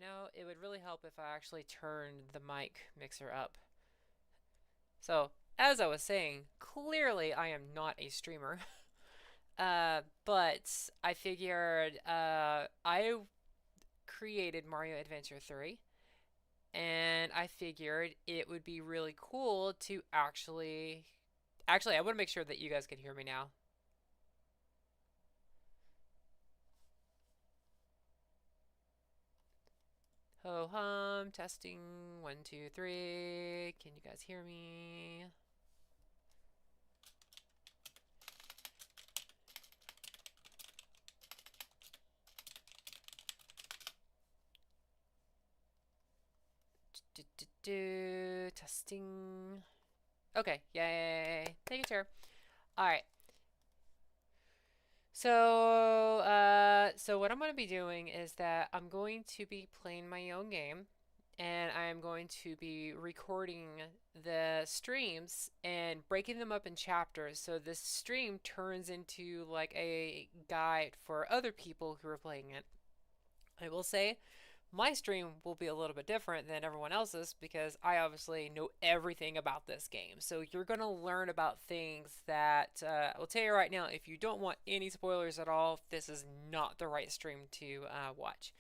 know, it would really help if I actually turned the mic mixer up. So, as I was saying, clearly I am not a streamer. But I figured I created Mario Adventure 3, and I figured it would be really cool to actually I want to make sure that you guys can hear me now. Ho hum, testing, 1, 2, 3. Can you guys hear me? Testing. Okay, yay. Take a chair. Alright. So what I'm going to be doing is that I'm going to be playing my own game, and I am going to be recording the streams and breaking them up in chapters. So this stream turns into like a guide for other people who are playing it. I will say my stream will be a little bit different than everyone else's because I obviously know everything about this game. So you're going to learn about things that I'll tell you right now, if you don't want any spoilers at all, this is not the right stream to watch.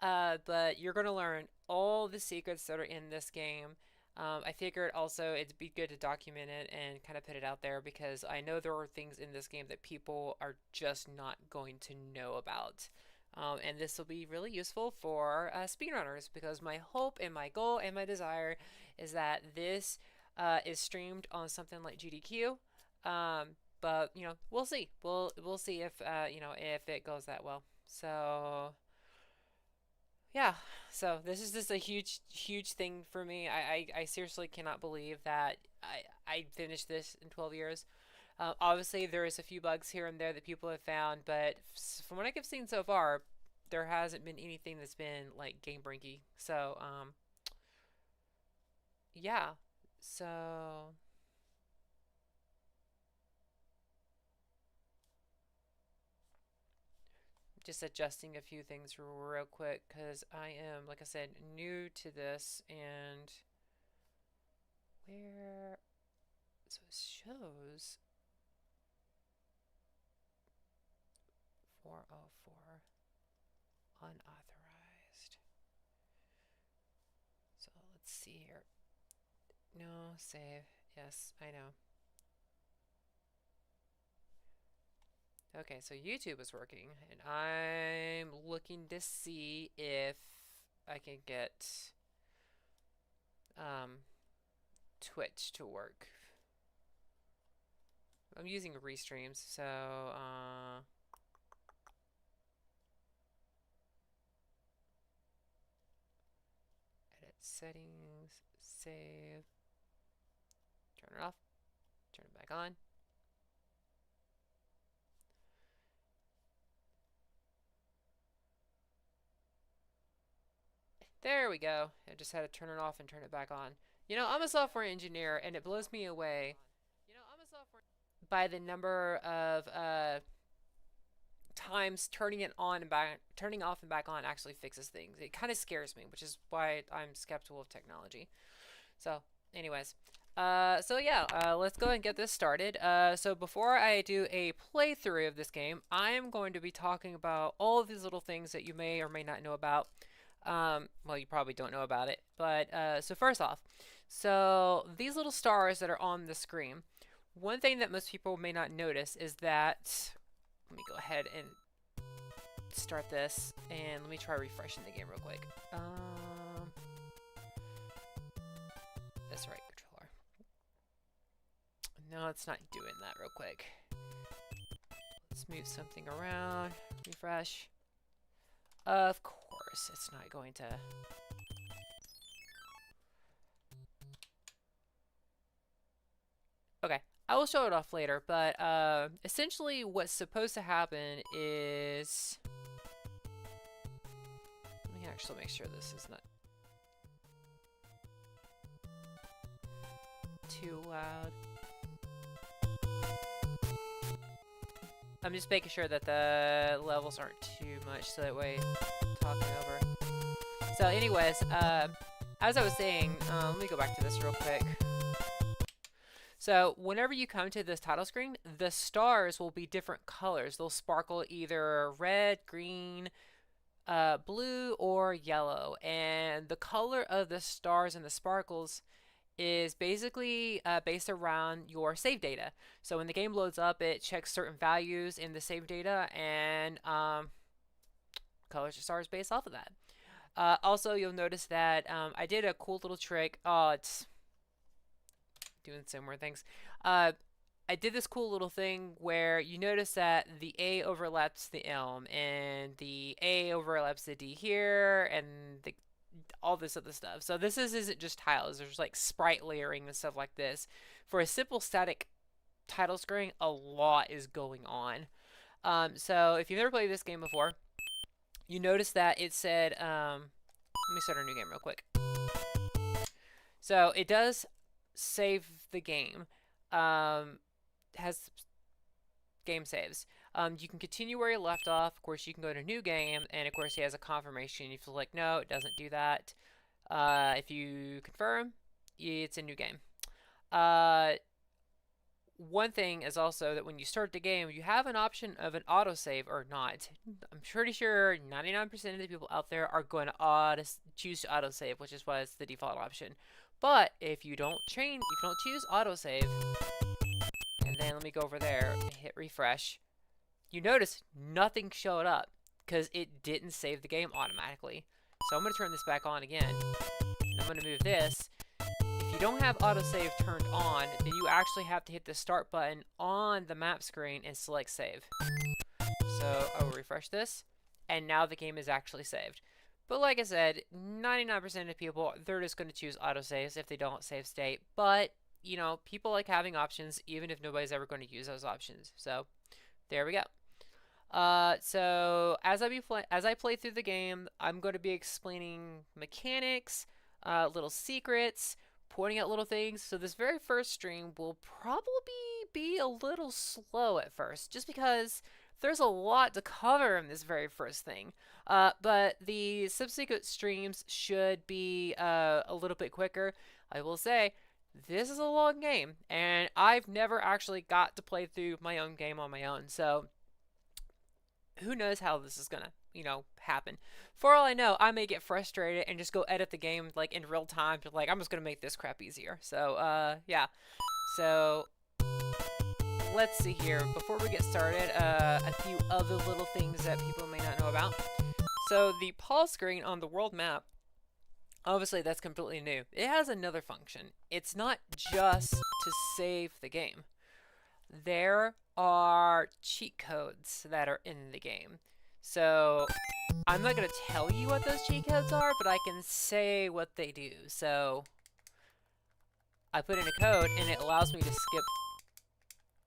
But you're going to learn all the secrets that are in this game. I figured also it'd be good to document it and kind of put it out there because I know there are things in this game that people are just not going to know about. And this will be really useful for speedrunners because my hope and my goal and my desire is that this is streamed on something like GDQ. But you know, we'll see. We'll see if you know, if it goes that well. So yeah, so this is just a huge thing for me. I seriously cannot believe that I finished this in 12 years. Obviously, there is a few bugs here and there that people have found, but from what I've seen so far, there hasn't been anything that's been like game breaking. So, yeah. So, just adjusting a few things real quick because I am, like I said, new to this and where. So it shows 404 unauthorized. So let's see here. No, save. Yes, I know. Okay, so YouTube is working, and I'm looking to see if I can get Twitch to work. I'm using restreams, so edit settings, save, turn it off, turn it back on. There we go. I just had to turn it off and turn it back on. You know, I'm a software engineer, and it blows me away by the number of times turning it on and back, turning off and back on actually fixes things. It kind of scares me, which is why I'm skeptical of technology. So, anyways, so yeah, let's go and get this started. So before I do a playthrough of this game, I'm going to be talking about all of these little things that you may or may not know about. Well, you probably don't know about it, but so first off, so these little stars that are on the screen, one thing that most people may not notice is that, let me go ahead and start this, and let me try refreshing the game real quick. That's right, controller. No, it's not doing that real quick. Let's move something around, refresh. Of course, it's not going to. Okay, I will show it off later, but essentially what's supposed to happen is... Let me actually make sure this is not too loud. I'm just making sure that the levels aren't too much, so that way talking over. So anyways, as I was saying, let me go back to this real quick. So whenever you come to this title screen, the stars will be different colors. They'll sparkle either red, green, blue, or yellow. And the color of the stars and the sparkles is basically based around your save data. So when the game loads up, it checks certain values in the save data, and colors the stars based off of that. Also, you'll notice that I did a cool little trick. Oh, it's doing similar things. I did this cool little thing where you notice that the A overlaps the elm, and the A overlaps the D here, and all this other stuff. So this isn't just tiles. There's like sprite layering and stuff like this. For a simple static title screen, a lot is going on. So if you've never played this game before, you notice that it said, let me start a new game real quick. So it does save the game, has game saves. You can continue where you left off. Of course, you can go to new game, and of course, he has a confirmation. If you like, no, it doesn't do that. If you confirm, it's a new game. One thing is also that when you start the game, you have an option of an autosave or not. I'm pretty sure 99% of the people out there are going to choose to autosave, which is why it's the default option. But if you don't choose autosave, and then let me go over there and hit refresh, you notice nothing showed up because it didn't save the game automatically. So I'm going to turn this back on again. I'm going to move this. If you don't have autosave turned on, then you actually have to hit the start button on the map screen and select save. So I will refresh this, and now the game is actually saved. But like I said, 99% of people, they're just going to choose autosaves if they don't save state. But, you know, people like having options even if nobody's ever going to use those options. So there we go. So as I play through the game, I'm going to be explaining mechanics, little secrets, pointing out little things. So this very first stream will probably be a little slow at first, just because there's a lot to cover in this very first thing. But the subsequent streams should be a little bit quicker. I will say, this is a long game, and I've never actually got to play through my own game on my own. So who knows how this is gonna, happen. For all I know, I may get frustrated and just go edit the game like in real time. Like, I'm just gonna make this crap easier. So yeah. So let's see here. Before we get started, a few other little things that people may not know about. So the pause screen on the world map, obviously that's completely new. It has another function. It's not just to save the game. There are cheat codes that are in the game. So I'm not going to tell you what those cheat codes are, but I can say what they do. So I put in a code, and it allows me to skip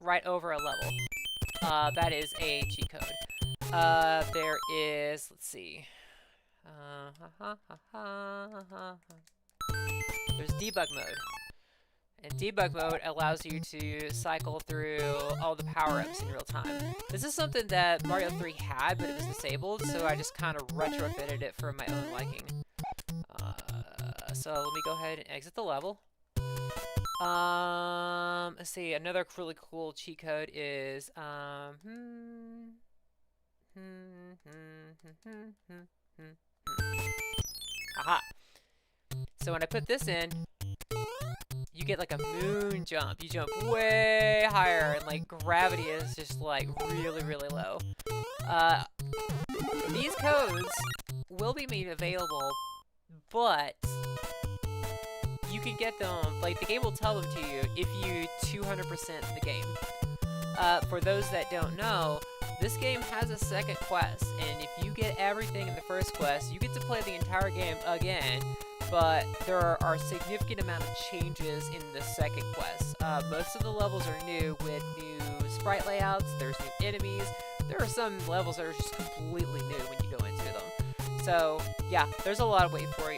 right over a level. That is a cheat code. There is, let's see. There's debug mode. And debug mode allows you to cycle through all the power-ups in real time. This is something that Mario 3 had, but it was disabled, so I just kind of retrofitted it for my own liking. So let me go ahead and exit the level. Let's see, another really cool cheat code is, aha. So when I put this in, you get like a moon jump. You jump way higher, and like gravity is just like really, really low. These codes will be made available, but you can get them, like the game will tell them to you if you 200% the game. For those that don't know, this game has a second quest, and if you get everything in the first quest, you get to play the entire game again. But there are a significant amount of changes in the second quest. Most of the levels are new with new sprite layouts. There's new enemies. There are some levels that are just completely new when you go into them. So yeah, there's a lot of waiting for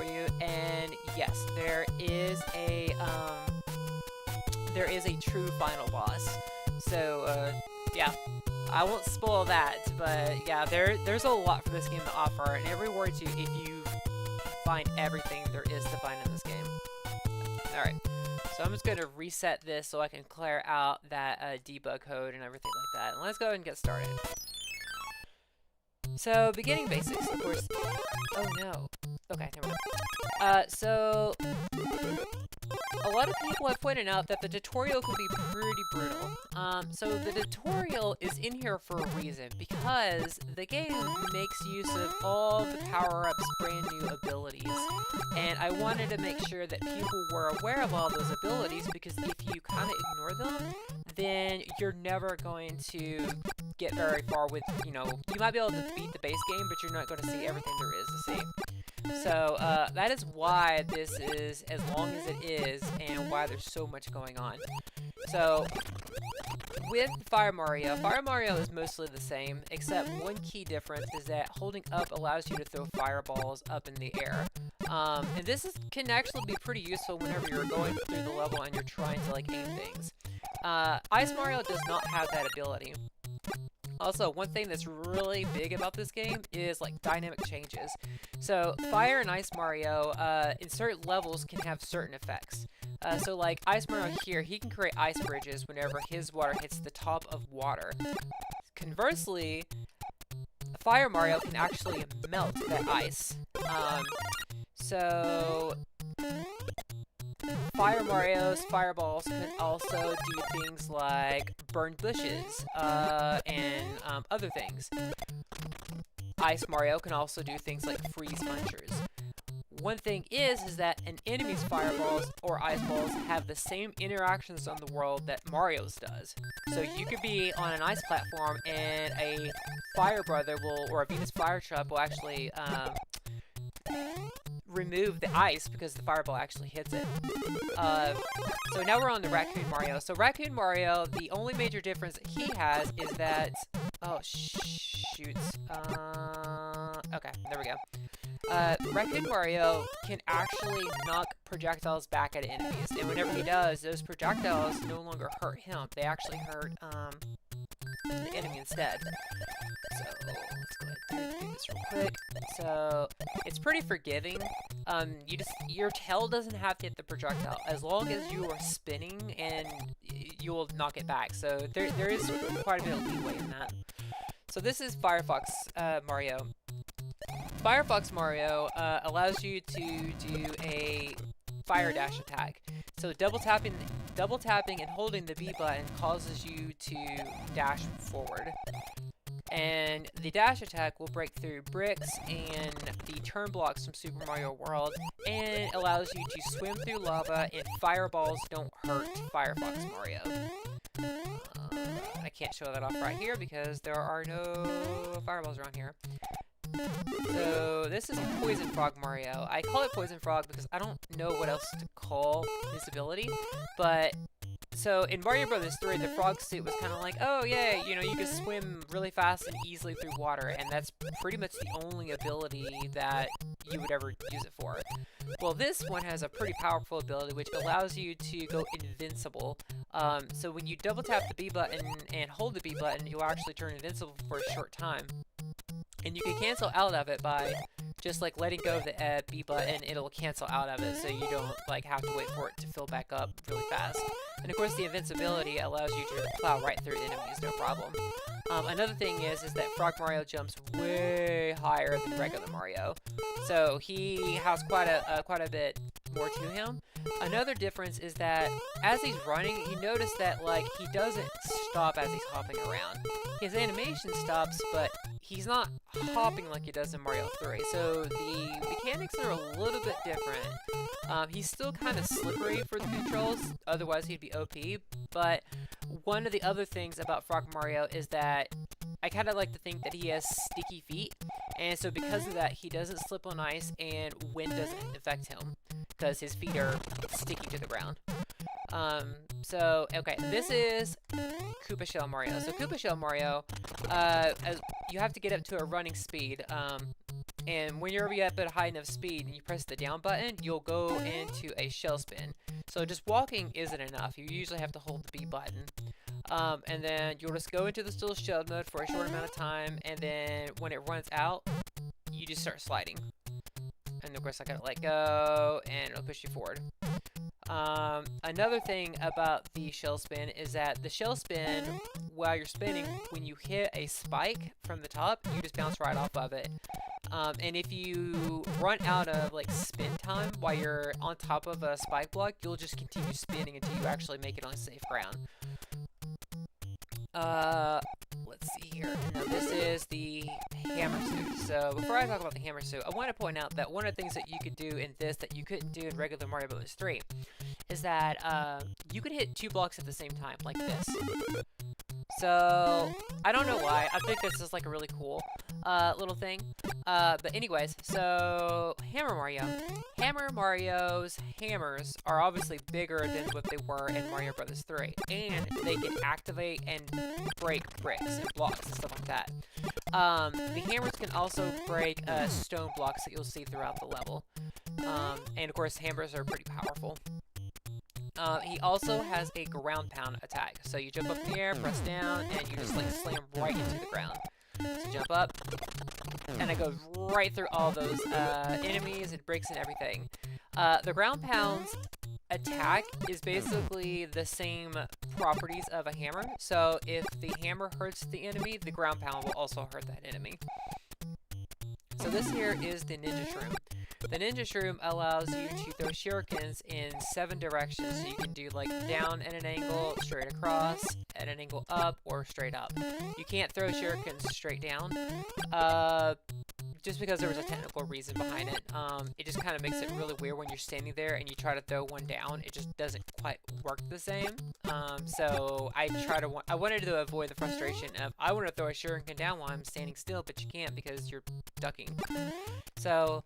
you. And yes, there is a true final boss. So yeah, I won't spoil that. But yeah, there's a lot for this game to offer, and it rewards you if you find everything there is to find in this game. Alright, so I'm just going to reset this so I can clear out that debug code and everything like that. And let's go ahead and get started. So, beginning basics, of course. Oh no. Okay, never mind. So a lot of people have pointed out that the tutorial can be pretty brutal. So the tutorial is in here for a reason, because the game makes use of all the power-ups, brand new abilities. And I wanted to make sure that people were aware of all those abilities, because if you kind of ignore them, then you're never going to get very far with, you know, you might be able to beat the base game, but you're not going to see everything there is to see. So, that is why this is as long as it is, and why there's so much going on. So, with Fire Mario is mostly the same, except one key difference is that holding up allows you to throw fireballs up in the air. And this can actually be pretty useful whenever you're going through the level and you're trying to, like, aim things. Ice Mario does not have that ability. Also, one thing that's really big about this game is, like, dynamic changes. So, Fire and Ice Mario, in certain levels, can have certain effects. So, like, Ice Mario here, he can create ice bridges whenever his water hits the top of water. Conversely, Fire Mario can actually melt that ice. So Fire Mario's fireballs can also do things like burn bushes, and other things. Ice Mario can also do things like freeze munchers. One thing is that an enemy's fireballs or ice balls have the same interactions on the world that Mario's does. So you could be on an ice platform and a fire brother will, or a Venus fire trap will actually, remove the ice because the fireball actually hits it. So now we're on the Raccoon Mario. So Raccoon Mario, the only major difference that he has is that... Oh, shoots. Okay, there we go. Raccoon Mario can actually knock projectiles back at enemies. And whenever he does, those projectiles no longer hurt him. They actually hurt, the enemy instead. So, let's go ahead and do this real quick. So, it's pretty forgiving. Your tail doesn't have to hit the projectile. As long as you are spinning, and you will knock it back. So, there is quite a bit of leeway in that. So, this is Firefox Mario. Firefox Mario allows you to do a fire dash attack. So double tapping and holding the B button causes you to dash forward. And the dash attack will break through bricks and the turn blocks from Super Mario World, and allows you to swim through lava, and fireballs don't hurt Firefox Mario. I can't show that off right here because there are no fireballs around here. So this is Poison Frog Mario. I call it Poison Frog because I don't know what else to call this ability, but so in Mario Bros. 3, the frog suit was kind of like, oh yeah, you know, you can swim really fast and easily through water, and that's pretty much the only ability that you would ever use it for. Well, this one has a pretty powerful ability which allows you to go invincible. So when you double tap the B button and hold the B button, you'll actually turn invincible for a short time. And you can cancel out of it by just like letting go of the B button. It'll cancel out of it so you don't like have to wait for it to fill back up really fast. And of course the invincibility allows you to plow right through enemies, no problem. Another thing is that Frog Mario jumps way higher than regular Mario. So he has quite a bit more to him. Another difference is that as he's running, you notice that like he doesn't stop as he's hopping around. His animation stops, but he's not hopping like he does in Mario 3. So the mechanics are a little bit different. He's still kind of slippery for the controls, otherwise he'd be OP. But one of the other things about Frog Mario is that I kind of like to think that he has sticky feet. And so because of that, he doesn't slip on ice and wind doesn't affect him, because his feet are sticky to the ground. Okay, this is Koopa Shell Mario. So Koopa Shell Mario, you have to get up to a running speed, and when you're up at a high enough speed and you press the down button, you'll go into a shell spin. So just walking isn't enough. You usually have to hold the B button. And then you'll just go into the still shell mode for a short amount of time, and then when it runs out, you just start sliding. And of course I gotta let go, and it'll push you forward. Another thing about the shell spin is that the shell spin, while you're spinning, when you hit a spike from the top, you just bounce right off of it. And if you run out of like spin time while you're on top of a spike block, you'll just continue spinning until you actually make it on safe ground. Let's see here. Now this is the hammer suit. So before I talk about the hammer suit, I want to point out that one of the things that you could do in this that you couldn't do in regular Mario Bros. 3 is that you could hit 2 blocks at the same time, like this. So I don't know why. I think this is like a really cool little thing. But anyways, so Hammer Mario. Hammer Mario's hammers are obviously bigger than what they were in Mario Bros. 3. And they can activate and break bricks and blocks and stuff like that. The hammers can also break stone blocks that you'll see throughout the level. And of course, hammers are pretty powerful. He also has a ground pound attack. So you jump up in the air, press down, and you just like slam right into the ground. So jump up, and it goes right through all those enemies. It breaks and everything. The ground pound's attack is basically the same properties of a hammer. So if the hammer hurts the enemy, the ground pound will also hurt that enemy. So this here is the Ninja Shroom. The Ninja Shroom allows you to throw shurikens in 7 directions. So you can do like down at an angle, straight across, at an angle up, or straight up. You can't throw shurikens straight down, just because there was a technical reason behind it. It just kind of makes it really weird when you're standing there and you try to throw one down. It just doesn't quite work the same. So I wanted to avoid the frustration of I want to throw a shuriken down while I'm standing still, but you can't because you're ducking. So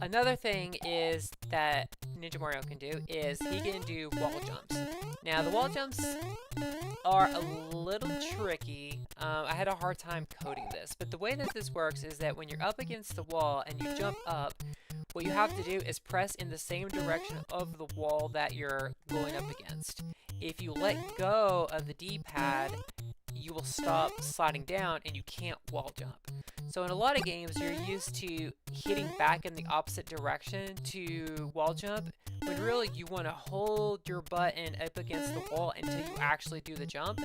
another thing is that Ninja Mario can do is he can do wall jumps. Now the wall jumps are a little tricky. I had a hard time coding this, but the way that this works is that when you're up against the wall and you jump up, what you have to do is press in the same direction of the wall that you're going up against. If you let go of the D-pad, you will stop sliding down and you can't wall jump. So in a lot of games, you're used to hitting back in the opposite direction to wall jump, when really you want to hold your button up against the wall until you actually do the jump,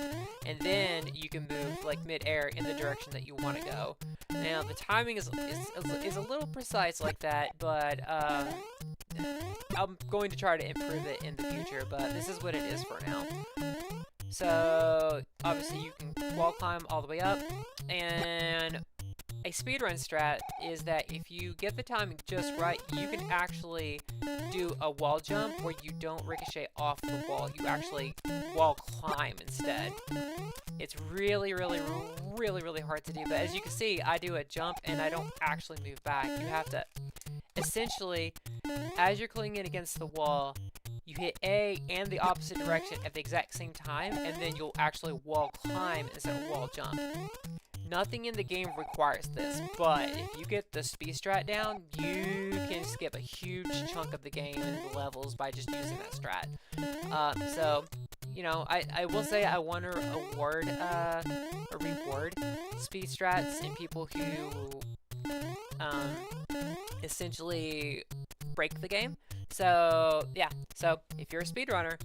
and then you can move like mid-air in the direction that you want to go. Now the timing is a little precise like that, but I'm going to try to improve it in the future, but this is what it is for now. So obviously you can wall climb all the way up, and a speedrun strat is that if you get the timing just right, you can actually do a wall jump where you don't ricochet off the wall. You actually wall climb instead. It's really, really, really, really hard to do. But as you can see, I do a jump and I don't actually move back. You have to, essentially, as you're clinging against the wall, you hit A and the opposite direction at the exact same time, and then you'll actually wall climb instead of wall jump. Nothing in the game requires this, but if you get the speed strat down, you can skip a huge chunk of the game and the levels by just using that strat. So, you know, I will say I want to reward speed strats and people who essentially break the game. So, yeah. So, if you're a speedrunner,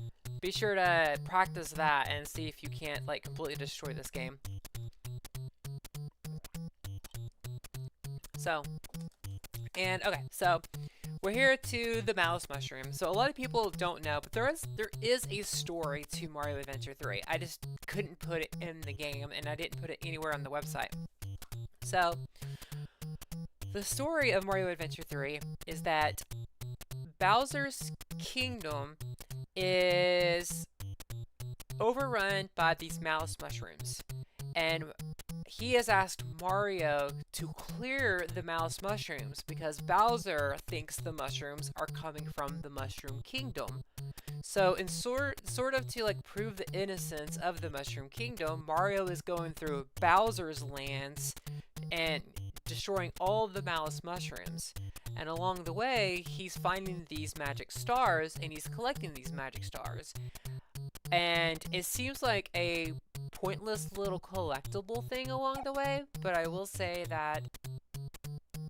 be sure to practice that and see if you can't, like, completely destroy this game. So, okay, so we're here to the mouse mushroom. So a lot of people don't know, but there is a story to Mario Adventure 3. I just couldn't put it in the game, and I didn't put it anywhere on the website. So, the story of Mario Adventure 3 is that Bowser's kingdom is overrun by these mouse mushrooms, and he has asked Mario to clear the mouse mushrooms because Bowser thinks the mushrooms are coming from the Mushroom Kingdom. So in sort of to like prove the innocence of the Mushroom Kingdom, Mario is going through Bowser's lands and destroying all the mouse mushrooms. And along the way, he's finding these magic stars and he's collecting these magic stars. And it seems like a pointless little collectible thing along the way, but I will say that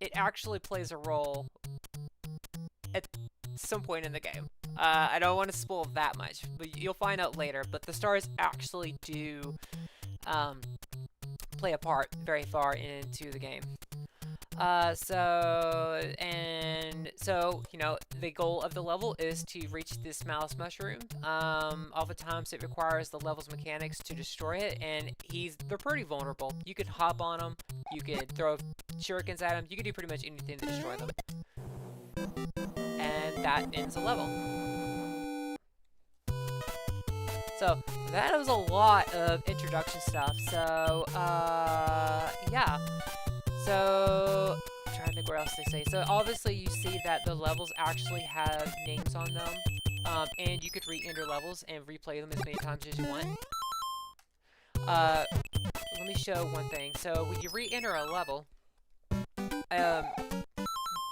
it actually plays a role at some point in the game. I don't want to spoil that much, but you'll find out later. But the stars actually do play a part very far into the game. So, you know, the goal of the level is to reach this mouse mushroom. Oftentimes it requires the level's mechanics to destroy it, and they're pretty vulnerable. You could hop on them, you could throw shurikens at them, you could do pretty much anything to destroy them. And that ends the level. So, that was a lot of introduction stuff, so, yeah. So, I'm trying to think where else they say. So, obviously, you see that the levels actually have names on them, and you could re-enter levels and replay them as many times as you want. Let me show one thing. So, when you re-enter a level,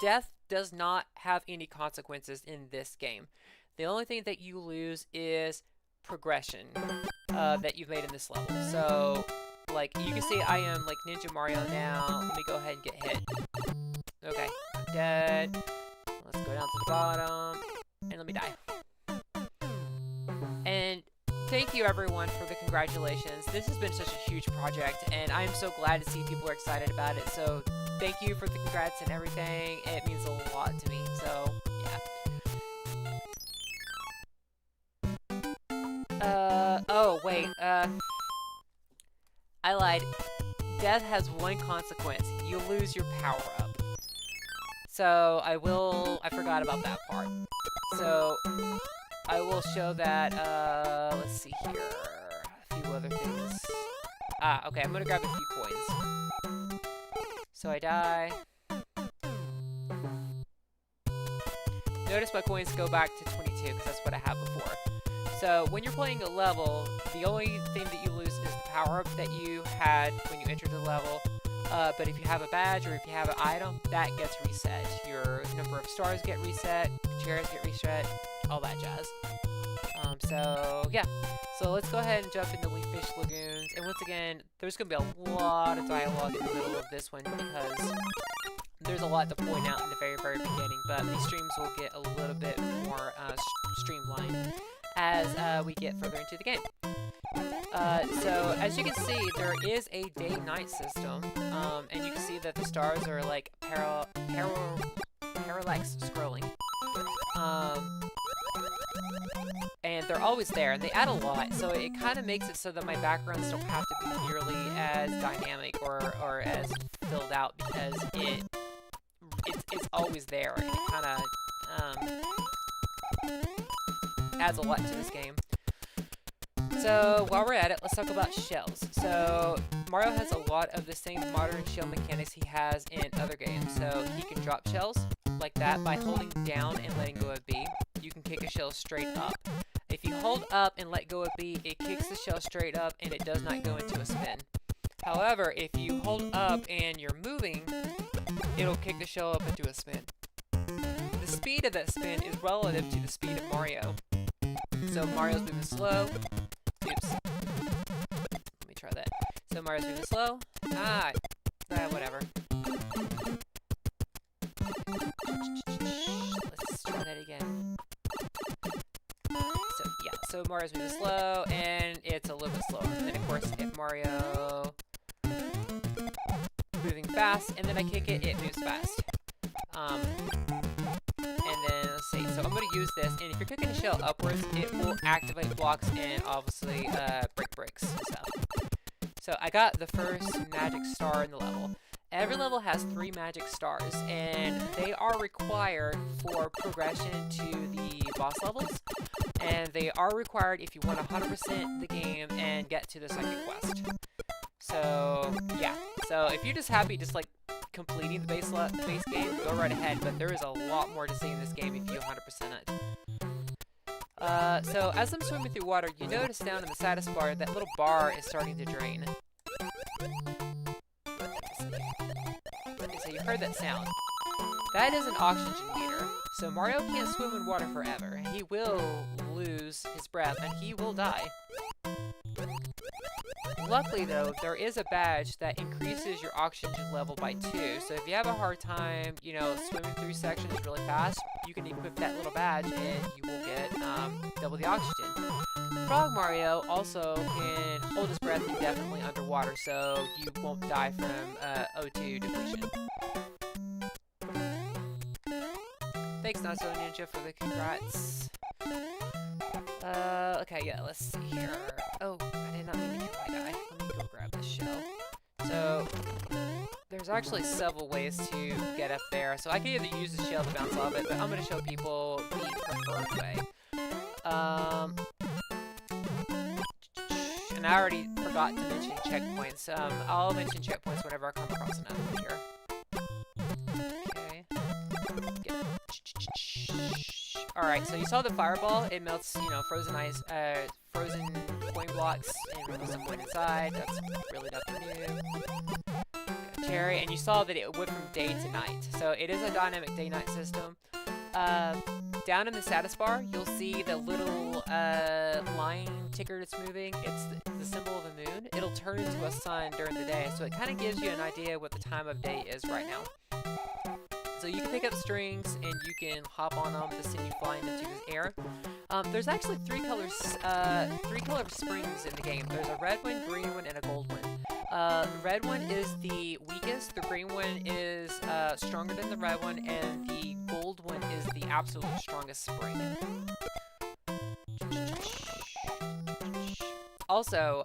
death does not have any consequences in this game. The only thing that you lose is progression that you've made in this level. So, like, you can see I am, like, Ninja Mario now. Let me go ahead and get hit. Okay, I'm dead. Let's go down to the bottom, and let me die. And thank you, everyone, for the congratulations. This has been such a huge project, and I'm so glad to see people are excited about it. So, thank you for the congrats and everything. It means a lot to me, so, yeah. Oh, wait, I lied. Death has one consequence. You lose your power-up. So, I forgot about that part. So, I will show that, let's see here. A few other things. Okay, I'm gonna grab a few coins. So I die. Notice my coins go back to 22, because that's what I had before. So, when you're playing a level, the only thing that you lose is the power-up that you had when you entered the level. But if you have a badge or if you have an item, that gets reset. Your number of stars get reset, chairs get reset, all that jazz. So, yeah. So, let's go ahead and jump into Leaffish Lagoons. And once again, there's going to be a lot of dialogue in the middle of this one because there's a lot to point out in the very, very beginning. But these streams will get a little bit more streamlined as we get further into the game. So, as you can see, there is a day-night system, and you can see that the stars are, like, parallax scrolling. And they're always there, and they add a lot, so it kind of makes it so that my backgrounds don't have to be nearly as dynamic or as filled out, because it's always there, and it kind of, adds a lot to this game. So, while we're at it, let's talk about shells. So, Mario has a lot of the same modern shell mechanics he has in other games. So, he can drop shells like that by holding down and letting go of B. You can kick a shell straight up. If you hold up and let go of B, it kicks the shell straight up and it does not go into a spin. However, if you hold up and you're moving, it'll kick the shell up into a spin. The speed of that spin is relative to the speed of Mario. So, Mario's moving slow. Oops. Let me try that. So Mario's moving slow. Whatever. Let's try that again. So, yeah. So Mario's moving slow, and it's a little bit slower. And then, of course, if Mario moving fast, and then I kick it, it moves fast. And then, let's see, so I'm going to use this, and if you're kicking the shell upwards, it will activate blocks and obviously break bricks and stuff. So I got the first magic star in the level. Every level has 3 magic stars, and they are required for progression to the boss levels, and they are required if you want to 100% the game and get to the second quest. So, yeah. So if you're just happy just like completing the base game, go right ahead, but there is a lot more to see in this game if you 100% it. So as I'm swimming through water, you notice down in the status bar, that little bar is starting to drain. So you heard that sound. That is an oxygen meter. So Mario can't swim in water forever. He will lose his breath and he will die. Luckily though, there is a badge that increases your oxygen level by 2. So if you have a hard time, you know, swimming through sections really fast, you can equip that little badge and you will get double the oxygen. Frog Mario also can hold his breath indefinitely underwater, so you won't die from O2 depletion. Thanks, Not So Ninja, for the congrats. Okay, yeah, let's see here. Oh, I did not mean to kill my guy. Let me go grab this shell. So, there's actually several ways to get up there. So I can either use the shell to bounce off it, but I'm going to show people the preferred way. And I already forgot to mention checkpoints. I'll mention checkpoints whenever I come across an enemy here. Alright, so you saw the fireball. It melts, you know, frozen ice, frozen coin blocks and removes the coin inside. That's really nothing new. Cherry, and you saw that it went from day to night. So it is a dynamic day-night system. Down in the status bar, you'll see the little line ticker that's moving. It's the symbol of the moon. It'll turn into a sun during the day, so it kind of gives you an idea what the time of day is right now. So you can pick up strings and you can hop on them to send you flying into the air. There's actually three color springs in the game. There's a red one, green one, and a gold one. The red one is the weakest, the green one is stronger than the red one, and the gold one is the absolute strongest spring. Also,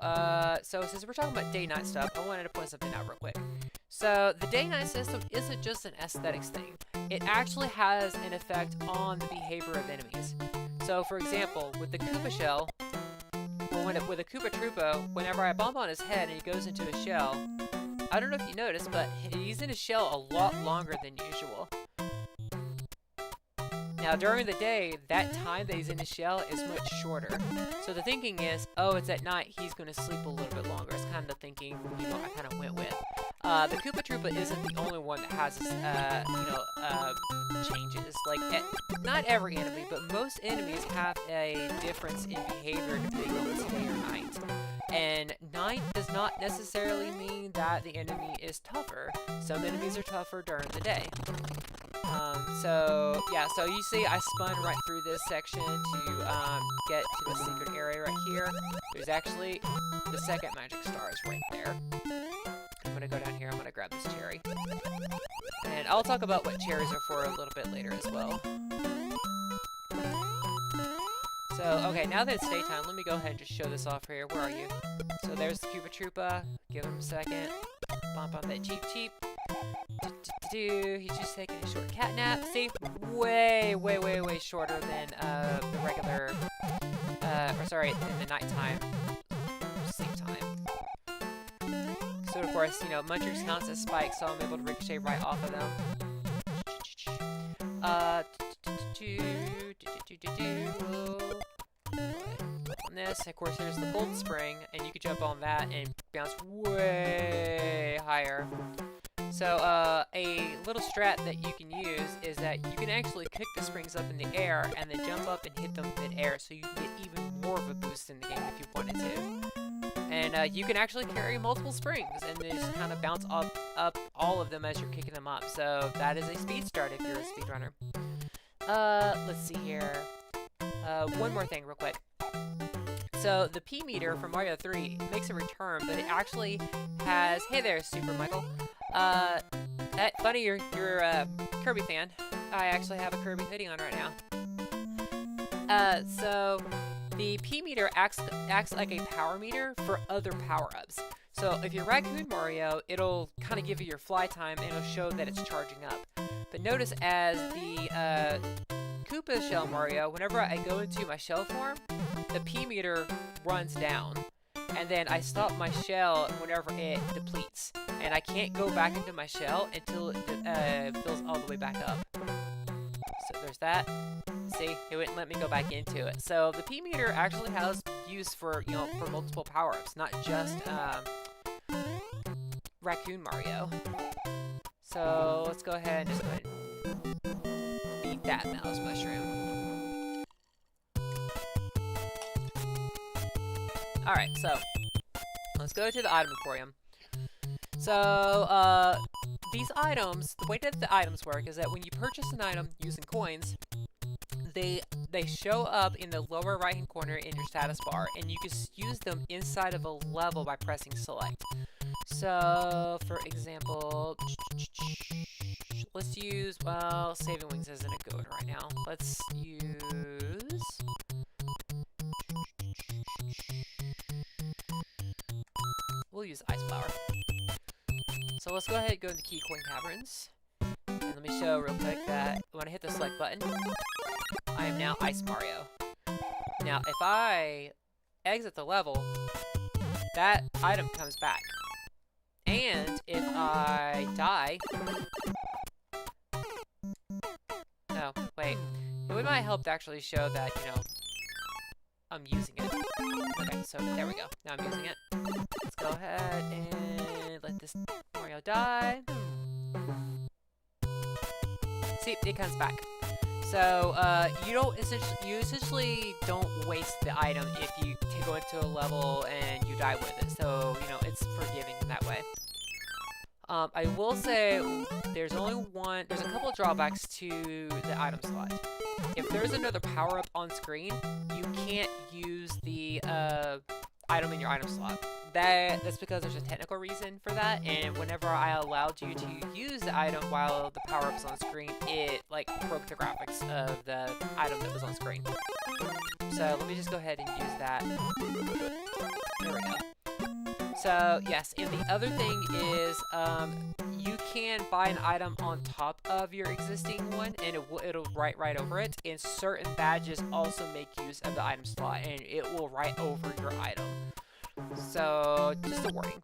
so since we're talking about day-night stuff, I wanted to point something out real quick. So the day-night system isn't just an aesthetics thing. It actually has an effect on the behavior of enemies. So for example, with the Koopa shell, with a Koopa Troopa, whenever I bump on his head and he goes into a shell, I don't know if you noticed, but he's in a shell a lot longer than usual. Now during the day, that time that he's in his shell is much shorter. So the thinking is, oh, it's at night, he's going to sleep a little bit longer. It's kind of the thinking, you know, I kind of went with. The Koopa Troopa isn't the only one that has this, changes. Like, not every enemy, but most enemies have a difference in behavior depending on it's day or night. And night does not necessarily mean that the enemy is tougher. Some enemies are tougher during the day. So you see I spun right through this section to get to the secret area right here. There's actually the second magic star is right there. I'm gonna go down here, I'm gonna grab this cherry. And I'll talk about what cherries are for a little bit later as well. So, okay, now that it's daytime, let me go ahead and just show this off here. Where are you? So there's the Koopa Troopa. Give him a second. Bump on that Cheep. He's just taking a short cat nap. See? Way shorter than the regular, in the nighttime sleep time. So of course, you know, Munchers counts as spikes, so I'm able to ricochet right off of them. On this, of course, there's the gold spring, and you can jump on that and bounce way higher. So, a little strat that you can use is that you can actually kick the springs up in the air and then jump up and hit them mid-air, so you can get even more of a boost in the game if you wanted to. And you can actually carry multiple springs and just kind of bounce up all of them as you're kicking them up. So that is a speed start if you're a speedrunner. Let's see here. One more thing real quick. So the P meter from Mario 3 makes a return, but it actually has... Hey there, Super Michael. Funny you're a Kirby fan. I actually have a Kirby hoodie on right now. So the P meter acts like a power meter for other power-ups. So if you're Raccoon Mario, it'll kind of give you your fly time and it'll show that it's charging up. But notice as the Koopa Shell Mario, whenever I go into my shell form, the P meter runs down. And then I stop my shell whenever it depletes. And I can't go back into my shell until it fills all the way back up. So there's that. See, it wouldn't let me go back into it. So the P meter actually has use for, you know, for multiple power-ups, not just Raccoon Mario. So let's go ahead and just go ahead and beat that mouse mushroom. Alright, so Let's go to the item emporium. So, these items, the way that the items work is that when you purchase an item using coins, they show up in the lower right hand corner in your status bar, and you can use them inside of a level by pressing select. So, for example, let's use, well, Saving Wings isn't a good one right now. Let's use... We'll use Ice Flower. So let's go ahead and go into Key Coin Caverns. And let me show real quick that when I hit the select button, I am now Ice Mario. Now, if I exit the level, that item comes back. And if I die... No, wait. It might help to actually show that, you know, I'm using it. Okay, so there we go. Now I'm using it. Let's go ahead and let this Mario die. See, it comes back. So, you essentially don't waste the item if you go into a level and you die with it. So, you know, it's forgiving in that way. I will say there's a couple of drawbacks to the item slot. If there's another power-up on screen, you can't use the item in your item slot. That's because there's a technical reason for that, and whenever I allowed you to use the item while the power-up's on screen, it like broke the graphics of the item that was on screen. So let me just go ahead and use that. There we go. So yes, and the other thing is you can buy an item on top of your existing one, and it'll write right over it. And certain badges also make use of the item slot, and it will write over your item. So just a warning.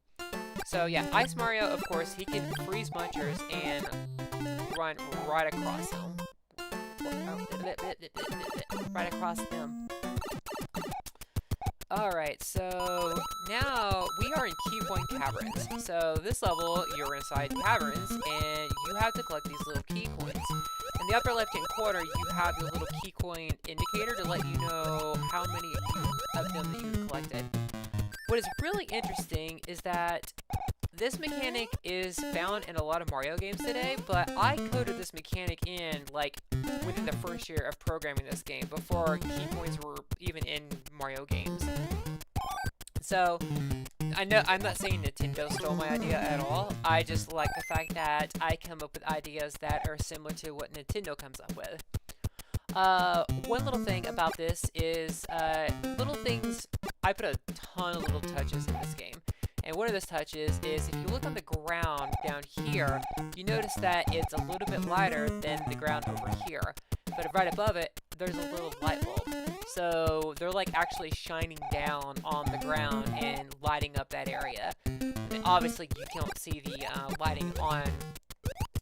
So yeah, Ice Mario, of course, he can freeze munchers and run right across them. Right across them. Alright, so now we are in Key Coin Caverns. So this level, you're inside caverns, and you have to collect these little key coins. In the upper left-hand corner, you have your little key coin indicator to let you know how many of them that you've collected. What is really interesting is that this mechanic is found in a lot of Mario games today, but I coded this mechanic in, like, within the first year of programming this game, before key coins were even in Mario games. So, I know I'm not saying Nintendo stole my idea at all. I just like the fact that I come up with ideas that are similar to what Nintendo comes up with. One little thing about this is, little things, I put a ton of little touches in this game. And one of those touches is, if you look on the ground down here, you notice that it's a little bit lighter than the ground over here. But right above it, there's a little light bulb. So they're like actually shining down on the ground and lighting up that area. And obviously you can't see the lighting on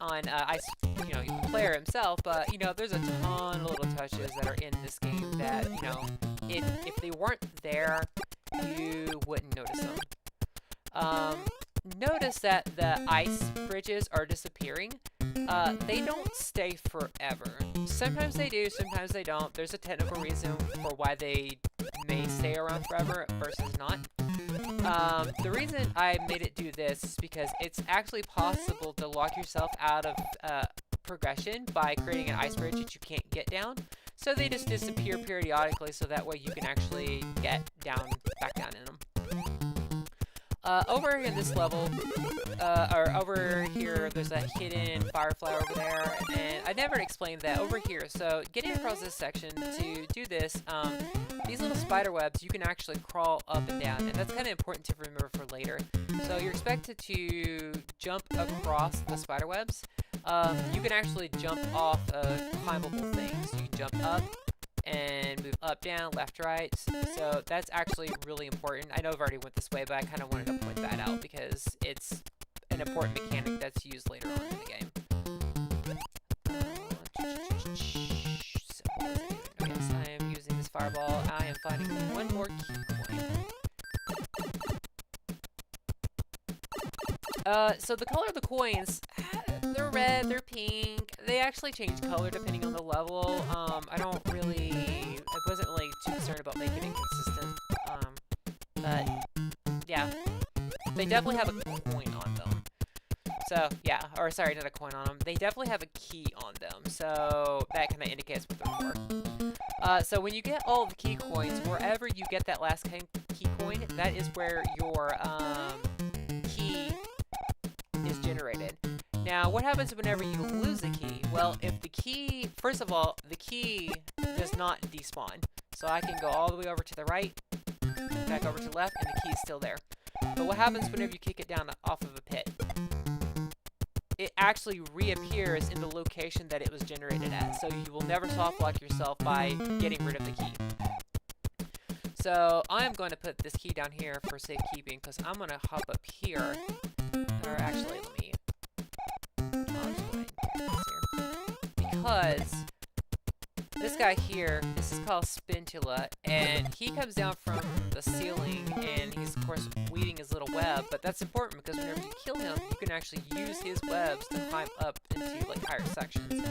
the player himself, but you know, there's a ton of little touches that are in this game that, you know, if they weren't there, you wouldn't notice them. Notice that the ice bridges are disappearing. They don't stay forever. Sometimes they do, sometimes they don't. There's a technical reason for why they may stay around forever versus not. The reason I made it do this is because it's actually possible to lock yourself out of progression by creating an ice bridge that you can't get down. So they just disappear periodically, so that way you can actually get back down in them. Over in this level, or over here, there's a hidden firefly over there, and I never explained that over here. So getting across this section, to do this, these little spider webs, you can actually crawl up and down, and that's kind of important to remember for later. So you're expected to jump across the spider webs. You can actually jump off of climbable things. You can jump up and move up, down, left, right. So that's actually really important. I know I've already went this way, but I kind of wanted to point that out because it's an important mechanic that's used later on in the game. So, yes, I am using this fireball. I am finding one more key coin. So the color of the coins, they're red, they're pink. They actually change color depending on the level. I wasn't really too concerned about making it consistent. But yeah, they definitely have a coin on them. So, yeah, or sorry, not a coin on them. They definitely have a key on them, so that kind of indicates what they're for. So when you get all the key coins, wherever you get that last key coin, that is where your key is generated. Now, what happens whenever you lose a key? Well, if the key, first of all, the key does not despawn. So I can go all the way over to the right, back over to the left, and the key is still there. But what happens whenever you kick it down off of a pit? It actually reappears in the location that it was generated at. So you will never soft lock yourself by getting rid of the key. So I'm going to put this key down here for safekeeping because I'm going to hop up here. Or actually, let me... I'll just go ahead and do this here. Because this guy here, this is called Spintula, and he comes down from the ceiling, and he's, of course, weaving his little web, but that's important because whenever you kill him, you can actually use his webs to climb up into, like, higher sections.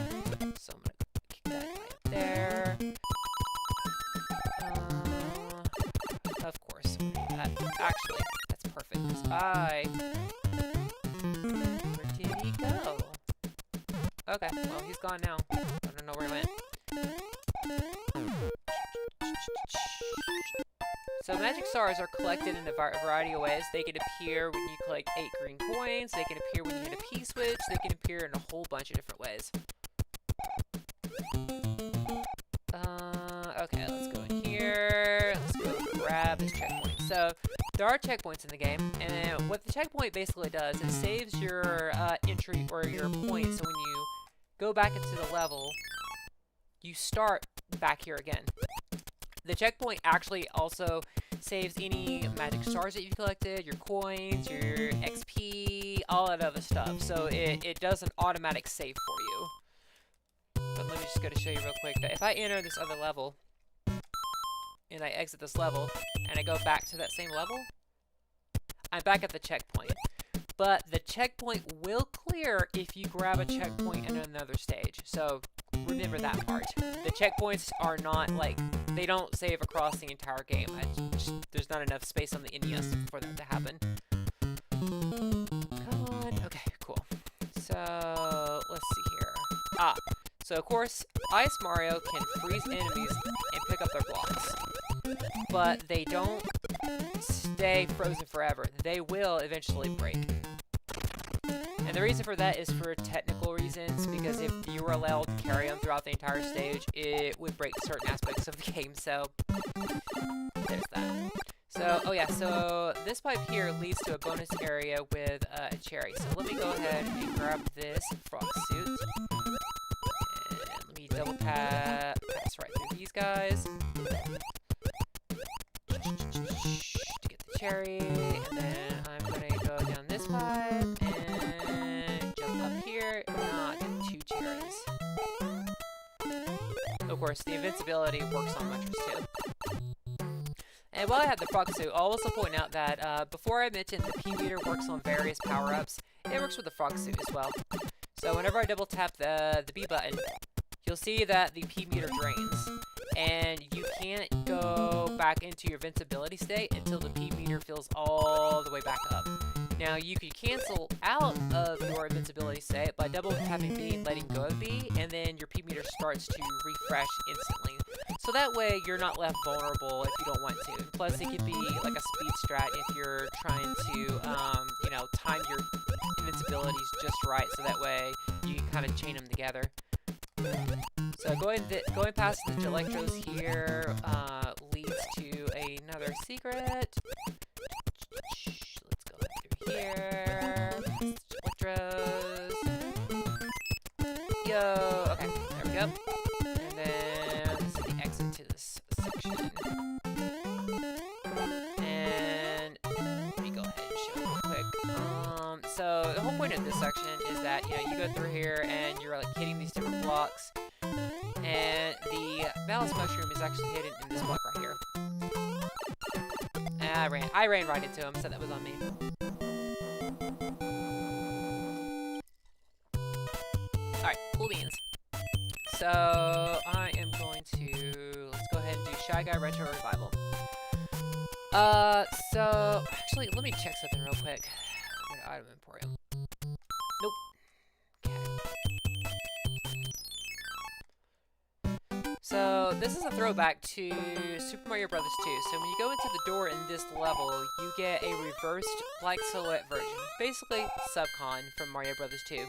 So I'm gonna kick that guy up there. Of course, actually, that's perfect, because where did he go? Okay, well, he's gone now. I don't know where he went. So magic stars are collected in a variety of ways. They can appear when you collect 8 green coins. They can appear when you hit a P-switch. They can appear in a whole bunch of different ways. Okay, let's go in here. Let's go grab this checkpoint. So there are checkpoints in the game, and what the checkpoint basically does is saves your entry or your points. So when you go back into the level, you start back here again. The checkpoint actually also saves any magic stars that you've collected, your coins, your XP, all that other stuff. So it does an automatic save for you. But let me just go to show you real quick that if I enter this other level, and I exit this level, and I go back to that same level, I'm back at the checkpoint. But the checkpoint will clear if you grab a checkpoint in another stage. So remember that part. The checkpoints are not like, they don't save across the entire game. There's not enough space on the NES for that to happen. Come on. Okay, cool. So let's see here. So of course, Ice Mario can freeze enemies and pick up their blocks. But they don't stay frozen forever. They will eventually break. And the reason for that is for technical reasons, because if you were allowed to carry them throughout the entire stage, it would break certain aspects of the game, so there's that. So, oh yeah, so this pipe here leads to a bonus area with a cherry. So let me go ahead and grab this frog suit. And let me double pass right through these guys. To get the cherry, and then I'm going to go down this pipe, and jump up here, and get 2 cherries. Of course, the invincibility works on munchers too. And while I have the frog suit, I'll also point out that before I mentioned the P meter works on various power-ups, it works with the frog suit as well. So whenever I double tap the B button, you'll see that the P meter drains, and you can't go back into your invincibility state until the P meter fills all the way back up. Now, you can cancel out of your invincibility state by double tapping B and letting go of B, and then your P meter starts to refresh instantly. So that way, you're not left vulnerable if you don't want to. Plus, it can be like a speed strat if you're trying to, you know, time your invincibilities just right, so that way you can kind of chain them together. So going past the electros here leads to another secret. Let's go through here. Electros. Yo. Okay, there we go. And then this is the exit to this section. And let me go ahead and show you real quick. So the whole point of this section is that, you know, you go through here and you're like hitting these different blocks. And the balance mushroom is actually hidden in this block right here. And I ran right into him, so that was on me. Alright, cool beans. So I am going to, let's go ahead and do Shy Guy Retro Revival. So actually, let me check something real quick. Go to item emporium. Nope. Okay. So this is a throwback to Super Mario Bros. 2. So when you go into the door in this level, you get a reversed like silhouette version. Basically, Subcon from Mario Bros. 2.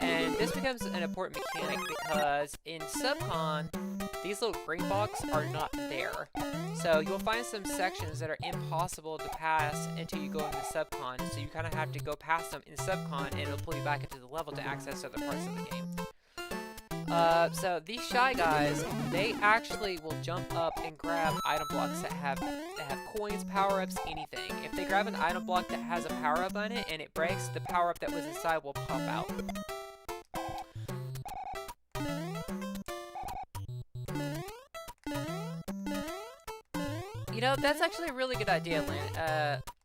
And this becomes an important mechanic because in Subcon, these little green blocks are not there. So you'll find some sections that are impossible to pass until you go into Subcon. So you kind of have to go past them in Subcon and it'll pull you back into the level to access other parts of the game. So these Shy Guys, they actually will jump up and grab item blocks that have coins, power-ups, anything. If they grab an item block that has a power-up on it and it breaks, the power-up that was inside will pop out. You know, that's actually a really good idea,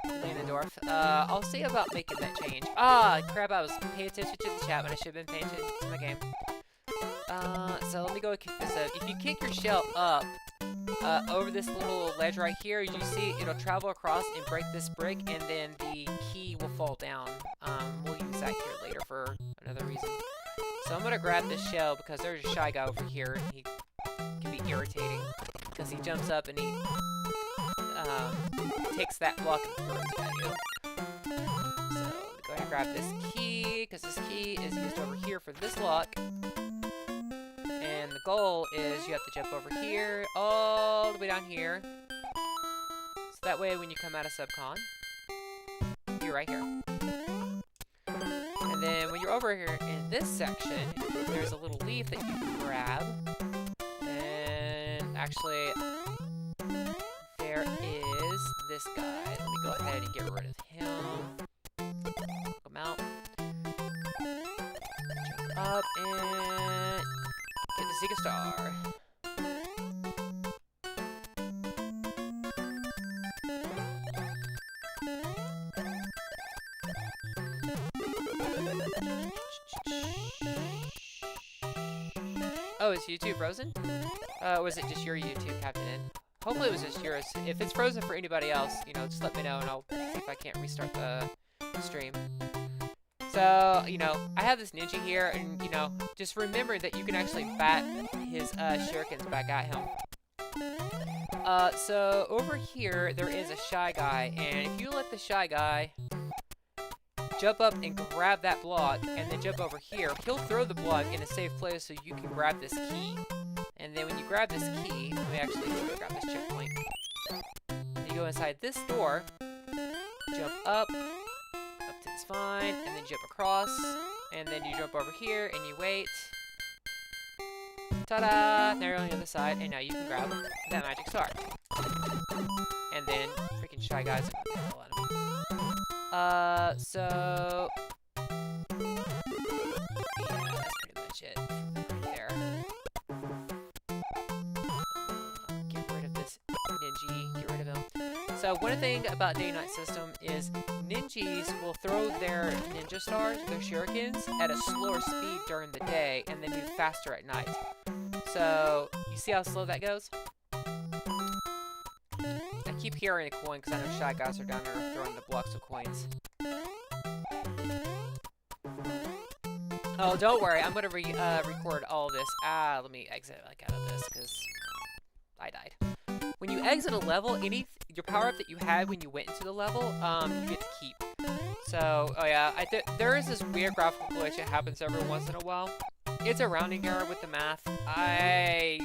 Landendorf. I'll see about making that change. Ah, crap, I was paying attention to the chat when I should have been paying attention to my game. So let me go kick this up. If you kick your shell up, over this little ledge right here, you see it'll travel across and break this brick, and then the key will fall down. We'll use that here later for another reason. So I'm gonna grab this shell because there's a Shy Guy over here, and he can be irritating because he jumps up and he takes that block and throws it at you. So let me go ahead and grab this key because this key is used over here for this lock. And the goal is you have to jump over here, all the way down here. So that way when you come out of Subcon, you're right here. And then when you're over here in this section, there's a little leaf that you can grab. And actually, there is this guy. Let me go ahead and get rid of him. Come out. Jump up and get the Zika Star. Oh, is YouTube frozen? Was it just your YouTube, Captain N? Hopefully it was just yours. If it's frozen for anybody else, you know, just let me know and I'll see if I can't restart the stream. So, you know, I have this ninja here, and, you know, just remember that you can actually bat his shurikens back at him. So over here, there is a Shy Guy, and if you let the Shy Guy jump up and grab that block, and then jump over here, he'll throw the block in a safe place so you can grab this key. And then when you grab this key, let me actually go grab this checkpoint. You go inside this door, jump up to this vine, and then jump across, and then you jump over here, and you wait. Ta-da! There on the other side, and now you can grab that magic star. And then freaking Shy Guys are gonna hell out of me. So yeah, that's pretty much it right there. Get rid of this ninja. Get rid of him. So one thing about day-night system is ninjas will throw their ninja stars, their shurikens, at a slower speed during the day and then move faster at night. So you see how slow that goes? I keep hearing a coin because I know Shy Guys are down there throwing the blocks of coins. Oh, don't worry. I'm going to record all of this. Let me exit like out of this because I died. When you exit a level, your power-up that you had when you went into the level, you get to keep. So, oh yeah, there is this weird graphical glitch that happens every once in a while. It's a rounding error with the math. I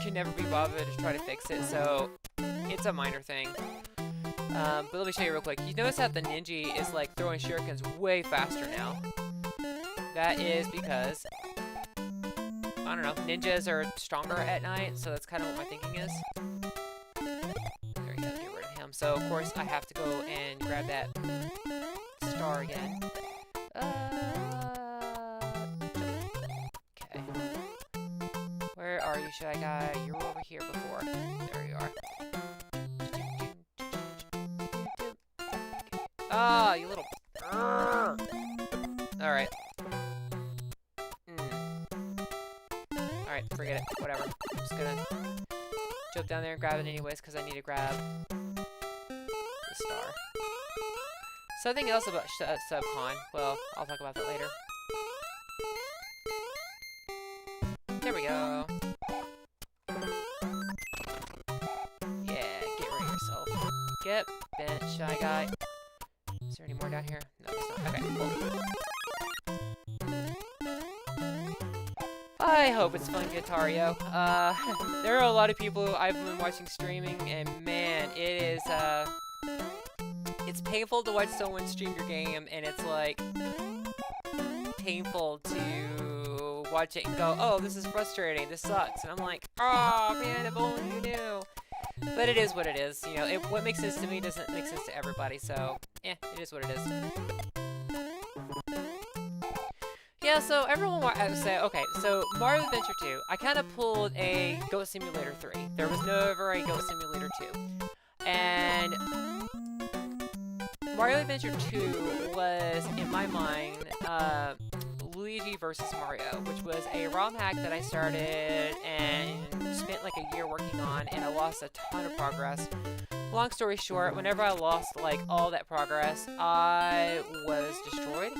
can never be bothered to try to fix it, so it's a minor thing. But let me show you real quick. You notice that the ninja is like throwing shurikens way faster now. That is because, I don't know, ninjas are stronger at night, so that's kind of what my thinking is. There you go, get rid of him. So, of course, I have to go and grab that star again. Okay. Where are you, Shy Guy? You were over here before. There you are. Ah, you little... Alright. Alright, forget it. Whatever. I'm just gonna jump down there and grab it anyways, because I need to grab the star. Something else about subcon. Well, I'll talk about that later. There we go. Yeah, get rid of yourself. Get bent, Shy Guy. Is there any more down here? No, there's not. Okay, cool. I hope it's fun, Guitario. There are a lot of people I've been watching streaming, and man, it is, it's painful to watch someone stream your game, and it's, like, painful to watch it and go, oh, this is frustrating, this sucks, and I'm like, oh, man, if only you knew. But it is what it is, you know, what makes sense to me doesn't make sense to everybody, so, it is what it is. Yeah, so everyone would say, okay, so Mario Adventure 2, I kind of pulled a Goat Simulator 3. There was never a Goat Simulator 2. And Mario Adventure 2 was, in my mind, Luigi versus Mario, which was a ROM hack that I started and spent like a year working on, and I lost a ton of progress. Long story short, whenever I lost like all that progress, I was destroyed,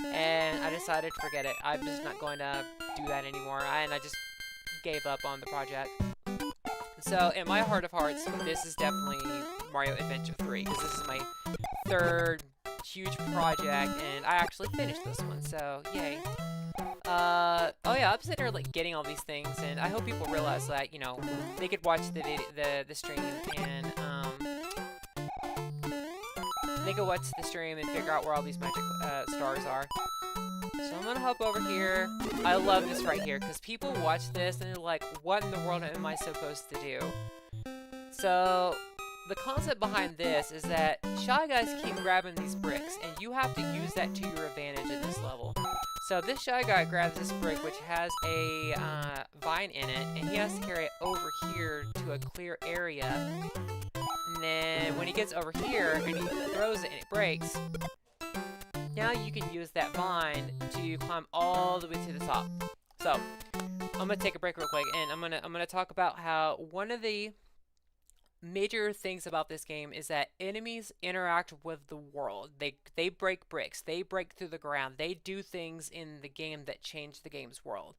and I decided to forget it. I'm just not going to do that anymore, and I just gave up on the project. So, in my heart of hearts, this is definitely Mario Adventure 3, because this is my third huge project, and I actually finished this one, so yay. Oh yeah, I'm sitting here like getting all these things, and I hope people realize that, you know, they could watch the stream and they could watch the stream and figure out where all these magic stars are. So I'm gonna hop over here. I love this right here, because people watch this and they're like, what in the world am I supposed to do? So the concept behind this is that Shy Guys keep grabbing these bricks, and you have to use that to your advantage in this level. So this Shy Guy grabs this brick, which has a vine in it, and he has to carry it over here to a clear area. And then when he gets over here and he throws it and it breaks, now you can use that vine to climb all the way to the top. So I'm gonna take a break real quick, and I'm gonna talk about how one of the major things about this game is that enemies interact with the world. They break bricks, they break through the ground, they do things in the game that change the game's world.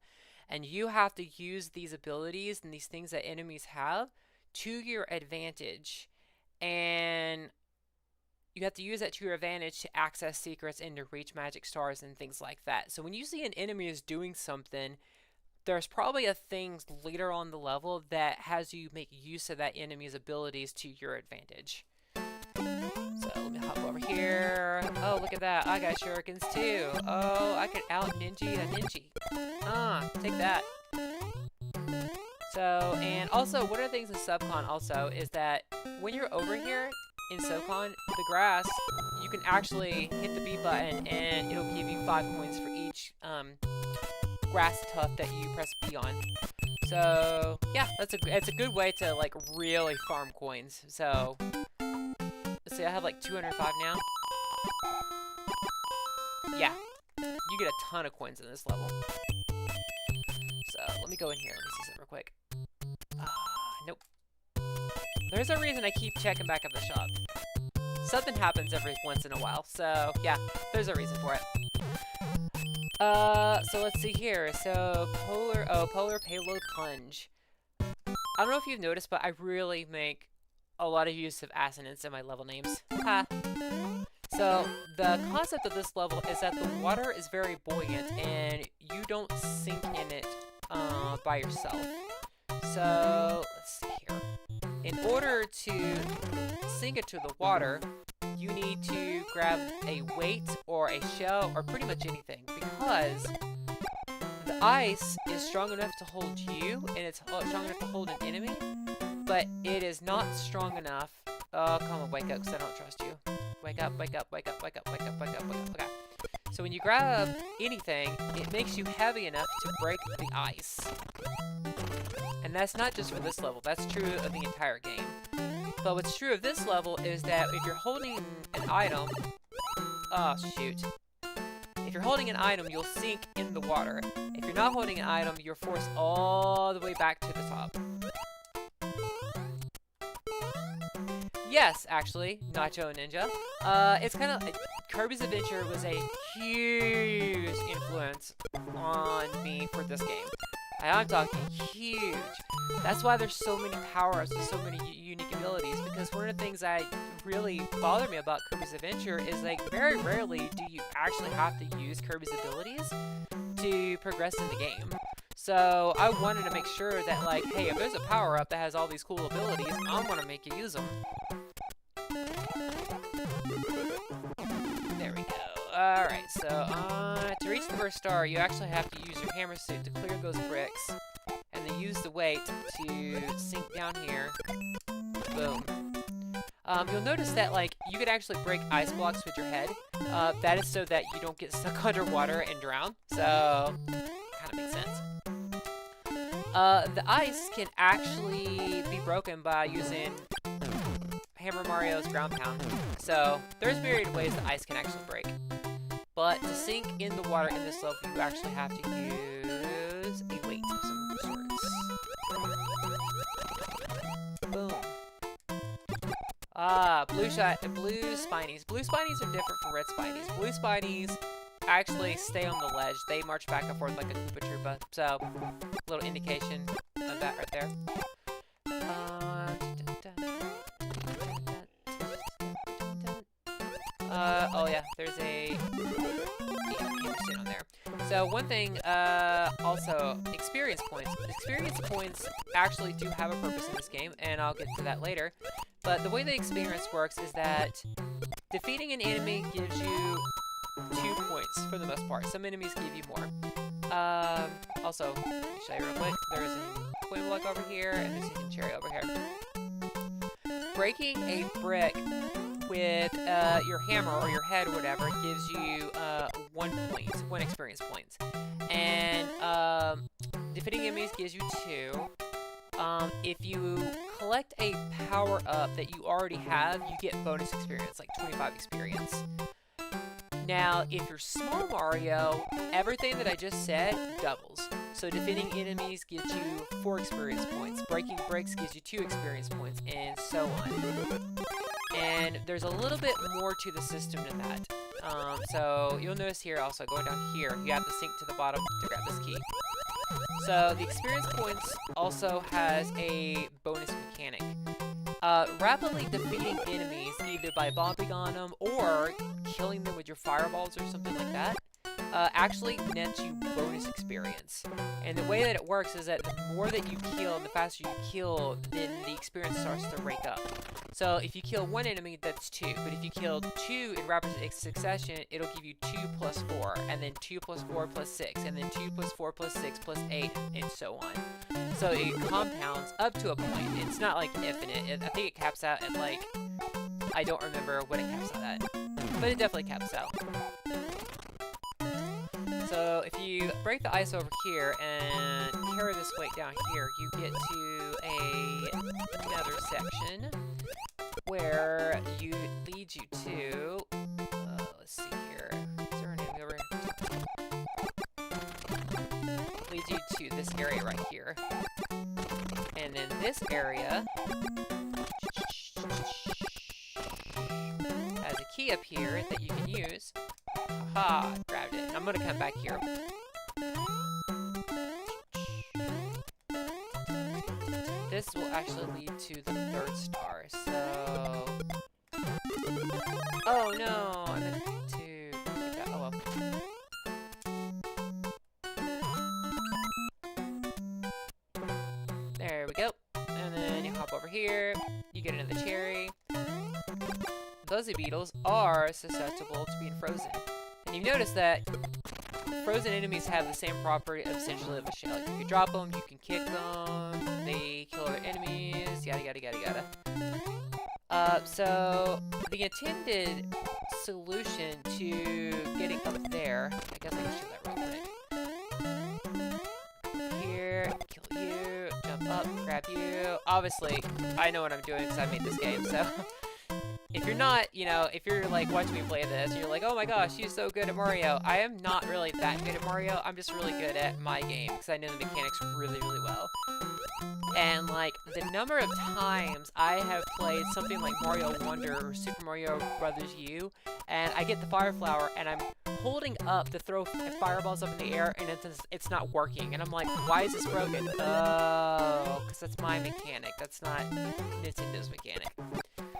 And you have to use these abilities and these things that enemies have to your advantage. And you have to use that to your advantage to access secrets and to reach magic stars and things like that. So when you see an enemy is doing something, there's probably a thing later on the level that has you make use of that enemy's abilities to your advantage. So let me hop over here. Oh, look at that. I got shurikens too. Oh, I could out ninja a ninja. Take that. So, and also, one of the things in Subcon also is that when you're over here in Subcon, the grass, you can actually hit the B button and it'll give you 5 coins for each grass tuft that you press B on. So yeah, it's a good way to like really farm coins. So let's see, I have like 205 now. Yeah, you get a ton of coins in this level. So let me go in here. Let me see something real quick. Nope. There's a reason I keep checking back at the shop. Something happens every once in a while. So yeah, there's a reason for it. So let's see here. So, polar payload plunge. I don't know if you've noticed, but I really make a lot of use of assonance in my level names. Ha! So, the concept of this level is that the water is very buoyant, and you don't sink in it, by yourself. So, let's see here. In order to sink into the water, you need to grab a weight or a shell or pretty much anything, because the ice is strong enough to hold you and it's strong enough to hold an enemy, but it is not strong enough. Oh, come on, wake up, because I don't trust you. Wake up, wake up, wake up, wake up, wake up, wake up, wake up. Okay. So when you grab anything, it makes you heavy enough to break the ice. And that's not just for this level, that's true of the entire game. But what's true of this level is that if you're holding an item, oh shoot. If you're holding an item, you'll sink in the water. If you're not holding an item, you're forced all the way back to the top. Yes, actually, Nacho Ninja. It's kind of Kirby's Adventure was a huge influence on me for this game. And I'm talking huge. That's why there's so many power-ups and so many unique abilities, because one of the things that really bother me about Kirby's Adventure is, like, very rarely do you actually have to use Kirby's abilities to progress in the game. So I wanted to make sure that, like, hey, if there's a power-up that has all these cool abilities, I'm gonna make you use them. There we go. Alright, so to reach the first star, you actually have to use your hammer suit to clear those bricks, and then use the weight to sink down here. Boom. You'll notice that, like, you could actually break ice blocks with your head. That is so that you don't get stuck underwater and drown. So, kind of makes sense. The ice can actually be broken by using Hammer Mario's ground pound. So, there's myriad ways the ice can actually break. But to sink in the water in this level, you actually have to use a weight of some sorts. Boom. Blue spinies. Blue spinies are different from red spinies. Blue spinies actually stay on the ledge. They march back and forth like a Koopa Troopa. So, little indication of that right there. Oh yeah, there's a hammer on there. So one thing, also, experience points. Experience points actually do have a purpose in this game, and I'll get to that later. But the way the experience works is that defeating an enemy gives you 2 points for the most part. Some enemies give you more. Also, let me show you real quick. There's a coin block over here, and there's a hidden cherry over here. Breaking a brick with your hammer or your head or whatever gives you 1 point, 1 experience points. And defeating enemies gives you 2. If you collect a power-up that you already have, you get bonus experience, like 25 experience. Now, if you're Small Mario, everything that I just said doubles. So defeating enemies gives you 4 experience points, breaking bricks gives you 2 experience points, and so on. And there's a little bit more to the system than that. So you'll notice here also, going down here, you have to sink to the bottom to grab this key. So the experience points also has a bonus mechanic. Rapidly defeating enemies, either by bombing on them or killing them with your fireballs or something like that, actually nets you bonus experience. And the way that it works is that the more that you kill and the faster you kill, then the experience starts to rake up. So if you kill 1 enemy, that's 2. But if you kill 2 in rapid succession, it'll give you 2 plus 4, and then 2 plus 4 plus 6, and then 2 plus 4 plus 6 plus 8, and so on. So it compounds up to a point. It's not like infinite. I think it caps out at, like, I don't remember what it caps out at. But it definitely caps out. So if you break the ice over here and carry this weight down here, you get to another section where leads you to, let's see here, is there an enemy over here? Leads you to this area right here. And then this area has a key up here that you can use. Haha, grabbed it. I'm gonna come back here. This will actually lead to the 3rd star, so... Oh no, I meant to keep that. Oh well. There we go. And then you hop over here, you get another cherry. Fuzzy beetles are susceptible to being frozen. And you've noticed that frozen enemies have the same property of essentially of a shell. You can drop them, you can kick them, they kill other enemies, yada yada yada yada. So the intended solution to getting up there, I guess I can show that real quick. Here, kill you, jump up, grab you. Obviously, I know what I'm doing because I made this game, so... If you're not, you know, if you're, like, watching me play this, and you're like, oh my gosh, she's so good at Mario. I am not really that good at Mario. I'm just really good at my game, because I know the mechanics really, really well. And like the number of times I have played something like Mario Wonder or Super Mario Brothers U, and I get the fire flower and I'm holding up to throw fireballs up in the air and it's not working, and I'm like, why is this broken? Oh, because that's my mechanic. That's not Nintendo's mechanic.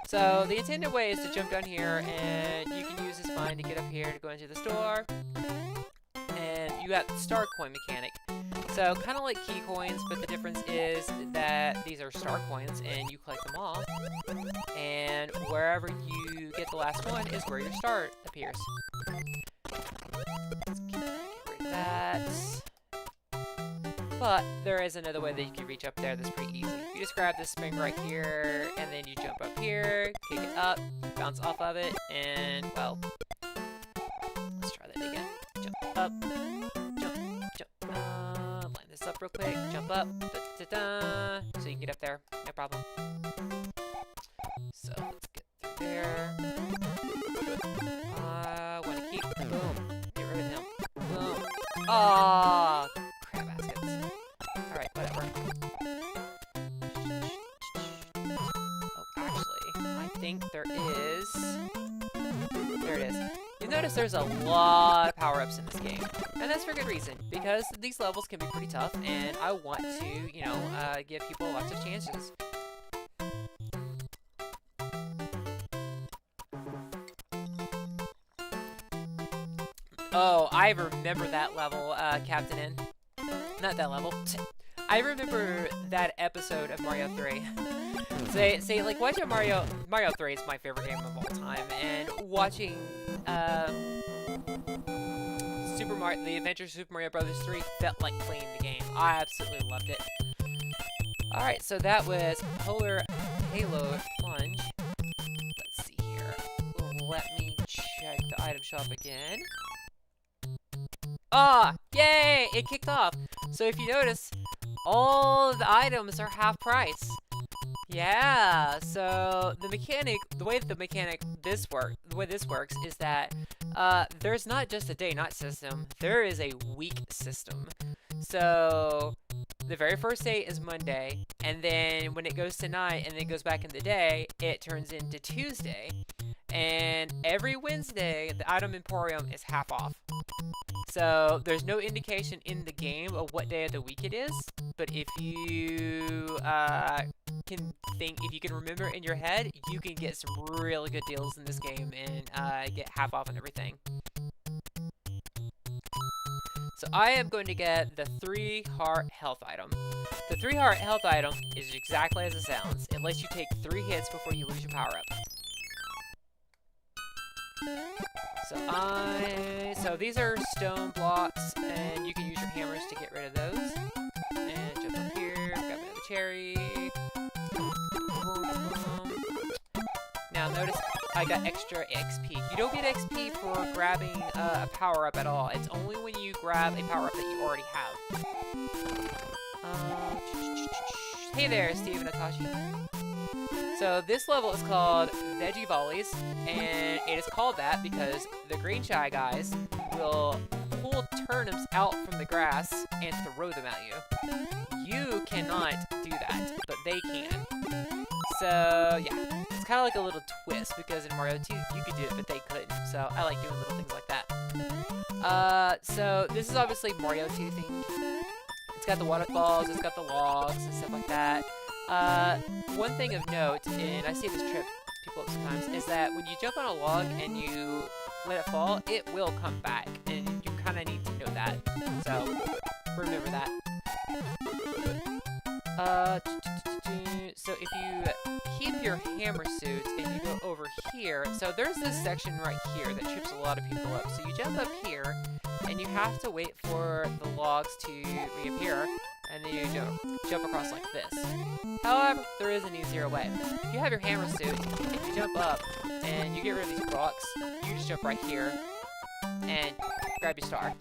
So the intended way is to jump down here, and you can use this vine to get up here to go into the store. And you got the star coin mechanic. So kind of like key coins, but the difference is that these are star coins and you collect them all. And wherever you get the last one is where your star appears. Let's get rid of that. But there is another way that you can reach up there that's pretty easy. You just grab this spring right here, and then you jump up here, kick it up, bounce off of it, and, well, let's try that again. Jump up, jump, line this up real quick, jump up, da-da-da, so you can get up there, no problem. So, let's get through there. Want to keep, boom, get rid of him, boom. Aww, crap baskets. Alright, whatever. Oh, actually, I think there is... There it is. You notice there's a lot of power-ups in this game. And that's for good reason, because these levels can be pretty tough, and I want to, you know, give people lots of chances. Oh, I remember that level, Captain N. Not that level. I remember that episode of Mario 3. Say, like, watching Mario 3 is my favorite game of all time, and watching, The Adventures of Super Mario Brothers 3 felt like playing the game. I absolutely loved it. Alright, so that was Polar Payload Plunge. Let's see here. Let me check the item shop again. Ah! Yay! It kicked off! So if you notice, all of the items are half price. Yeah, so the way this works is that there's not just a day-night system, there is a week system. So the very first day is Monday, and then when it goes to night and then goes back in the day, it turns into Tuesday. And every Wednesday, the item emporium is half off. So there's no indication in the game of what day of the week it is, but if you if you can remember in your head, you can get some really good deals in this game and get half off on everything. So I am going to get the 3-heart health item. The 3-heart health item is exactly as it sounds. It lets you take 3 hits before you lose your power up. So these are stone blocks, and you can use your hammers to get rid of those. And jump up here, grab another cherry. Now notice I got extra XP. You don't get XP for grabbing a power-up at all. It's only when you grab a power-up that you already have. Hey there, Steve and Atashi. So this level is called Veggie Volleys, and it is called that because the green shy guys will pull turnips out from the grass and throw them at you. You cannot do that, but they can. So yeah, it's kind of like a little twist because in Mario 2 you could do it, but they couldn't. So I like doing little things like that. So this is obviously Mario 2 themed. It's got the waterfalls, it's got the logs and stuff like that. One thing of note, and I see this trip people up sometimes, is that when you jump on a log and you let it fall, it will come back, and you kind of need to know that. So remember that. So if you keep your hammer suit and you go over here, so there's this section right here that trips a lot of people up. So you jump up here, and you have to wait for the logs to reappear, and then you jump across like this. However, there is an easier way. If you have your hammer suit, if you jump up and you get rid of these blocks, you just jump right here and grab your star.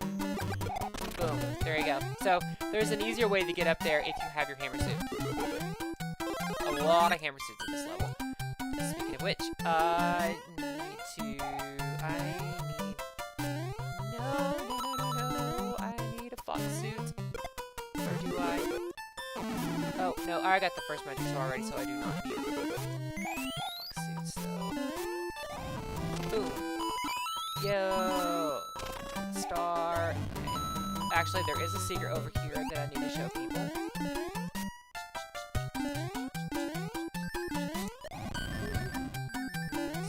Boom, there you go. So there's an easier way to get up there if you have your hammer suit. A lot of hammer suits in this level. Speaking of which, I need I need a fox suit. Or do I? Oh, no, I got the first magic sword already, so I do not need fuck suits, so... Boom. Yo! Star. Okay. Actually, there is a secret over here that I need to show people.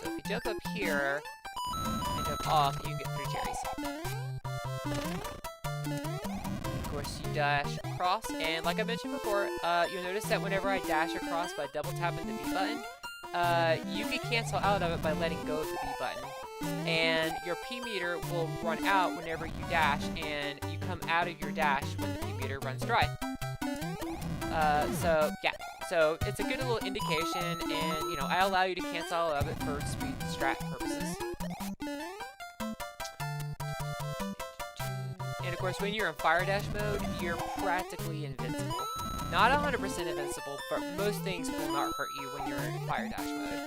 So if you jump up here, and jump off, you can get 3 cherries. Of course, you dash across, and like I mentioned before, you'll notice that whenever I dash across by double tapping the B button, you can cancel out of it by letting go of the B button. And your P meter will run out whenever you dash, and you come out of your dash when the P meter runs dry. So yeah, so it's a good little indication, and you know, I allow you to cancel out of it for speed strat purposes. And of course, when you're in fire dash mode, you're practically invincible. Not 100% invincible, but most things will not hurt you when you're in fire dash mode.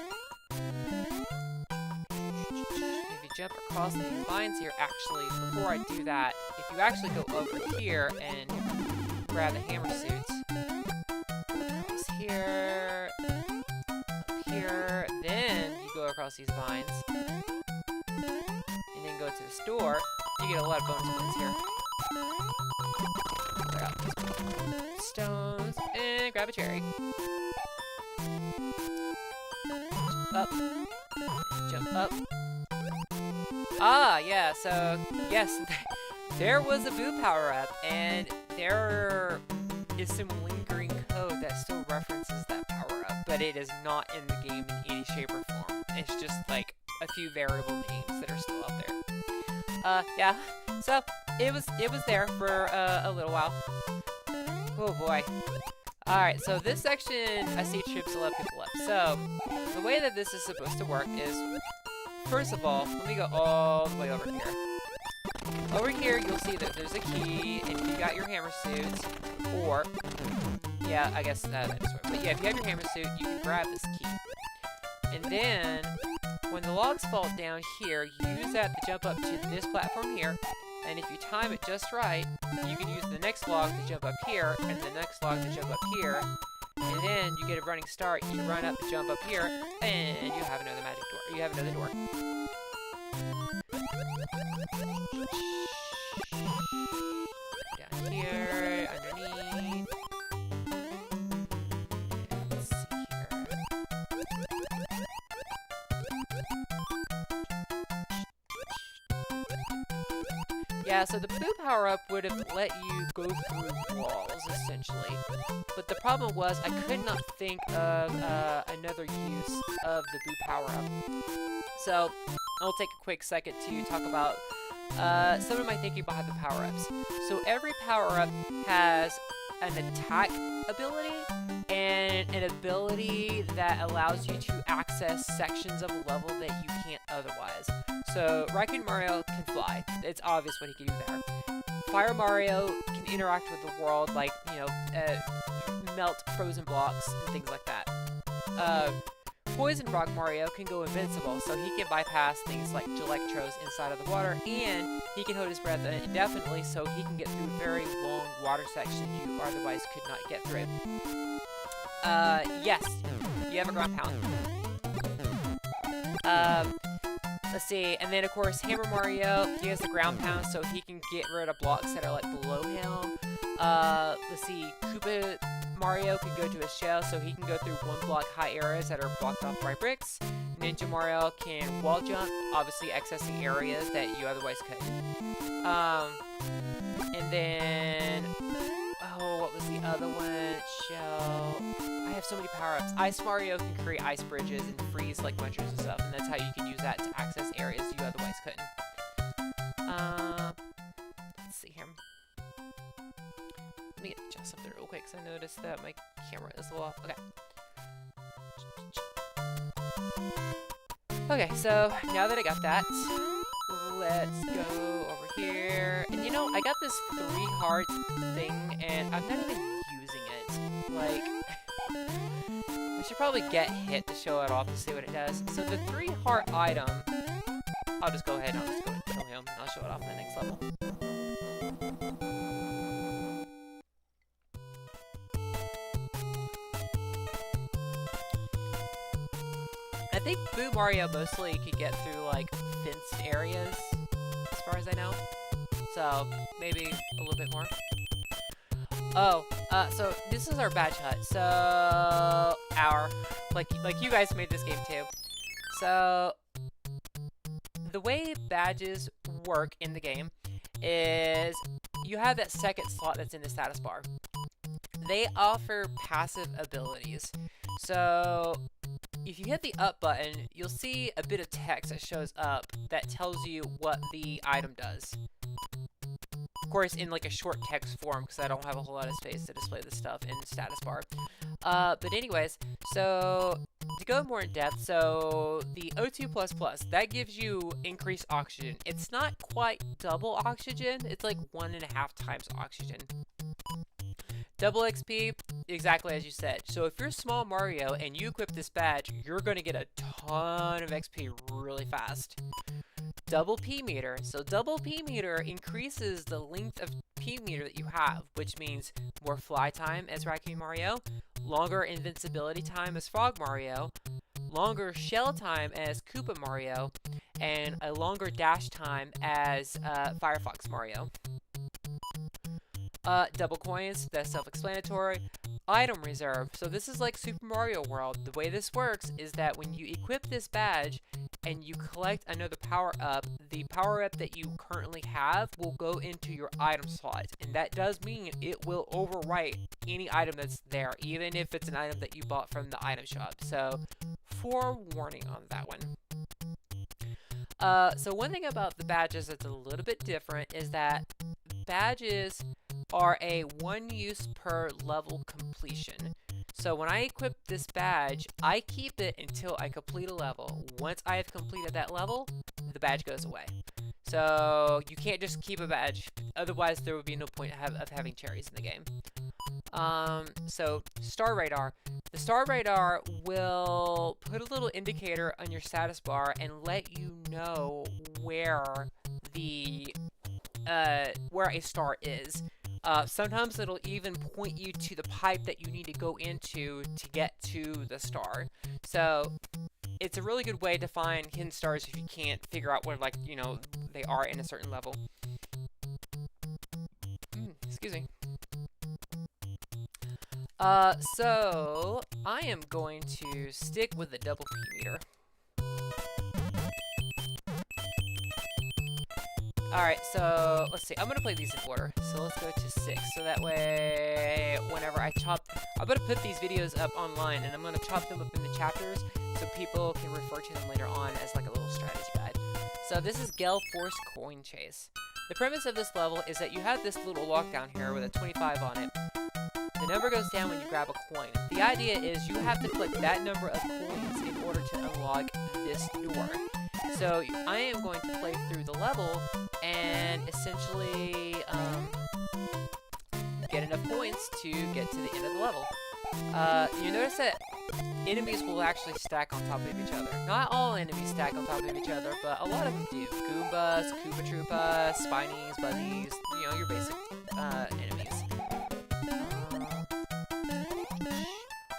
If you jump across these lines here, actually, before I do that, if you actually go over here and grab the hammer suits, across here, up here, then you go across these vines, and then go to the store, you get a lot of bonus points here. Clear out these stones, and grab a cherry. Up. Jump up. Ah, yeah, so, yes, there was a boo power-up, and there is some lingering code that still references that power-up, but it is not in the game in any shape or form. It's just, like, a few variable names that are still out there. Yeah, so, it was there for, a little while. Oh boy. Alright, so this section, I see trips a lot of people up. So, the way that this is supposed to work is, first of all, let me go all the way over here. Over here, you'll see that there's a key, and if you got your hammer suits, or, yeah, I guess that is right. But yeah, if you have your hammer suit, you can grab this key. And then, when the logs fall down here, you use that to jump up to this platform here. And if you time it just right, you can use the next log to jump up here, and the next log to jump up here, and then you get a running start, you run up to jump up here, and you have another magic door. You have another door. Down here, underneath. Let's see here. Yeah, so the boo power-up would have let you go through walls, essentially. But the problem was, I could not think of another use of the boo power-up. So, I'll take a quick second to talk about some of my thinking behind the power-ups. So, every power-up has an attack ability, and an ability that allows you to access sections of a level that you can't otherwise. So, Raccoon Mario can fly. It's obvious what he can do there. Fire Mario can interact with the world, like, you know, melt frozen blocks and things like that. Poison Rock Mario can go invincible, so he can bypass things like Electros inside of the water, and he can hold his breath indefinitely, so he can get through very long water sections you otherwise could not get through. Yes, you have a ground pound. Let's see, and then of course Hammer Mario, he has the ground pound, so he can get rid of blocks that are like below him. Let's see, Koopa Mario can go to a shell, so he can go through one block high areas that are blocked off by bricks. Ninja Mario can wall jump, obviously accessing areas that you otherwise couldn't. And then, oh, what was the other one? Shell. I have so many power-ups. Ice Mario can create ice bridges and freeze like munchers and stuff, and that's how you can use that to access areas you otherwise couldn't. Let's see here. Let me adjust something real quick, because I noticed that my camera is a little off. Okay. Okay, so now that I got that, let's go over here. And you know, I got this 3 heart thing, and I'm not even using it. Like, I should probably get hit to show it off to see what it does. So the 3 heart item, I'll just go ahead and I'll just go and kill him, and I'll show it off in the next level. think Boo Mario mostly can get through like fenced areas, as far as I know. So maybe a little bit more. Oh, so this is our badge hut. So like you guys made this game too. So the way badges work in the game is you have that second slot that's in the status bar. They offer passive abilities. So if you hit the up button, you'll see a bit of text that shows up that tells you what the item does. Of course, in like a short text form, because I don't have a whole lot of space to display this stuff in status bar. But anyways, so to go more in depth, so the O2++, that gives you increased oxygen. It's not quite double oxygen, it's like 1.5 times oxygen. Double XP, exactly as you said. So if you're Small Mario and you equip this badge, you're going to get a ton of XP really fast. Double P meter. So double P meter increases the length of P meter that you have, which means more fly time as Raccoon Mario, longer invincibility time as Frog Mario, longer shell time as Koopa Mario, and a longer dash time as Firefox Mario. Double coins, that's self-explanatory. Item reserve. So this is like Super Mario World. The way this works is that when you equip this badge and you collect another power-up, the power-up that you currently have will go into your item slot. And that does mean it will overwrite any item that's there, even if it's an item that you bought from the item shop. So, forewarning on that one. So one thing about the badges that's a little bit different is that badges are a one use per level completion. So when I equip this badge, I keep it until I complete a level. Once I have completed that level, the badge goes away. So you can't just keep a badge, otherwise there would be no point of having cherries in the game. So Star Radar. The Star Radar will put a little indicator on your status bar and let you know where a star is. Sometimes it'll even point you to the pipe that you need to go into to get to the star. So it's a really good way to find hidden stars if you can't figure out where, like, you know, they are in a certain level. Excuse me. So I am going to stick with the double P meter. Alright, so let's see. I'm going to play these in order. So let's go to 6. So that way, whenever I'm going to put these videos up online, and I'm going to chop them up into chapters so people can refer to them later on as like a little strategy guide. So this is Gale Force Coin Chase. The premise of this level is that you have this little lockdown here with a 25 on it. The number goes down when you grab a coin. The idea is you have to collect that number of coins in order to unlock this door. So I am going to play through the level and essentially get enough points to get to the end of the level. You notice that enemies will actually stack on top of each other. Not all enemies stack on top of each other, but a lot of them do. Goombas, Koopa Troopa, Spinies, Buzzies, you know, your basic enemies.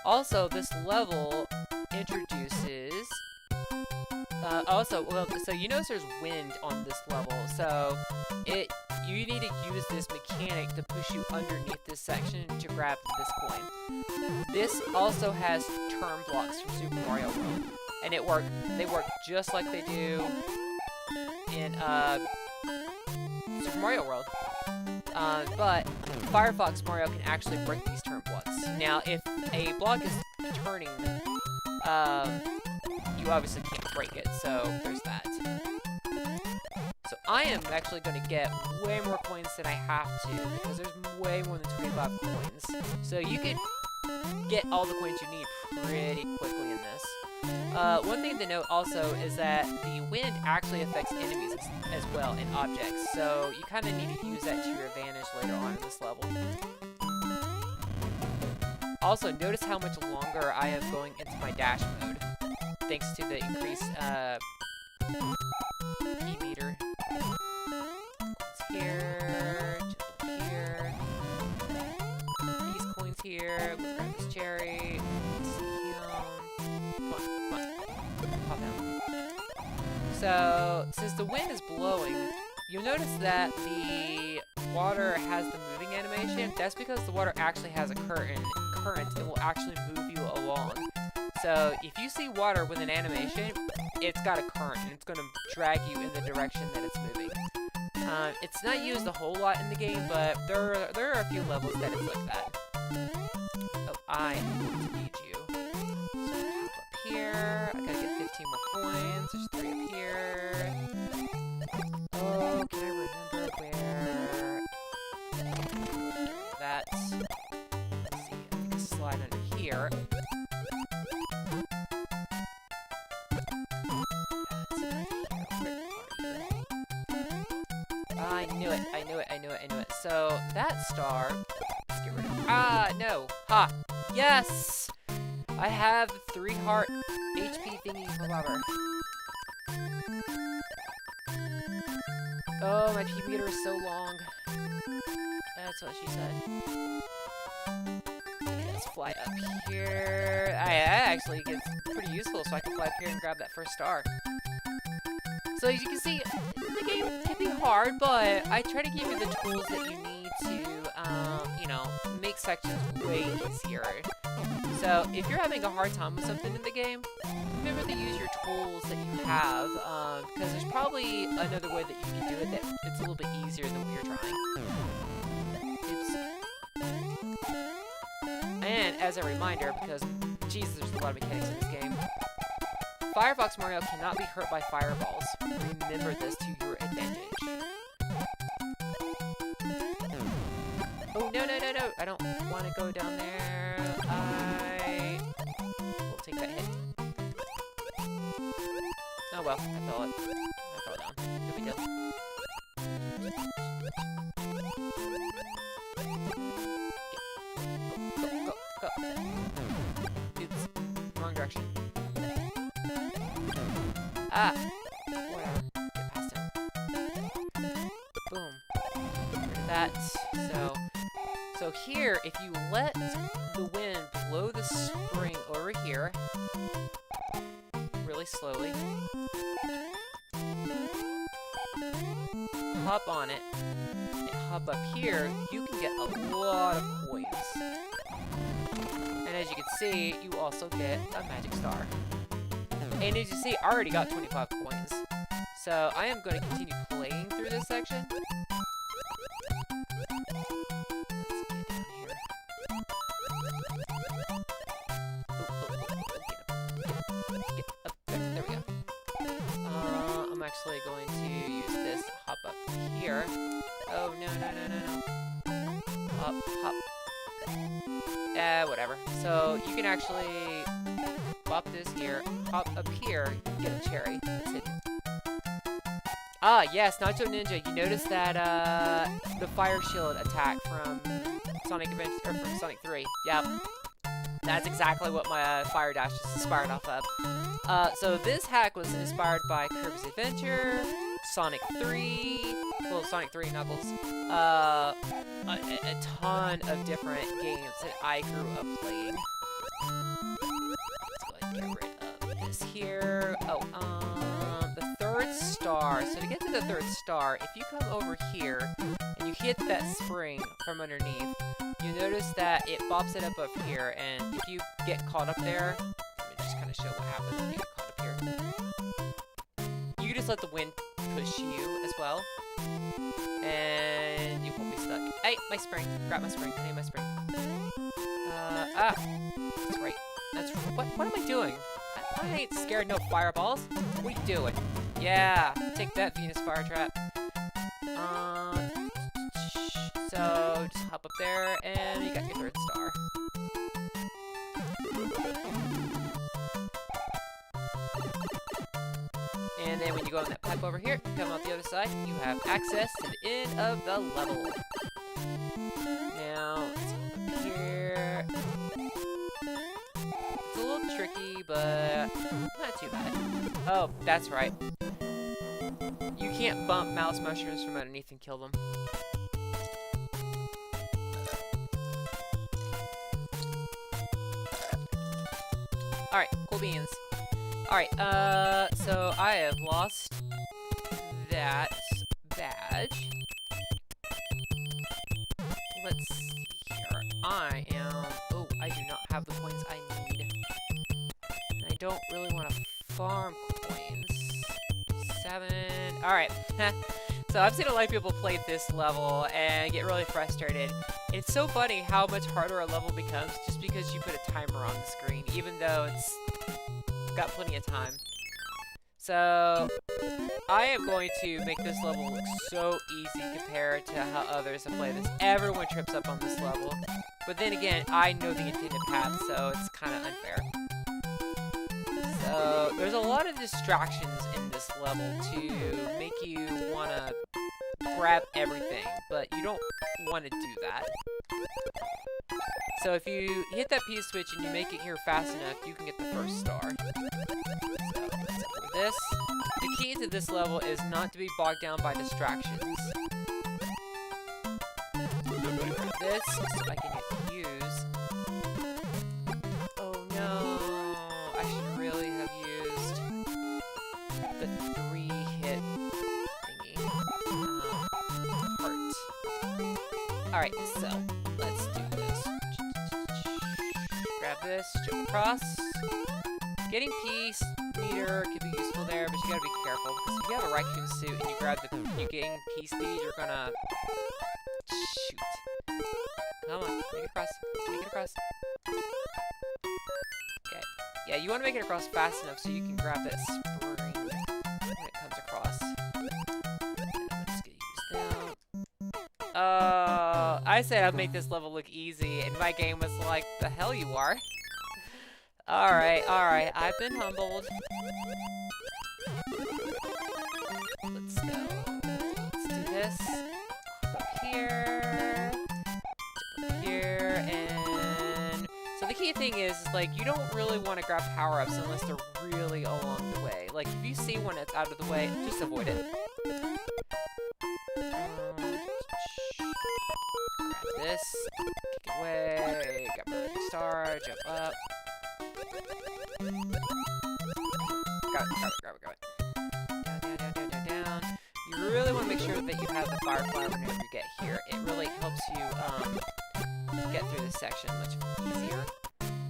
Also, this level introduces... so you notice there's wind on this level, so you need to use this mechanic to push you underneath this section to grab this coin. This also has turn blocks from Super Mario World, and they work just like they do in Super Mario World. But Firefox Mario can actually break these turn blocks. Now, if a block is turning, you obviously can't break it, so there's that. So I am actually going to get way more coins than I have to, because there's way more than 25 coins. So you could get all the coins you need pretty quickly in this. One thing to note also is that the wind actually affects enemies as well and objects, so you kind of need to use that to your advantage later on in this level. Also, notice how much longer I am going into my dash mode, thanks to the increased P meter. Coins here, jump here, these coins here, let's grab this cherry, come on, come on. So, since the wind is blowing, you'll notice that the water has the moving animation. That's because the water actually has a current. It will actually move you along. So, if you see water with an animation, it's got a current, and it's going to drag you in the direction that it's moving. It's not used a whole lot in the game, but there are a few levels that it's like that. Oh, I am going to need you. So, hop up here. I gotta get 15 more coins. There's 3 up here. Oh, can I remember where? That. Let's see. I think it's slide under here. I knew it. So, that star, let's get rid of it. Ah, no. Ha! Yes! I have the 3 heart HP thingy whatever. Oh, my P meter is so long. That's what she said. Okay, let's fly up here. That actually gets pretty useful, so I can fly up here and grab that first star. So as you can see, the game can be hard, but I try to give you the tools that you need to, you know, make sections way easier. So if you're having a hard time with something in the game, remember to use your tools that you have, because there's probably another way that you can do it that it's a little bit easier than what you're trying. Oops. And as a reminder, because, Jesus, there's a lot of mechanics in this game, Firefox Mario cannot be hurt by fireballs. Remember this to your advantage. Oh, no. I don't want to go down there. I will take that hit. Oh, well. I fell down. No big deal. Go. Oops. Wrong direction. Ah! Whatever. Get past him. Boom. Get rid of that. So here, if you let the wind blow the spring over here, really slowly, hop on it, and hop up here, you can get a lot of coins. And as you can see, you also get a magic star. And as you see, I already got 25 coins. So I am going to continue playing through this section. Let's get down here. Get up there. There we go. I'm actually going to use this hop up here. Oh, no. Hop. Whatever. So you can actually pop this here, hop up here, get a cherry. It's hidden. Ah, yes, Nacho Ninja. You notice that the fire shield attack from Sonic Adventure, or from Sonic 3. Yep. That's exactly what my fire dash is inspired off of. So this hack was inspired by Kirby's Adventure, Sonic 3, well, Sonic 3 Knuckles, a ton of different games that I grew up playing. Let's go ahead and get rid of this here. Oh, the 3rd star. So to get to the 3rd star, if you come over here and you hit that spring from underneath, you notice that it bops it up here, and if you get caught up there, let me just kind of show what happens if you get caught up here. You can just let the wind push you as well, and you won't be stuck. Hey, my spring. Grab my spring. I need my spring. That's right. What am I doing? I ain't scared no fireballs. What are you doing? Yeah, take that, Venus Fire Trap. So, just hop up there, and you got your 3rd star. And then when you go on that pipe over here, come out the other side, you have access to the end of the level. Now, let's hop up here. It's a little tricky, but not too bad. Oh, that's right. You can't bump mouse mushrooms from underneath and kill them. Alright, cool beans. Alright, so I have lost that badge. Let's see here. I do not have the coins I need. I don't really want to farm coins. 7. Alright. So I've seen a lot of people play this level and get really frustrated. It's so funny how much harder a level becomes just because you put a timer on the screen, even though it's got plenty of time. So I am going to make this level look so easy compared to how others have played this. Everyone trips up on this level. But then again, I know the intended path, so it's kind of unfair. So there's a lot of distractions in this level to make you want to grab everything, but you don't want to do that. So if you hit that P switch and you make it here fast enough, you can get the first star. So let's go for this. The key to this level is not to be bogged down by distractions. This so I can get use. Oh no, I should really have used the 3-hit thingy. Heart. Alright, so let's do this. Grab this, jump across. Getting peace meter could be useful there, but you gotta be careful because if you have a raccoon suit and you grab the you gain peace speed, you're gonna shoot. Come on, make it across. Make it across. Okay. Yeah, you want to make it across fast enough so you can grab that spring when it comes across. And I'm just gonna use that. I said I'd make this level look easy, and my game was like, the hell you are. Alright, I've been humbled. Let's go. Let's do this. Up here. Up here, and... So the key thing is, like, you don't really want to grab power-ups unless they're really along the way. Like, if you see one that's out of the way, just avoid it. Grab this. Kick it away. Got my star. Jump up. Grab it. Down. You really want to make sure that you have the firefly whenever you get here. It really helps you get through this section much easier.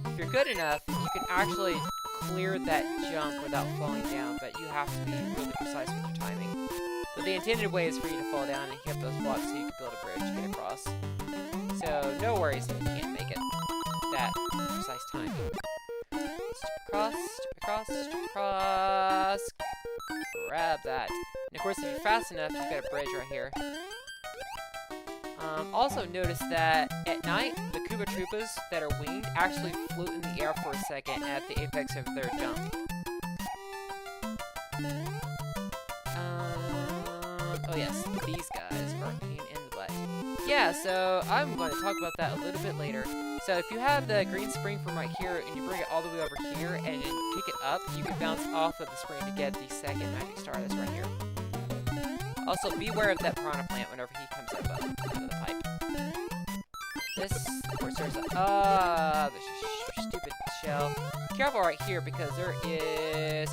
If you're good enough, you can actually clear that jump without falling down, but you have to be really precise with your timing. But the intended way is for you to fall down and hit those blocks so you can build a bridge and get across. So no worries if you can't make it that precise timing. Step across, grab that. And of course, if you're fast enough, you've got a bridge right here. Also notice that at night, the Koopa Troopas that are winged actually float in the air for a second at the apex of their jump. Oh yes, these guys are a pain in the butt. Yeah, so I'm going to talk about that a little bit later. So if you have the green spring from right here and you bring it all the way over here and then kick it up, you can bounce off of the spring to get the second magic star that's right here. Also, beware of that piranha plant whenever he comes up out of the pipe. This, of course, there's a, there's a stupid shell. Careful right here because there is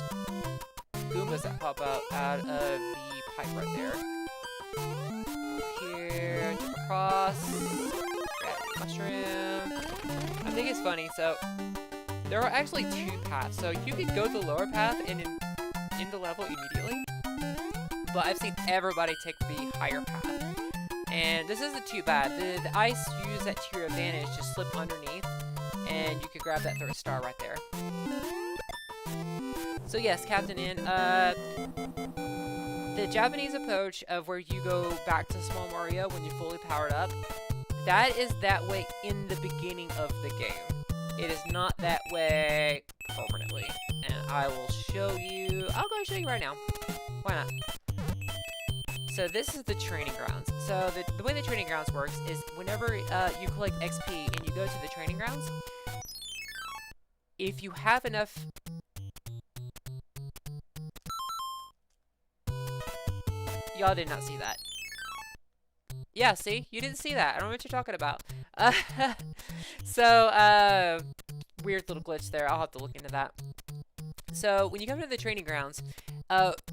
Goombas that pop out of the pipe right there. Over here, jump across. Mushroom. I think it's funny, so there are actually 2 paths. So you could go the lower path and in the level immediately, but I've seen everybody take the higher path. And this isn't too bad. The ice, use that to your advantage to slip underneath, and you could grab that 3rd star right there. So yes, Captain N, the Japanese approach of where you go back to Small Mario when you're fully powered up, that is that way in the beginning of the game. It is not that way permanently. And I will show you... I'll go show you right now. Why not? So this is the training grounds. So the way the training grounds works is whenever you collect XP and you go to the training grounds, if you have enough... Y'all did not see that. Yeah, see? You didn't see that. I don't know what you're talking about. So, weird little glitch there. I'll have to look into that. So when you come to the training grounds,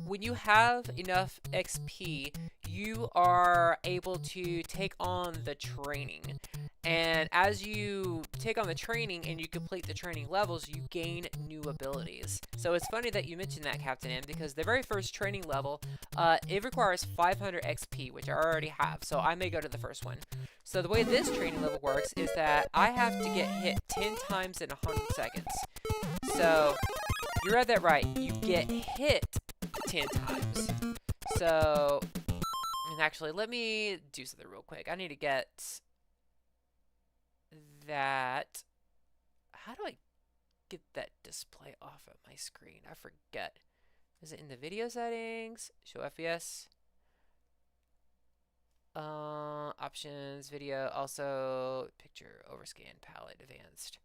when you have enough XP, you are able to take on the training. And as you take on the training and you complete the training levels, you gain new abilities. So it's funny that you mentioned that, Captain M, because the very first training level, it requires 500 XP, which I already have. So I may go to the first one. So the way this training level works is that I have to get hit 10 times in 100 seconds. So you read that right. You get hit 10 times. So, and actually, let me do something real quick. I need to get that. How do I get that display off of my screen? I forget. Is it in the video settings? Show FPS. Options, video, also picture, overscan, palette, advanced.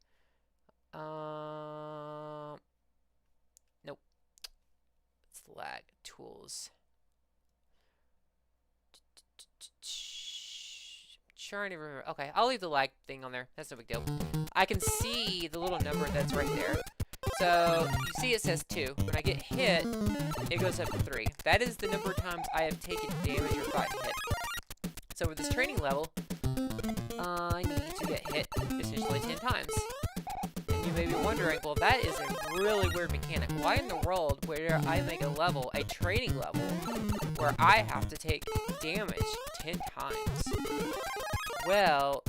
Nope. It's lag, tools. Trying to remember. Okay, I'll leave the lag thing on there. That's no big deal. I can see the little number that's right there. So, you see it says 2. When I get hit, it goes up to 3. That is the number of times I have taken damage or gotten hit. So, with this training level, I need to get hit essentially 10 times. And you may be wondering, well, that is a really weird mechanic. Why in the world would I make a level, a training level, where I have to take damage 10 times? Well,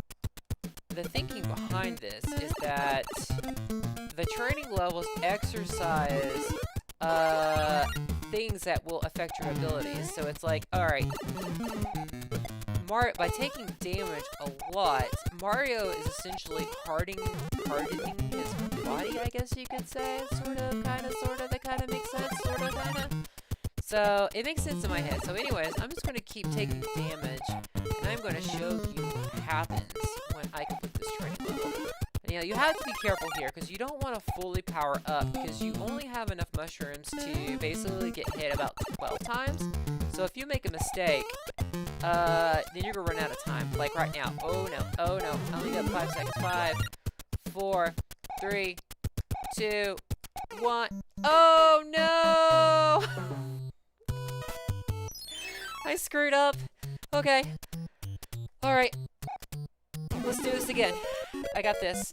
the thinking behind this is that the training levels exercise things that will affect your abilities. So it's like, alright, by taking damage a lot, Mario is essentially hardening his body, I guess you could say. Sort of, kind of, sort of, that kind of makes sense, sort of, kind of. So, it makes sense in my head. So anyways, I'm just going to keep taking damage, and I'm going to show you what happens when I complete this training level. And, you know, you have to be careful here, because you don't want to fully power up, because you only have enough mushrooms to basically get hit about 12 times. So if you make a mistake, then you're going to run out of time. Like right now. Oh no, oh no. I only got 5 seconds. 5, 4, 3, 2, 1. Oh no! I screwed up. Okay. Alright. Let's do this again. I got this.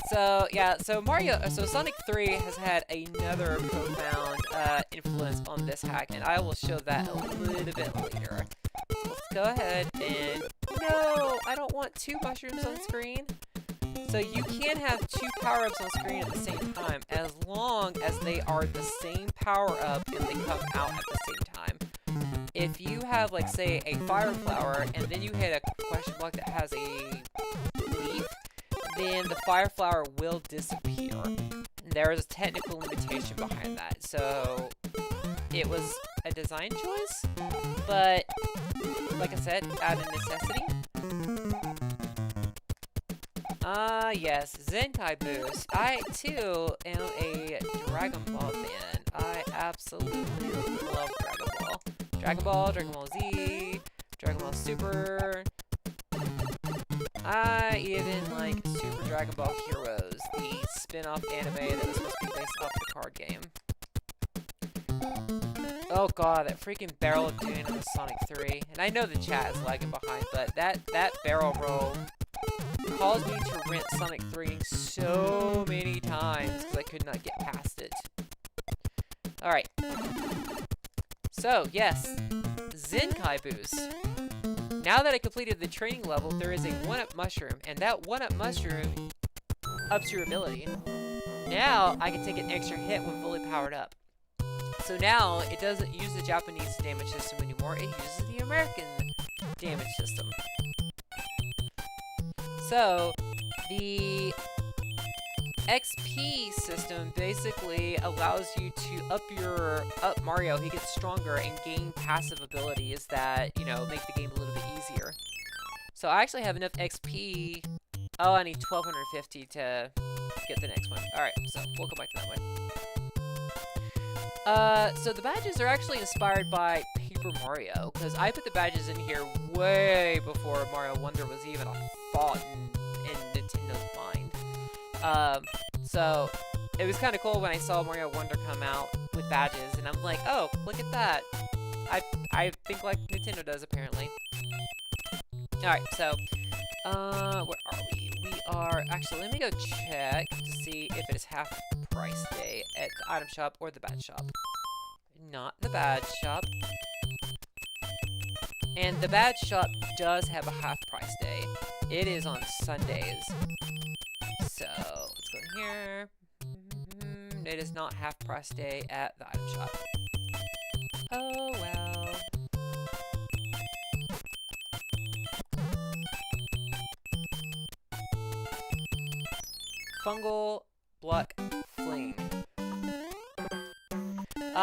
So, yeah, so Sonic 3 has had another profound influence on this hack, and I will show that a little bit later. So let's go ahead and... No! I don't want 2 mushrooms on screen. So you can have 2 power-ups on screen at the same time, as long as they are the same power-up and they come out at the same time. If you have, like, say, a fire flower, and then you hit a question block that has a leaf, then the fire flower will disappear. There is a technical limitation behind that. So it was a design choice, but like I said, out of necessity. Yes, Zenkai Boost. I too am a Dragon Ball fan. I absolutely love Dragon Ball. Dragon Ball, Dragon Ball Z, Dragon Ball Super. I even like Super Dragon Ball Heroes, the spin-off anime that was supposed to be based off the card game. Oh god, that freaking barrel of doom on the Sonic 3. And I know the chat is lagging behind, but that barrel roll caused me to rent Sonic 3 so many times because I could not get past it. Alright. So, yes. Zenkai Boost. Now that I completed the training level, there is a 1-up mushroom, and that 1-up mushroom ups your ability. Now, I can take an extra hit when fully powered up. So now, it doesn't use the Japanese damage system anymore, it uses the American damage system. So, the XP system basically allows you to up Mario. He gets stronger and gain passive abilities that, you know, make the game a little bit easier. So I actually have enough XP. Oh, I need 1250 to get the next one. Alright, so we'll go back to that one. So the badges are actually inspired by Super Mario, because I put the badges in here way before Mario Wonder was even a thought in Nintendo's mind. So it was kind of cool when I saw Mario Wonder come out with badges, and I'm like, oh, look at that. I think like Nintendo does, apparently. Alright, so, where are we? We are, actually, let me go check to see if it is half price day at the item shop or the badge shop. Not the badge shop. And the badge shop does have a half price day. It is on Sundays. So, let's go in here. It is not half price day at the item shop. Oh, well. Fungal block fling.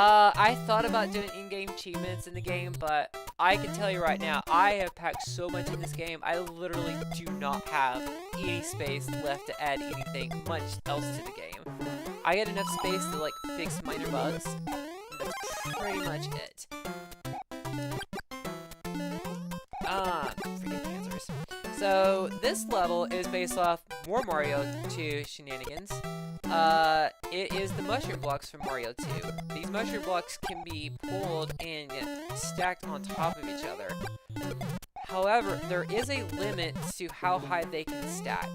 I thought about doing in-game achievements in the game, but I can tell you right now, I have packed so much in this game, I literally do not have any space left to add anything much else to the game. I got enough space to like fix minor bugs, and that's pretty much it. Freaking cancers. So this level is based off more Mario 2 shenanigans. It is the mushroom blocks from Mario 2. These mushroom blocks can be pulled and stacked on top of each other. However, there is a limit to how high they can stack.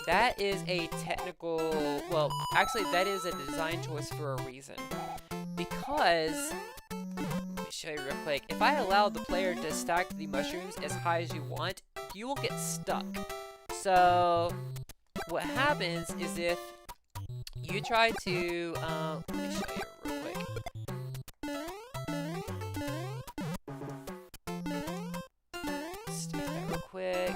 That is a technical, well, actually that is a design choice for a reason. Because, let me show you real quick, if I allow the player to stack the mushrooms as high as you want, you will get stuck. So, what happens is if you try to, let me show you real quick. Let's do that real quick.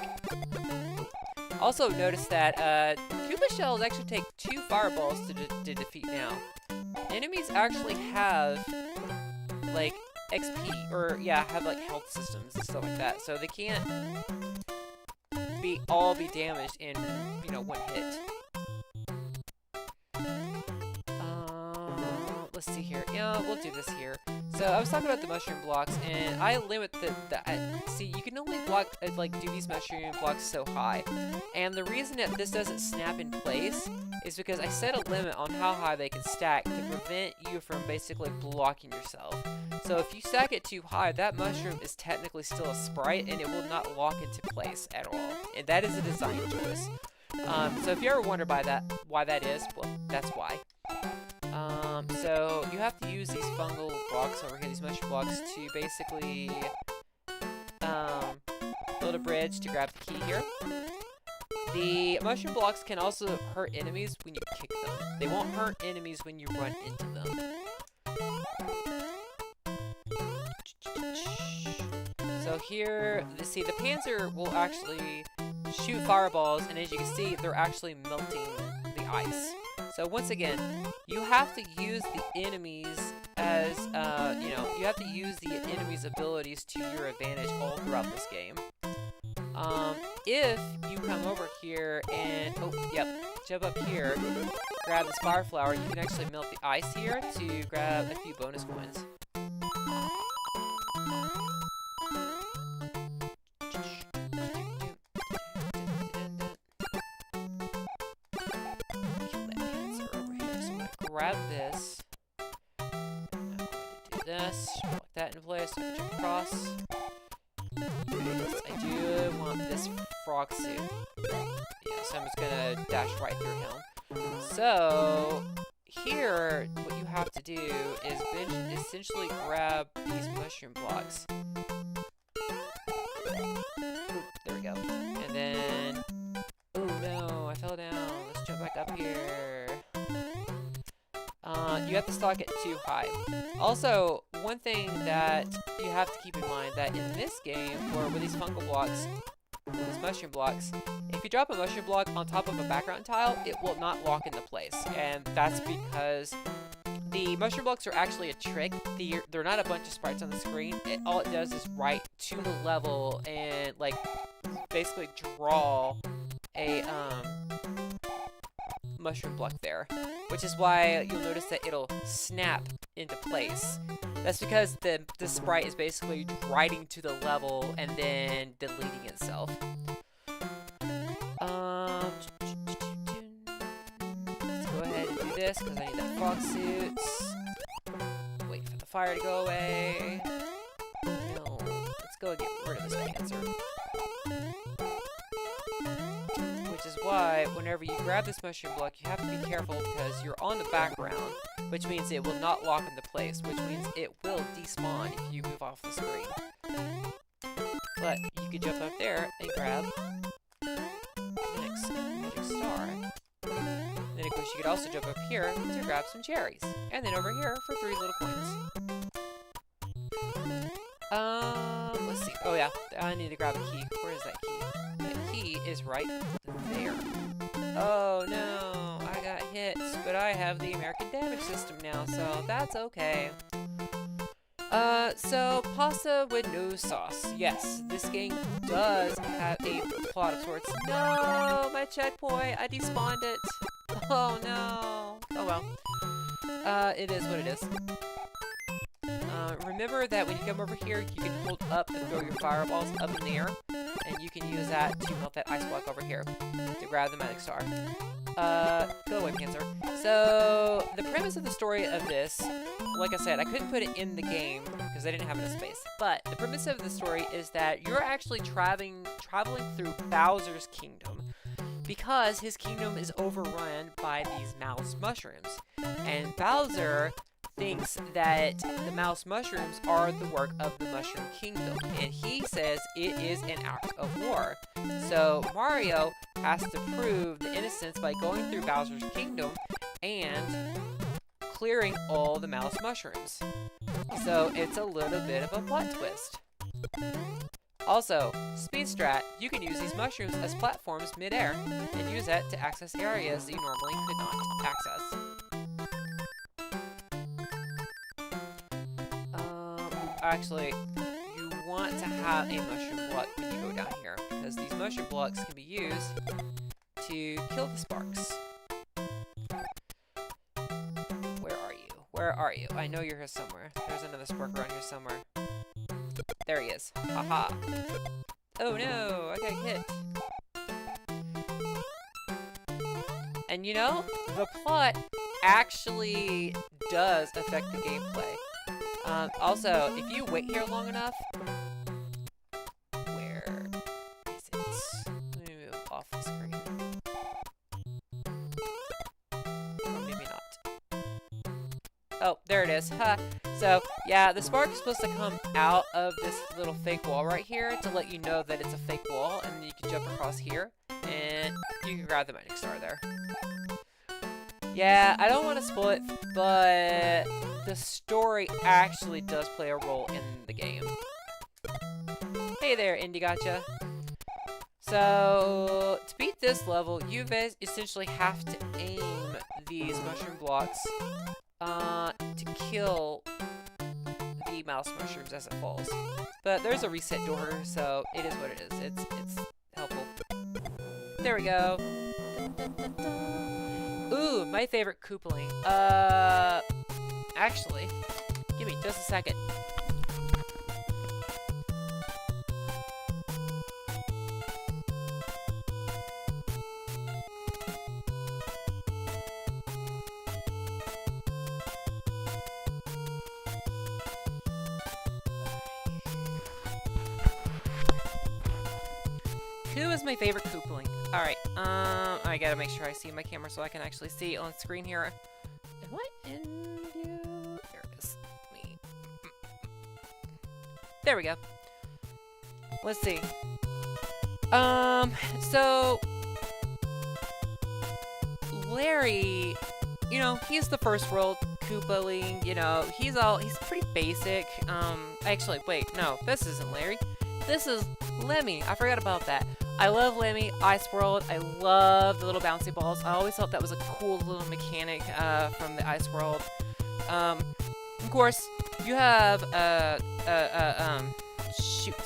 Also notice that, Koopa shells actually take 2 fireballs to defeat now. Enemies actually have, like, XP, or, yeah, have, like, health systems and stuff like that, so they can't all be damaged in, you know, one hit. Let's see here. Yeah, we'll do this here. So I was talking about the mushroom blocks, and I limit see, you can only do these mushroom blocks so high. And the reason that this doesn't snap in place is because I set a limit on how high they can stack to prevent you from basically blocking yourself. So if you stack it too high, that mushroom is technically still a sprite, and it will not lock into place at all. And that is a design choice. So if you ever wonder why that is, well, that's why. So you have to use these fungal blocks over here, these mushroom blocks, to basically build a bridge to grab the key here. The mushroom blocks can also hurt enemies when you kick them. They won't hurt enemies when you run into them. So here, see, the Panzer will actually shoot fireballs, and as you can see, they're actually melting the ice. So once again, you have to use the enemies as, you have to use the enemy's abilities to your advantage all throughout this game. If you come over here and, jump up here, grab this fire flower, you can actually melt the ice here to grab a few bonus coins. Grab this. I'm going to do this. Lock that in place so I can jump across. Yes, I do want this frog suit. Yeah, so I'm just gonna dash right through him. So here, what you have to do is essentially grab these mushroom blocks. Ooh, there we go. And then, oh no, I fell down. Let's jump back up here. You have to stock it too high. Also, one thing that you have to keep in mind that in this game, or with these fungal blocks, these mushroom blocks, if you drop a mushroom block on top of a background tile, it will not lock into place. And that's because the mushroom blocks are actually a trick. They're not a bunch of sprites on the screen. All it does is write to the level and, like, basically draw a, mushroom block there, which is why you'll notice that it'll snap into place. That's because the sprite is basically writing to the level and then deleting itself. Let's go ahead and do this because I need that frog suit. Wait for the fire to go away. No, let's go get rid of this cancer. Which is why whenever you grab this mushroom block, you have to be careful because you're on the background, which means it will not lock into place, which means it will despawn if you move off the screen. But you can jump up there and grab the next magic star. Then of course you could also jump up here to grab some cherries. And then over here for 3 little coins. Let's see. Oh yeah, I need to grab a key. Where is that key? The key is right there. Oh no, I got hit, but I have the American damage system now, so that's okay. So pasta with no sauce. Yes, this game does have a plot of sorts. No, my checkpoint, I despawned it. Oh no. Oh well. It is what it is. Remember that when you come over here, you can hold up and throw your fireballs up in the air, and you can use that to melt that ice block over here to grab the magic star. Go away, Cancer. So, the premise of the story of this, like I said, I couldn't put it in the game because I didn't have enough space, but the premise of the story is that you're actually traveling through Bowser's kingdom because his kingdom is overrun by these mouse mushrooms, and Bowser thinks that the mouse mushrooms are the work of the Mushroom Kingdom, and he says it is an act of war. So Mario has to prove the innocence by going through Bowser's kingdom and clearing all the mouse mushrooms. So it's a little bit of a plot twist. Also, speed strat, you can use these mushrooms as platforms mid-air and use that to access areas that you normally could not access. Actually, you want to have a mushroom block when you go down here, because these mushroom blocks can be used to kill the sparks. Where are you? Where are you? I know you're here somewhere. There's another spark around here somewhere. There he is. Haha. Oh no, I got hit. And you know, the plot actually does affect the gameplay. Also, if you wait here long enough, where is it? Let me move off the screen. Or maybe not. Oh, there it is. Ha! So, yeah, the spark is supposed to come out of this little fake wall right here to let you know that it's a fake wall, and then you can jump across here, and you can grab the magic star there. Yeah, I don't want to spoil it, but the story actually does play a role in the game. Hey there, Indie Gotcha. So, to beat this level, you guys essentially have to aim these mushroom blocks to kill the mouse mushrooms as it falls. But there's a reset door, so it is what it is. It's helpful. There we go. Ooh, my favorite Koopaling. Actually, give me just a second. Who is my favorite Koopaling? Alright, I gotta make sure I see my camera so I can actually see it on screen here. And what in you? There it is. Me. There we go. Let's see. So Larry, you know, he's the first world Koopaling, you know, he's pretty basic. Actually, wait, no, this isn't Larry. This is Lemmy. I forgot about that. I love Lemmy, Ice World. I love the little bouncy balls. I always thought that was a cool little mechanic from the Ice World. Of course, you have shoot.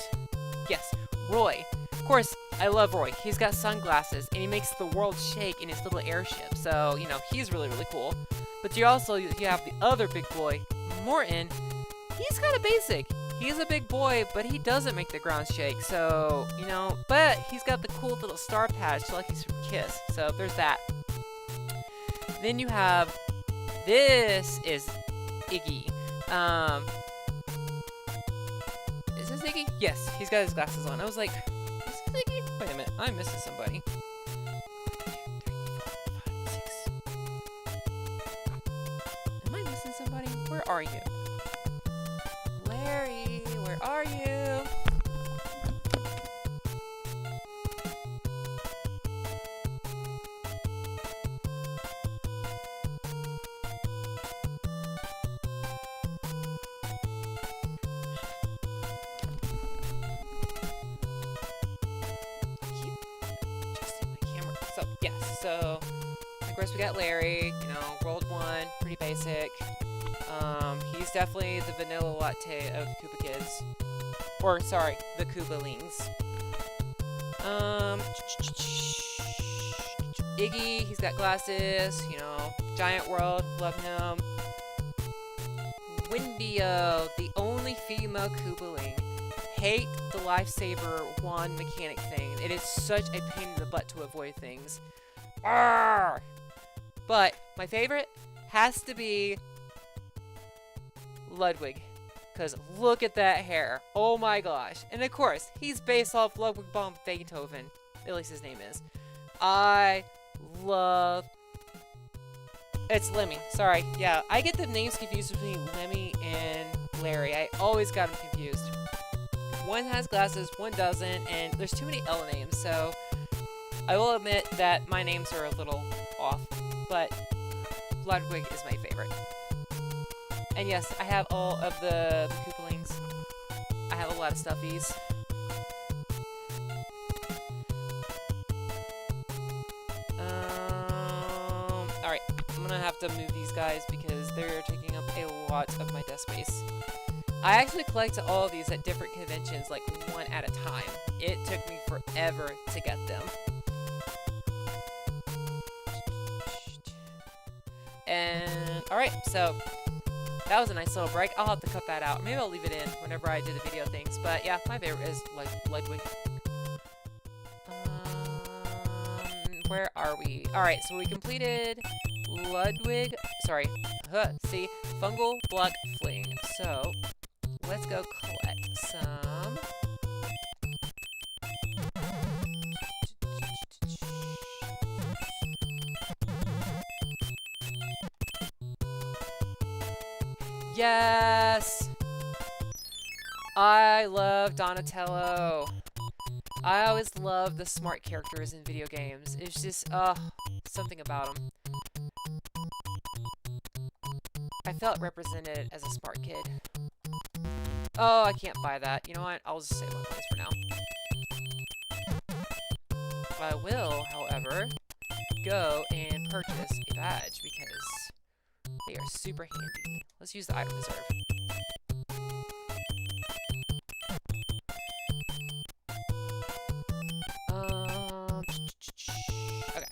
Yes, Roy. Of course, I love Roy. He's got sunglasses, and he makes the world shake in his little airship. So, you know, he's really, really cool. But you have the other big boy, Morton. He's kind of basic. He's a big boy, but he doesn't make the ground shake. So, you know, but he's got the cool little star patch like he's from Kiss. So there's that. Then you have, this is Iggy. Is this Iggy? Yes, he's got his glasses on. I was like, is this Iggy? Wait a minute, I'm missing somebody. 1, 2, 3, 4, 5, 6. Am I missing somebody? Where are you? Larry, where are you? So, of course, we got Larry, you know, World 1, pretty basic. He's definitely the vanilla latte of the Koopa Kids. Or, sorry, the Koopalings. Iggy, he's got glasses, you know, Giant World, love him. Windio, the only female Koopaling. Hate the lifesaver wand mechanic thing. It is such a pain in the butt to avoid things. Arrgh! But my favorite has to be Ludwig, because look at that hair. Oh my gosh. And of course, he's based off Ludwig von Beethoven. At least his name is. I love... It's Lemmy. Sorry. Yeah, I get the names confused between Lemmy and Larry. I always got them confused. One has glasses, one doesn't, and there's too many L names, so I will admit that my names are a little off, but Ludwig is my favorite. And yes, I have all of the Koopalings. I have a lot of stuffies. Alright, I'm gonna have to move these guys because they're taking up a lot of my desk space. I actually collect all of these at different conventions, like one at a time. It took me forever to get them. And, alright, so that was a nice little break. I'll have to cut that out. Maybe I'll leave it in whenever I do the video things. But yeah, my favorite is Ludwig. Where are we? Alright, so we completed Ludwig. Sorry. See? Fungal, Block, Fling. So, let's go collect some. Yes! I love Donatello. I always love the smart characters in video games. It's just, something about them. I felt represented as a smart kid. Oh, I can't buy that. You know what? I'll just save my coins for now. I will, however, go and purchase a badge because they are super handy. Let's use the item reserve. Okay.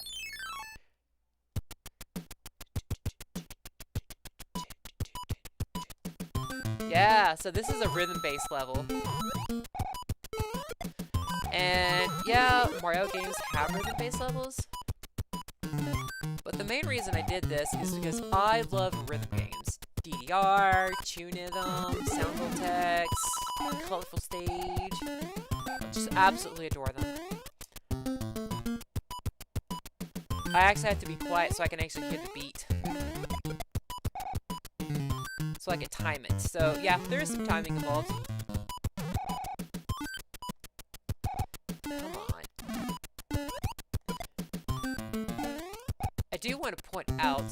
Yeah, so this is a rhythm-based level. And yeah, Mario games have rhythm-based levels. But the main reason I did this is because I love rhythm games. DDR, Tunism, Sound Voltex, Colorful Stage. I just absolutely adore them. I actually have to be quiet so I can actually hear the beat. So I can time it. So yeah, there is some timing involved. Come on. I do want to point out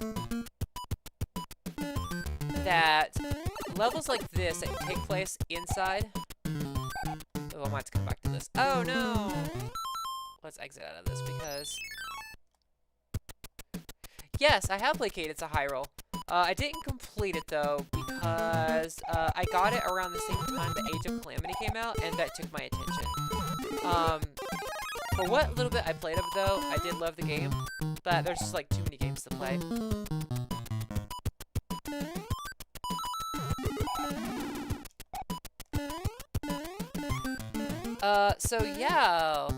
that levels like this that take place inside... Oh, I might have to come back to this. Oh no! Let's exit out of this because... Yes, I have played Cadence of Hyrule. I didn't complete it though because I got it around the same time the Age of Calamity came out, and that took my attention. For what little bit I played of it, though, I did love the game. But there's just like too many games to play. So yeah.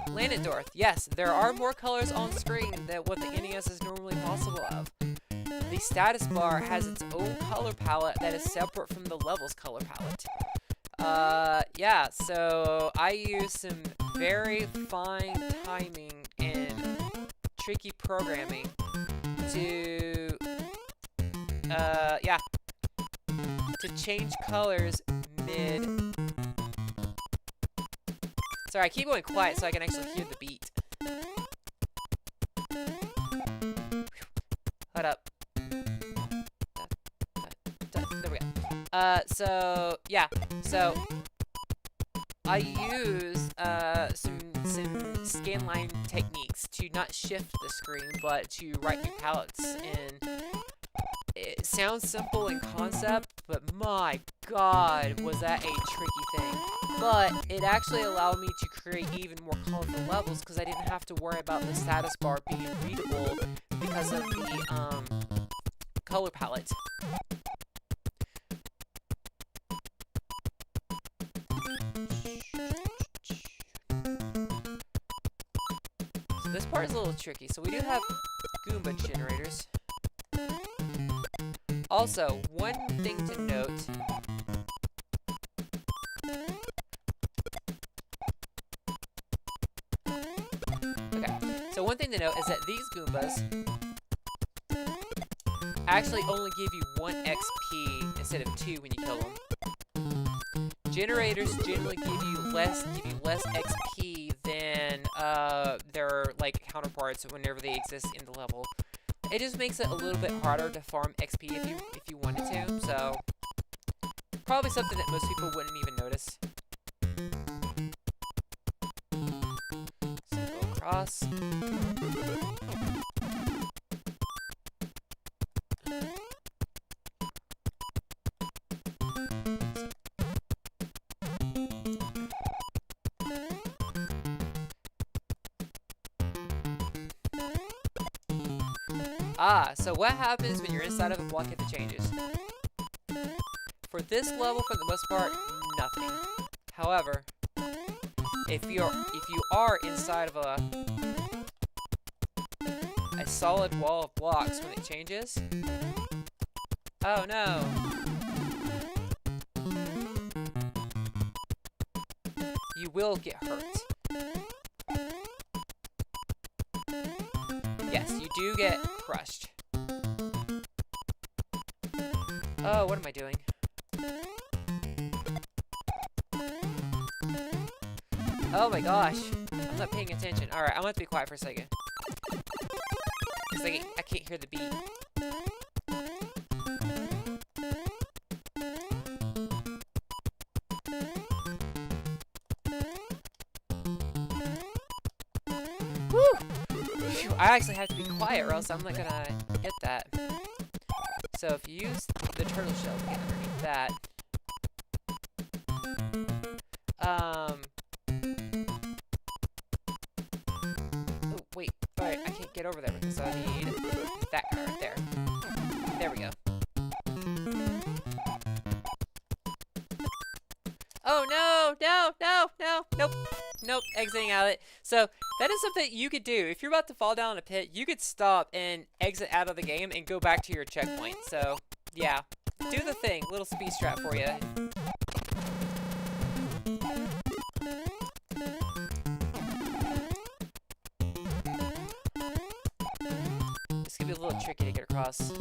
Ganondorf. Yes, there are more colors on screen than what the NES is normally possible of. The status bar has its own color palette that is separate from the levels color palette. Yeah, so I use some very fine timing and tricky programming to, yeah, to change colors mid. Sorry, I keep going quiet so I can actually hear the beat. Hold up. There we go. So yeah, so I use some scanline techniques to not shift the screen, but to write new palettes. And it sounds simple in concept, but my God, was that a tricky thing. But it actually allowed me to create even more colorful levels because I didn't have to worry about the status bar being readable because of the color palette. So this part is a little tricky. So we do have Goomba generators. Also, one thing to note. So one thing to note is that these Goombas actually only give you 1 XP instead of 2 when you kill them. Generators generally give you less XP than their like counterparts whenever they exist in the level. It just makes it a little bit harder to farm XP if you wanted to. So probably something that most people wouldn't even notice. So go across. So what happens when you're inside of a block if it changes? For this level, for the most part, nothing. However, if you are inside of a solid wall of blocks when it changes, oh no! You will get hurt. Yes, you do get crushed. Oh, what am I doing? Oh my gosh. I'm not paying attention. Alright, I'm gonna have to be quiet for a second. Because I can't hear the beat. Woo! Phew, I actually have to be quiet or else I'm not gonna get that. So if you use the turtle shell to get underneath that, oh wait, alright, I can't get over there because I need that guy right there. There we go. Oh nope, exiting out of it. So that is something you could do. If you're about to fall down in a pit, you could stop and exit out of the game and go back to your checkpoint. So yeah, do the thing. Little speed strat for you. This could be a little tricky to get across.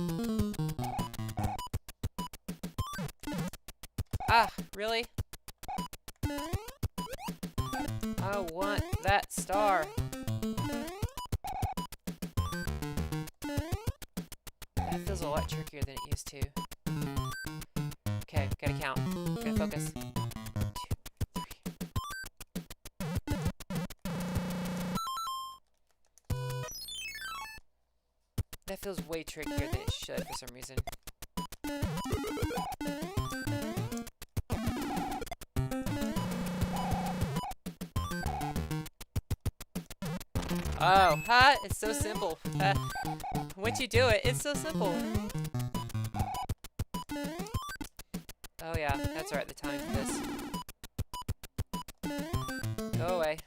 Ah, really? I want that star. That feels a lot trickier than it used to. Okay, gotta count. Gotta focus. 2, 3. That feels way trickier than it should for some reason. Oh, ha! It's so simple. Once you do it, it's so simple. Oh yeah, that's right, the time for this. Go away.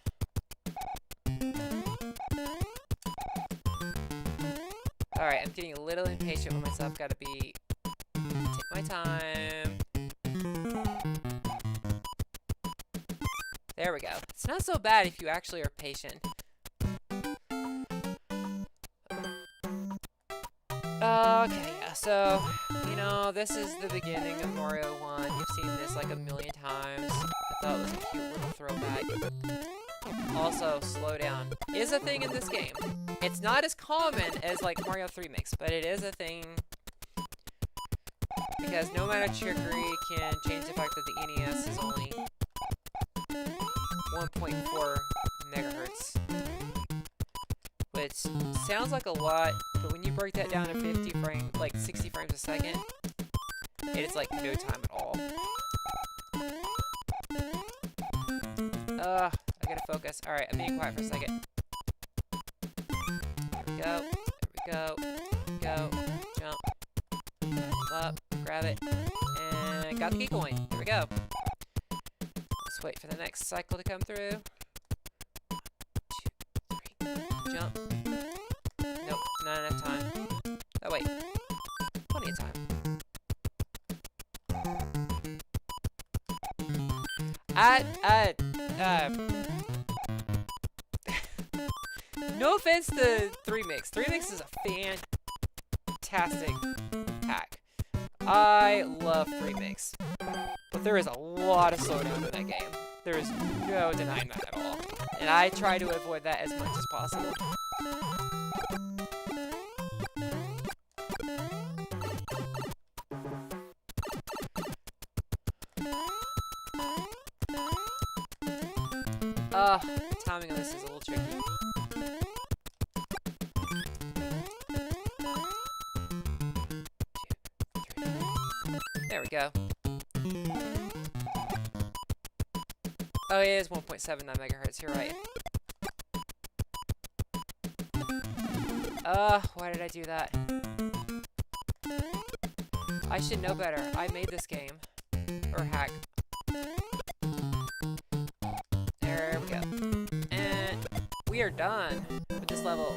Alright, I'm getting a little impatient with myself. Gotta be... Take my time. There we go. It's not so bad if you actually are patient. Okay, yeah, so, you know, this is the beginning of Mario 1. You've seen this like a million times. I thought it was a cute little throwback. Also, slow down is a thing in this game. It's not as common as like Mario 3 Mix, but it is a thing. Because no amount of trickery can change the fact that the NES is only 1.4 megahertz. Which sounds like a lot, but when you break that down to 50 frames, like 60 frames a second, it's like no time at all. I gotta focus. Alright, I'm being quiet for a second. There we go. There we go. Go. Jump. Up. Grab it. And got the key coin. There we go. Let's wait for the next cycle to come through. 1, 2, 3. Jump. Nope, not enough time. Oh wait. Plenty of time. No offense to 3 Mix. 3 Mix is a fantastic hack. I love 3 Mix. But there is a lot of slowdown in that game. There is no denying that at all. And I try to avoid that as much as possible. The timing on this is a little tricky. There we go. Oh, it is 1.79 megahertz, you're right. Why did I do that? I should know better. I made this game. Or hack. There we go. And we are done with this level.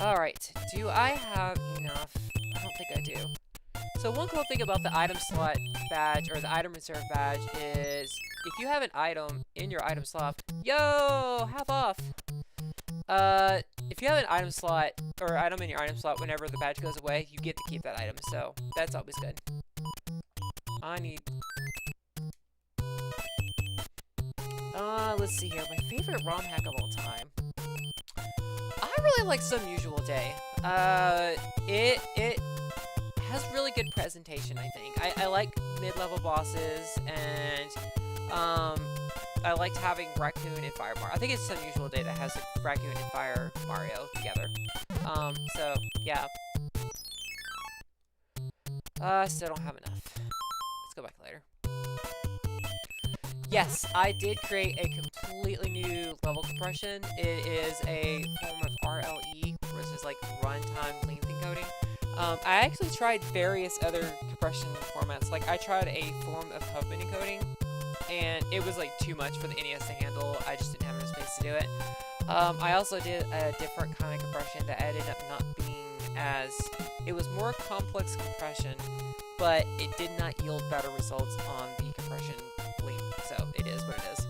Alright, do I have enough? I don't think I do. So one cool thing about the item slot badge, or the item reserve badge, is if you have an item in your item slot, yo, half off! If you have an item slot, or item in your item slot whenever the badge goes away, you get to keep that item, so that's always good. I need... let's see here, my favorite ROM hack of all time. I really like Some Usual Day. It has really good presentation, I think. I like mid-level bosses, and I liked having Raccoon and Fire Mario. I think it's Some Usual Day that has Raccoon and Fire Mario together. So, yeah. Still don't have enough. Let's go back later. Yes, I did create a completely new level compression. It is a form of RLE, which is like runtime length encoding. I actually tried various other compression formats. Like, I tried a form of Huffman encoding, and it was like too much for the NES to handle. I just didn't have enough space to do it. I also did a different kind of compression that ended up not being as... It was more complex compression, but it did not yield better results on the compression length. So, it is what it is.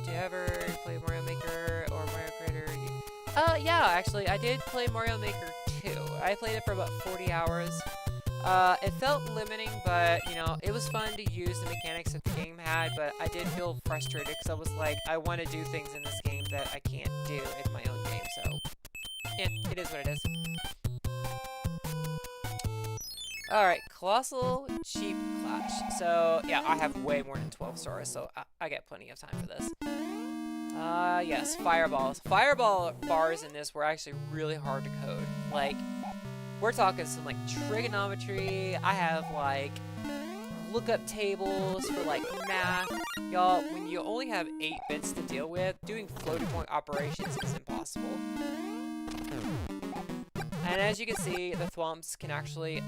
Did you ever play Mario Maker or Mario Creator? Yeah, actually, I did play Mario Maker 2. I played it for about 40 hours. It felt limiting, but, you know, it was fun to use the mechanics that the game had, but I did feel frustrated because I was like, I want to do things in this game that I can't do in my own game, so, yeah, it is what it is. Alright, Colossal Cheap Clash. So, yeah, I have way more than 12 stars, so I get plenty of time for this. Yes, fireballs. Fireball bars in this were actually really hard to code. Like, we're talking some, like, trigonometry. I have, like, lookup tables for like math. Y'all, when you only have 8 bits to deal with, doing floating point operations is impossible. And as you can see, the thwomps can actually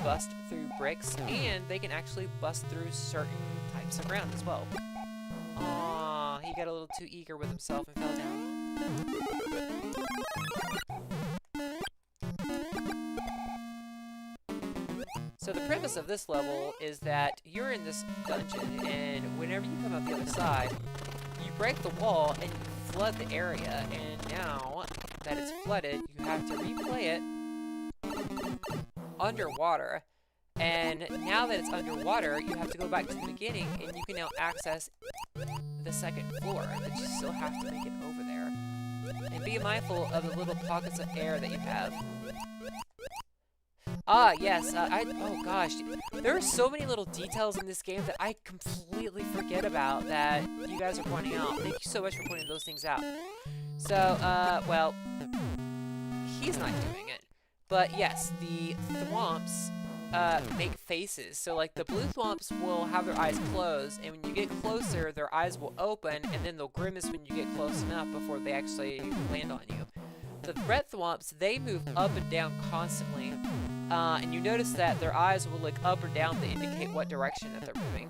bust through bricks, and they can actually bust through certain types of ground as well. Aww, he got a little too eager with himself and fell down. So the premise of this level is that you're in this dungeon, and whenever you come out the other side, you break the wall and you flood the area, and now that it's flooded, you have to replay it underwater. And now that it's underwater, you have to go back to the beginning, and you can now access the second floor, but you still have to make it over there. And be mindful of the little pockets of air that you have. Ah, yes, oh gosh, there are so many little details in this game that I completely forget about that you guys are pointing out. Thank you so much for pointing those things out. So, well, he's not doing it. But yes, the thwomps make faces. So, like, the blue thwomps will have their eyes closed, and when you get closer, their eyes will open, and then they'll grimace when you get close enough before they actually land on you. The red thwomps, they move up and down constantly. And you notice that their eyes will look up or down to indicate what direction that they're moving.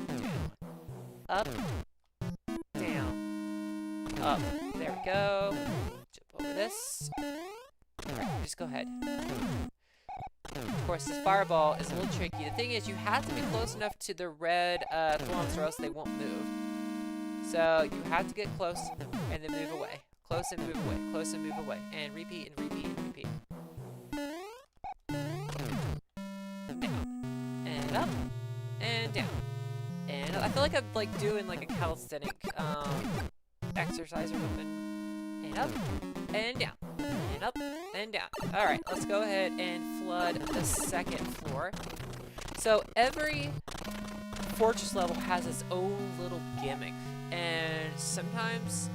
Down. Up. Down. Up. There we go. Jump over this. Alright, just go ahead. Of course, this fireball is a little tricky. The thing is, you have to be close enough to the red thwomps or else they won't move. So, you have to get close and then move away. Close and move away, close and move away, and repeat and repeat and repeat. Down, and up, and down. And I feel like I'm like doing like a calisthenic exercise or something. And up, and down, and up, and down. Alright, let's go ahead and flood the second floor. So every fortress level has its own little gimmick, and sometimes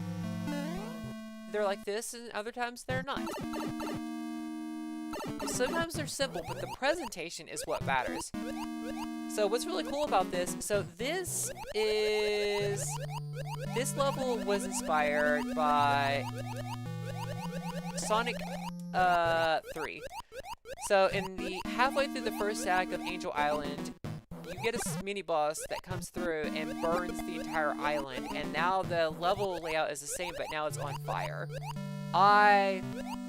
they're like this, and other times they're not. Sometimes they're simple, but the presentation is what matters. So what's really cool about this, so this level was inspired by Sonic 3. So in the halfway through the first act of Angel Island, you get a mini boss that comes through and burns the entire island, and now the level layout is the same, but now it's on fire. I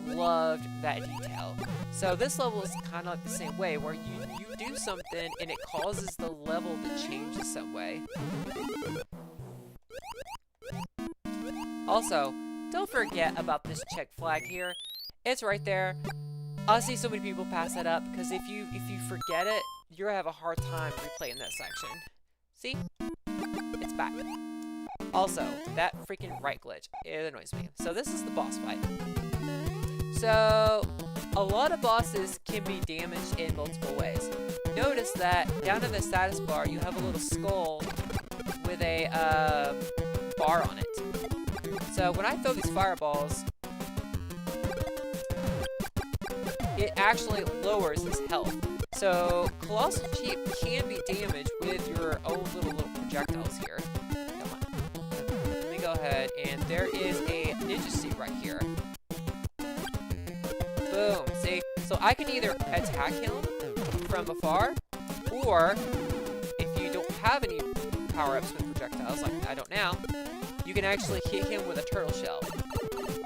loved that detail. So this level is kind of like the same way, where you do something and it causes the level to change in some way. Also, don't forget about this check flag here. It's right there. I see so many people pass that up, because if you forget it, you're gonna have a hard time replaying that section. See? It's back. Also, that freaking right glitch, it annoys me. So this is the boss fight. So, a lot of bosses can be damaged in multiple ways. Notice that down in the status bar, you have a little skull with a bar on it. So when I throw these fireballs, it actually lowers his health. So Colossal Chief can be damaged with your own little projectiles here. Come on. Let me go ahead, and there is a ninja suit right here. Boom. See? So I can either attack him from afar, or if you don't have any power-ups with projectiles, like I don't now, you can actually hit him with a turtle shell.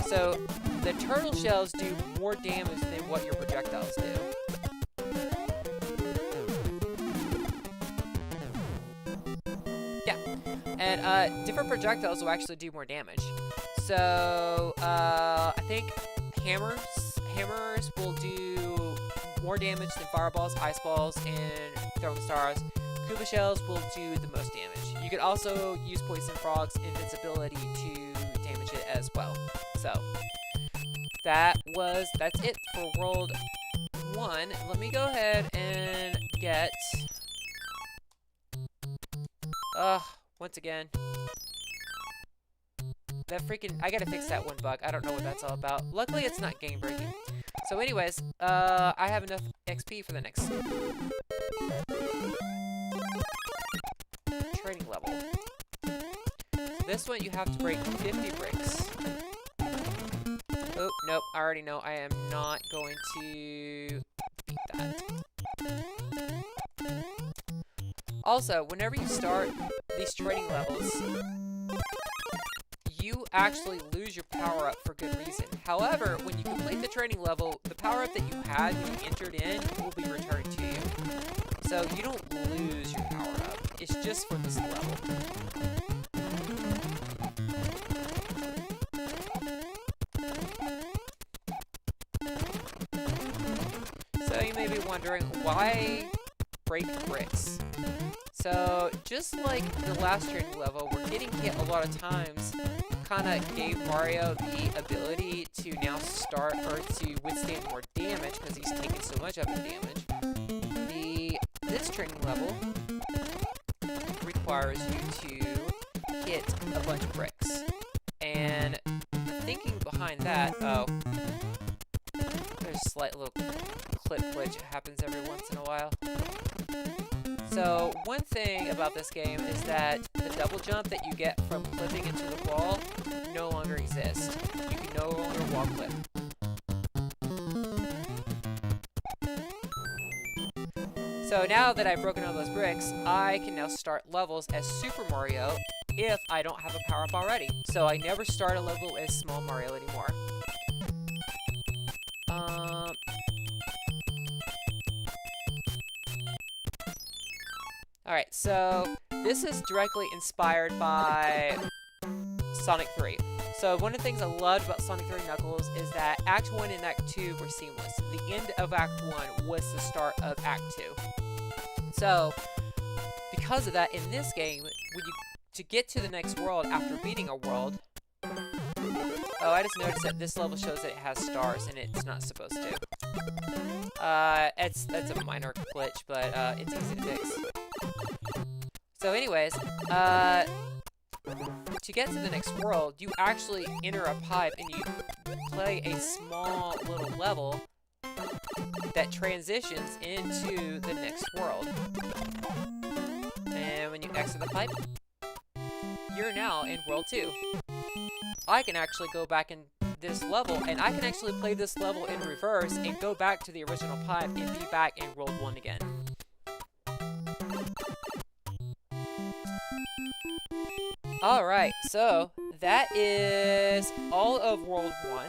So the turtle shells do more damage than what your projectiles do. Yeah, and different projectiles will actually do more damage. So I think hammers will do more damage than fireballs, ice balls, and throwing stars. Koopa shells will do the most damage. You could also use Poison Frog's invincibility to damage it as well. So that's it for World 1. Let me go ahead and get once again. That freaking... I gotta fix that one bug. I don't know what that's all about. Luckily, it's not game breaking. So anyways, I have enough XP for the next training level. So this one, you have to break 50 bricks. Oh, nope. I already know I am not going to beat that. Also, whenever you start these training levels, you actually lose your power-up for good reason. However, when you complete the training level, the power-up that you had when you entered in will be returned to you. So you don't lose your power-up. It's just for this level. So you may be wondering, why break bricks? So, just like the last training level, we're getting hit a lot of times, kind of gave Mario the ability to now start, or to withstand more damage, because he's taking so much of the damage. This training level requires you to hit a bunch of bricks. And the thinking behind that, there's a slight little clip glitch that happens every once in a while. So, one thing about this game is that the double jump that you get from clipping into the wall no longer exists. You can no longer wall clip. So now that I've broken all those bricks, I can now start levels as Super Mario if I don't have a power-up already. So I never start a level as Small Mario anymore. Alright, so this is directly inspired by Sonic 3. So one of the things I loved about Sonic 3 Knuckles is that Act 1 and Act 2 were seamless. The end of Act 1 was the start of Act 2. So, because of that, in this game, to get to the next world after beating a world... Oh, I just noticed that this level shows that it has stars, and it's not supposed to. That's a minor glitch, but it's easy to fix. So anyways, to get to the next world, you actually enter a pipe and you play a small little level that transitions into the next world. And when you exit the pipe, you're now in World 2. I can actually go back in this level, and I can actually play this level in reverse and go back to the original pipe and be back in World 1 again. Alright, so that is all of World 1.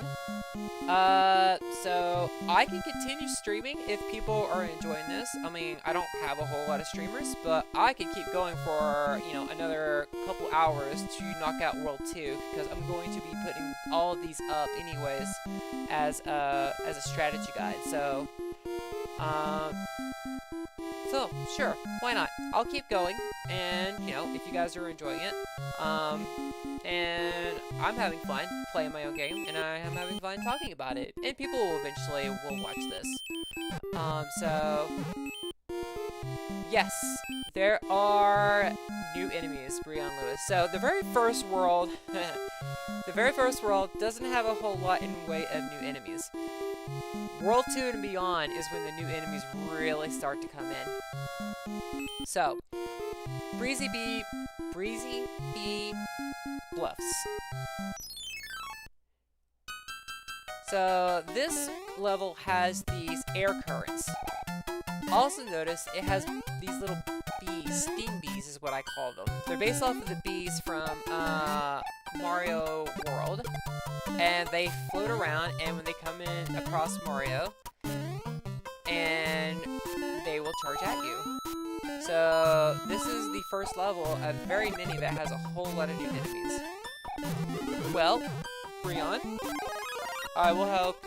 So I can continue streaming if people are enjoying this. I mean, I don't have a whole lot of streamers, but I could keep going for, you know, another couple hours to knock out World 2, because I'm going to be putting all of these up anyways as a strategy guide. So, sure, why not? I'll keep going, and, you know, if you guys are enjoying it, and I'm having fun playing my own game, and I am having fun talking about it, and people will eventually watch this. So, yes, there are new enemies, Breon Lewis. So, the very first world, doesn't have a whole lot in way of new enemies. World 2 and beyond is when the new enemies really start to come in. So, Freezy B Bluffs. So, this level has these air currents. Also notice it has these little bees, steam bees is what I call them. They're based off of the bees from Mario World, and they float around, and when they come in across Mario, and they will charge at you. So this is the first level of very many that has a whole lot of new enemies. Well, Breon, I will help.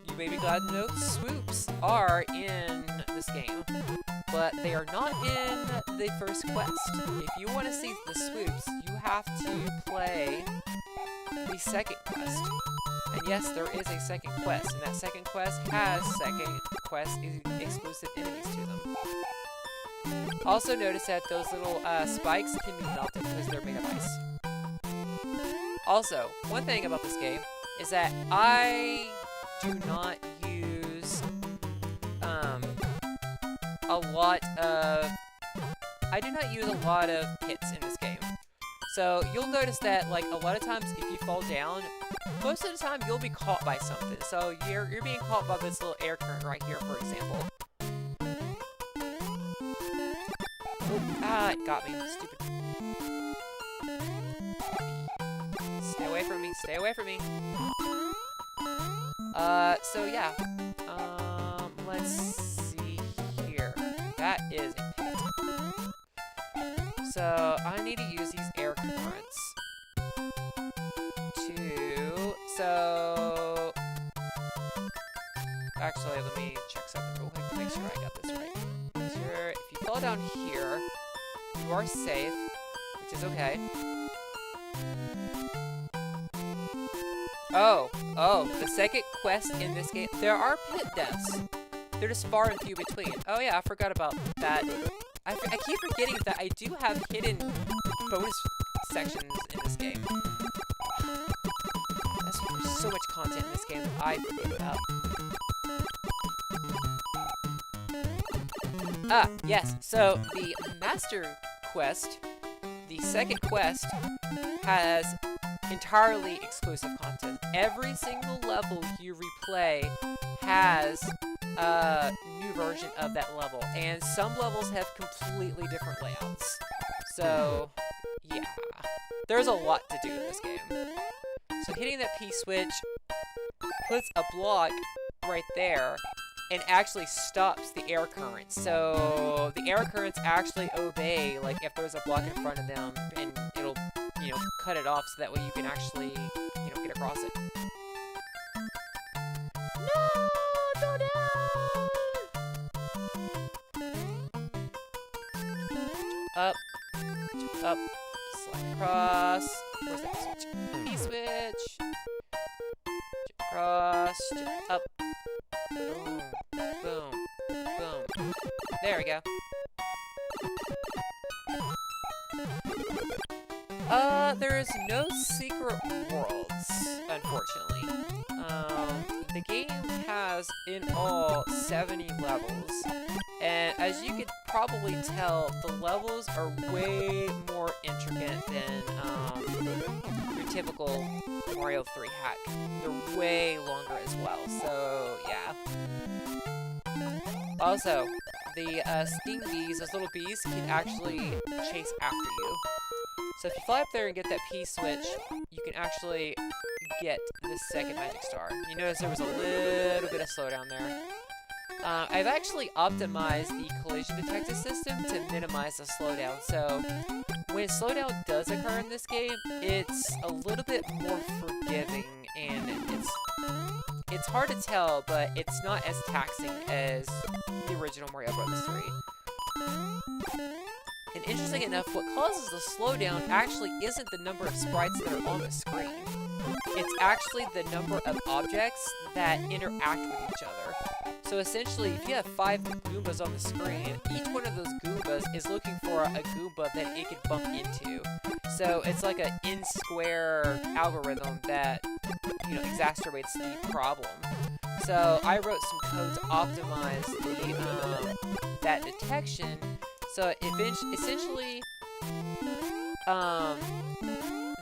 You may be glad to know swoops are in this game, but they are not in the first quest. If you want to see the swoops, you have to play the second quest. And yes, there is a second quest, and that second quest has second quest exclusive enemies to them. Also notice that those little spikes can be melted because they're made of ice. Also, one thing about this game is that I do not use a lot of hits in this game. So you'll notice that like a lot of times if you fall down, most of the time you'll be caught by something. So you're being caught by this little air current right here, for example. Ah, it got me. Stupid. Stay away from me. Stay away from me. So yeah. Let's see here. That is a pit. So I need to use these air currents so actually let me check something real quick to make sure I got this right. Make sure if you fall down here, you are safe, which is okay. Oh, the second quest in this game, there are pit deaths. They're just far and few between. Oh yeah, I forgot about that. I keep forgetting that I do have hidden bonus sections in this game. There's so much content in this game that I forget about. Ah, yes. So the master quest, the second quest, has entirely exclusive content. Every single level you replay has a new version of that level, and some levels have completely different layouts. So, yeah. There's a lot to do in this game. So hitting that P switch puts a block right there and actually stops the air currents. So the air currents actually obey, like if there's a block in front of them, and it'll, you know, cut it off so that way you can actually, you know, get across it. No! Go down! Up, slide across. Where's that switch? P-switch. Jump across, jump up. Boom, boom, boom. There we go. There's no secret worlds, unfortunately. The game has, in all, 70 levels. And as you could probably tell, the levels are way more intricate than your typical Mario 3 hack. They're way longer as well, so yeah. Also, the sting bees, those little bees, can actually chase after you. So if you fly up there and get that P switch, you can actually get the second magic star. You notice there was a little bit of slowdown there. I've actually optimized the collision detection system to minimize the slowdown, so when slowdown does occur in this game, it's a little bit more forgiving, and it's hard to tell, but it's not as taxing as the original Mario Bros. 3. And interesting enough, what causes the slowdown actually isn't the number of sprites that are on the screen. It's actually the number of objects that interact with each other. So essentially, if you have 5 Goombas on the screen, each one of those Goombas is looking for a Goomba that it can bump into. So it's like an n-square algorithm that, you know, exacerbates the problem. So I wrote some code to optimize the that detection. So essentially,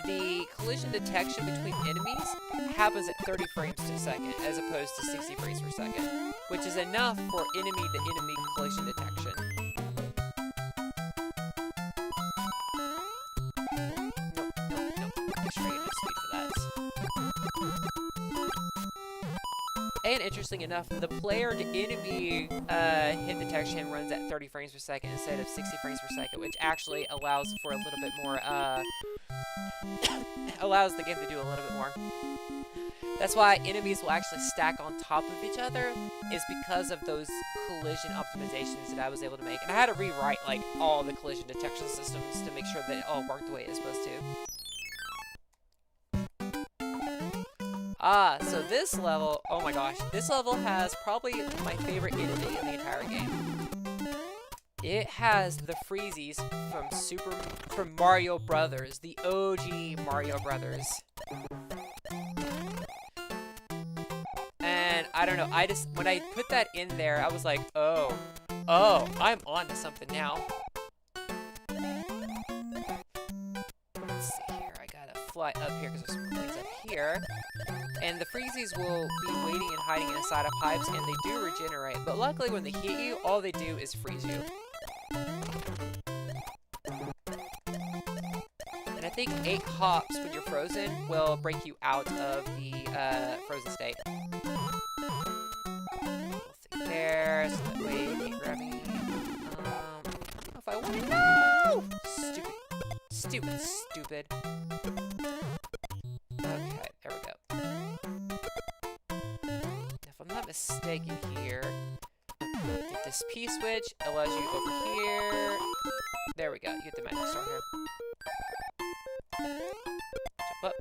the collision detection between enemies happens at 30 frames per second as opposed to 60 frames per second, which is enough for enemy-to-enemy collision detection. Nope. Make sure I get enough speed for that. And interesting enough, the player-to-enemy hit detection runs at 30 frames per second instead of 60 frames per second, which actually allows for a little bit more, allows the game to do a little bit more. That's why enemies will actually stack on top of each other, is because of those collision optimizations that I was able to make. And I had to rewrite, like, all the collision detection systems to make sure that it all worked the way it's supposed to. Ah, so this level, oh my gosh, this level has probably my favorite enemy in the entire game. It has the Freezies from Mario Brothers, the OG Mario Brothers. And I don't know, when I put that in there, I was like, oh, I'm on to something now. Let's see here, I gotta fly up here because there's some things up here. And the Freezies will be waiting and hiding inside of pipes, and they do regenerate. But luckily, when they hit you, all they do is freeze you. And I think 8 hops when you're frozen will break you out of the frozen state. There, so that way you can't grab me. I don't know if I want to. No! Stupid. Okay, there we go. If I'm not mistaken here, get this P switch, allows you over here. There we go, you get the magic star here. Jump up.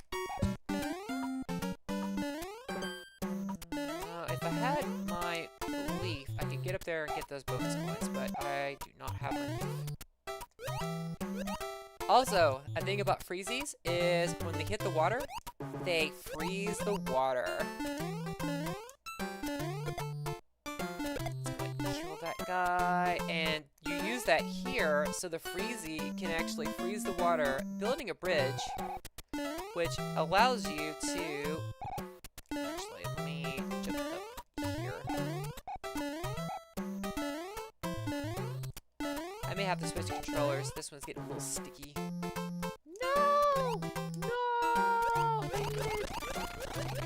If I had my leaf, I could get up there and get those bonus coins, but I do not have one. Also, a thing about Freezies is when they hit the water, they freeze the water. Let's go ahead and kill that guy, and you use that here so the Freezy can actually freeze the water, building a bridge, which allows you to... Actually, let me jump up here. I may have to switch controllers. This one's getting a little sticky. No!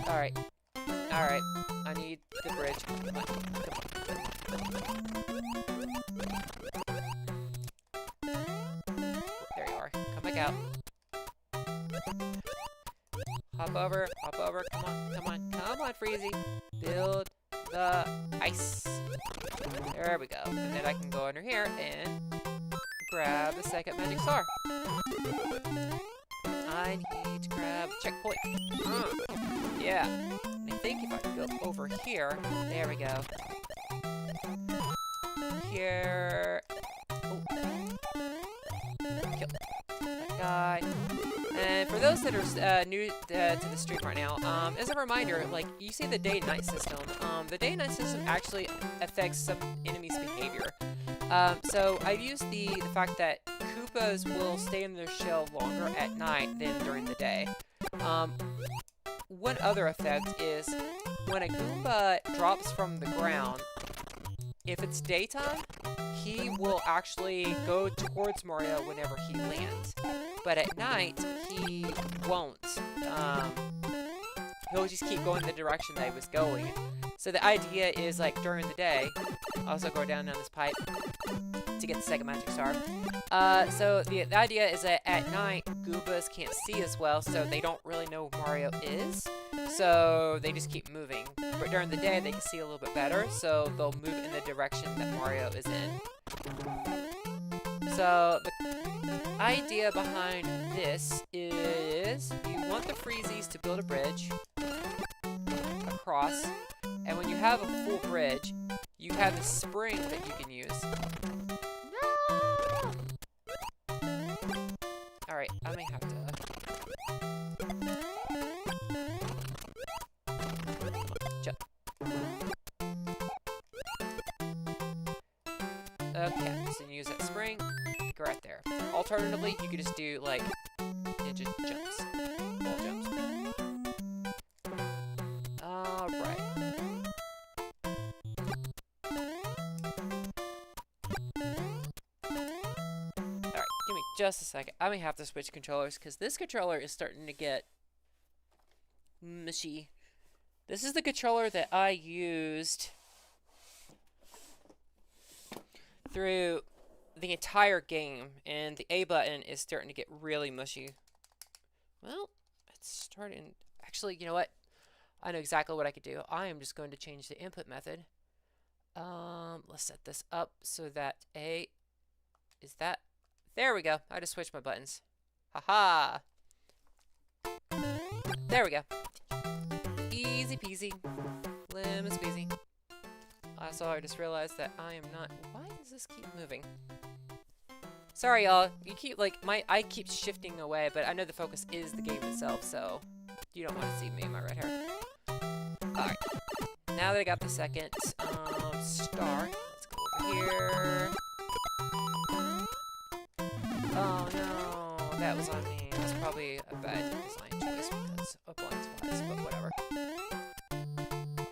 Alright. I need the bridge. Come on. There you are. Come back out. Hop over. Come on, Freezy. Build the ice. There we go. And then I can go under here and grab the second magic star. I need to grab a checkpoint. Yeah. And I think if I can go over here, there we go. Here. Oh. Kill that guy. And for those that are new to the stream right now, as a reminder, like, you see the day-night system. The day-night system actually affects some enemies' behavior. So I've used the fact that Koopas will stay in their shell longer at night than during the day. One other effect is when a Goomba drops from the ground, if it's daytime, he will actually go towards Mario whenever he lands. But at night, he won't. He'll just keep going the direction that he was going. So the idea is, like, during the day, also go down this pipe to get the second magic star. So the idea is that at night, Goombas can't see as well, so they don't really know who Mario is. So they just keep moving. But during the day, they can see a little bit better, so they'll move in the direction that Mario is in. So the idea behind this is you want the Freezies to build a bridge across, and when you have a full bridge, you have a spring that you can use. No! Alright, I may have to... Jump. Okay, so you use that spring, go right there. Alternatively, you could just do, like, ninja jumps. Wall jumps. Alright. Alright, give me just a second. I may have to switch controllers, because this controller is starting to get mushy. This is the controller that I used through the entire game, and the A button is starting to get really mushy. Well, it's starting... Actually, you know what? I know exactly what I could do. I am just going to change the input method. Let's set this up so that A is that. There we go. I just switched my buttons. Haha! There we go. Easy peasy. Lemon squeezy. Also, I just realized that I am not... Why does this keep moving? Sorry, y'all. You keep, like, I keep shifting away, but I know the focus is the game itself, so... You don't want to see me in my red hair. Alright. Now that I got the second star, let's go over here. Oh no, that was on me. That's probably a bad design choice because of blind spots, but whatever.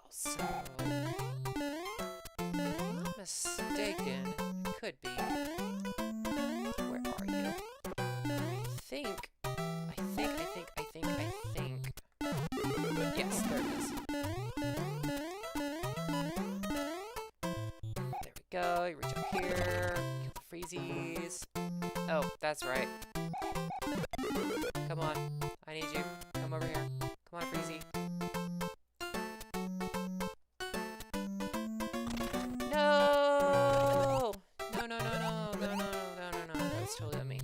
So, if I'm not mistaken, it could be. Where are you? I think. Yes, there it is. There we go. You reach up here. Kill the Freezies. Oh, that's right. Come on. I need you. Come over here. Come on, Freezy. No! No. That's totally on me.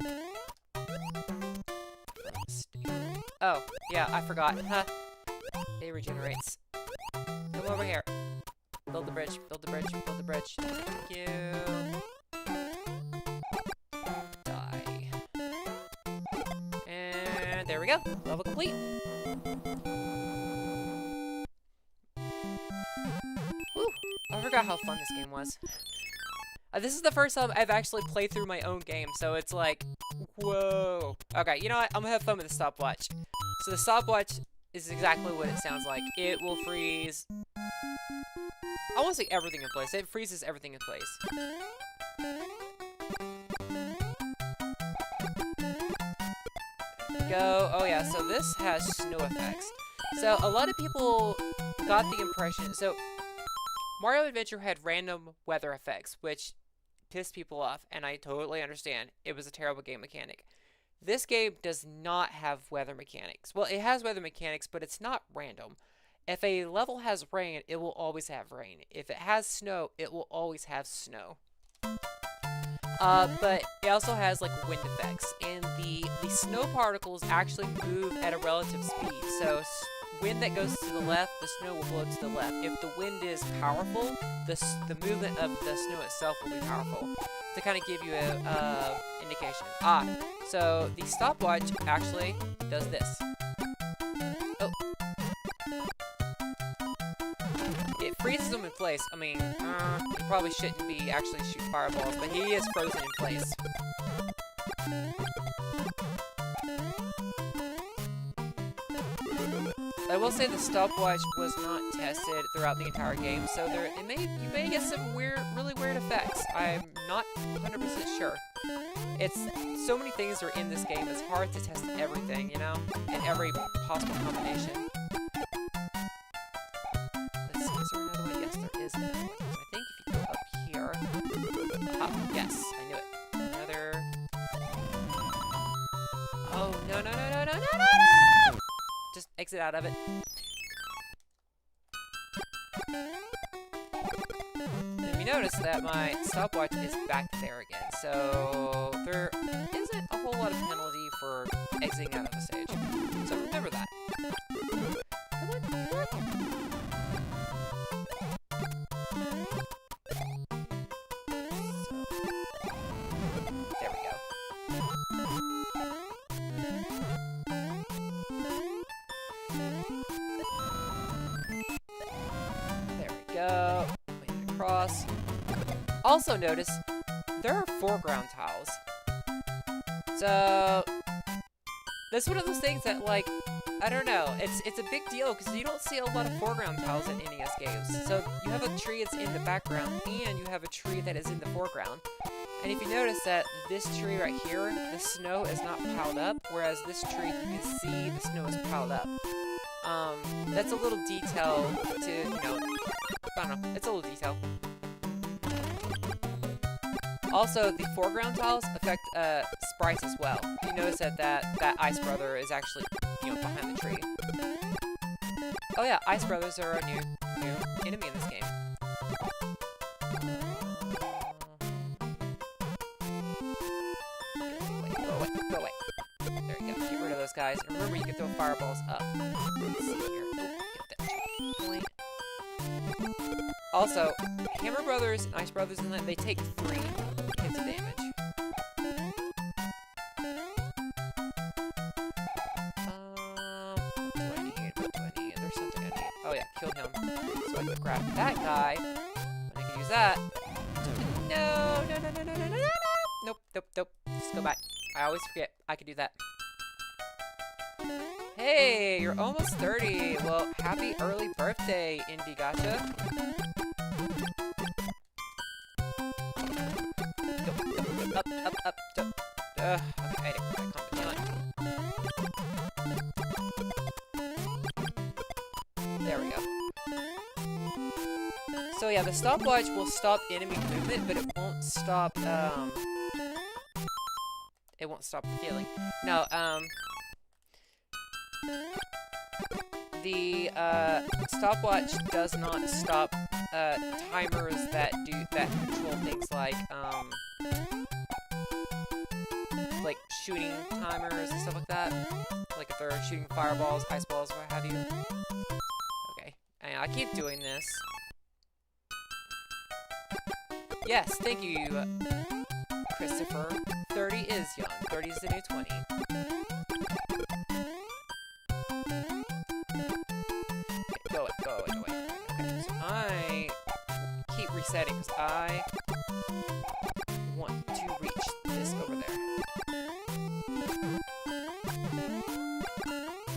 Oh, yeah, I forgot. Huh. It regenerates. Come over here. Build the bridge. Thank you. Die. And there we go. Level complete. Whew. I forgot how fun this game was. This is the first time I've actually played through my own game, so it's like, whoa. Okay, you know what? I'm gonna have fun with the stopwatch. So the stopwatch is exactly what it sounds like. It will freeze. I want to say everything in place. It freezes everything in place. Go. Oh yeah, so this has snow effects. So a lot of people got the impression. So Mario Adventure had random weather effects, which pissed people off, and I totally understand. It was a terrible game mechanic. This game does not have weather mechanics. Well, it has weather mechanics, but it's not random. If a level has rain, it will always have rain. If it has snow, it will always have snow. But it also has like wind effects, and the snow particles actually move at a relative speed. So wind that goes to the left, the snow will blow to the left. If the wind is powerful, the movement of the snow itself will be powerful. To kind of give you a indication. So the stopwatch actually does this. Oh. It freezes him in place. I mean, he probably shouldn't be actually shooting fireballs, but he is frozen in place. I will say the stopwatch was not tested throughout the entire game, so you may get some really weird effects. I'm not 100% sure. It's so many things are in this game. It's hard to test everything, you know, and every possible combination. Let's see, is there another one? Yes, there is another one. So I think if you go up here, yes, I knew it. Another. Oh no! Just exit out of it. And you notice that my stopwatch is back there again, so there isn't a whole lot of penalty for exiting out of the stage. So remember that. Come on, come on. There we go. Go. Wait, across. Also notice there are foreground tiles. So that's one of those things that, like, I don't know. It's a big deal because you don't see a lot of foreground tiles in NES games. So you have a tree that's in the background and you have a tree that is in the foreground. And if you notice that this tree right here, the snow is not piled up, whereas this tree, you can see the snow is piled up. That's a little detail to, you know, I don't know, it's a little detail. Also, the foreground tiles affect sprites as well. You notice that Ice Brother is actually, you know, behind the tree. Oh yeah, Ice Brothers are a new enemy in this game. Go away. There you go. Get rid of those guys. And remember, you can throw fireballs up. Let's see here. Oh, get that checkpoint. Also, Hammer Brothers and Ice Brothers and that, they take 3 hits of damage. What do I need? yeah, kill him. So I can grab that guy. And I can use that. No, no, no, no, no, no, no, no, no. Nope, nope, nope. Just go back. I always forget I can do that. Hey, you're almost 30. Well, happy early birthday, Indie Gotcha. Go, go, go, up, up, up, up. Okay, I can't calm it down. There we go. So yeah, the stopwatch will stop enemy movement, but it won't stop, it won't stop healing. No, the, stopwatch does not stop, timers that control things like shooting timers and stuff like that. Like if they're shooting fireballs, ice balls, what have you. Okay, and I keep doing this. Yes, thank you, Christopher. 30 is young. 30 is the new 20. Okay, go away, go away, go away. Okay, so I keep resetting because I want to reach this over there.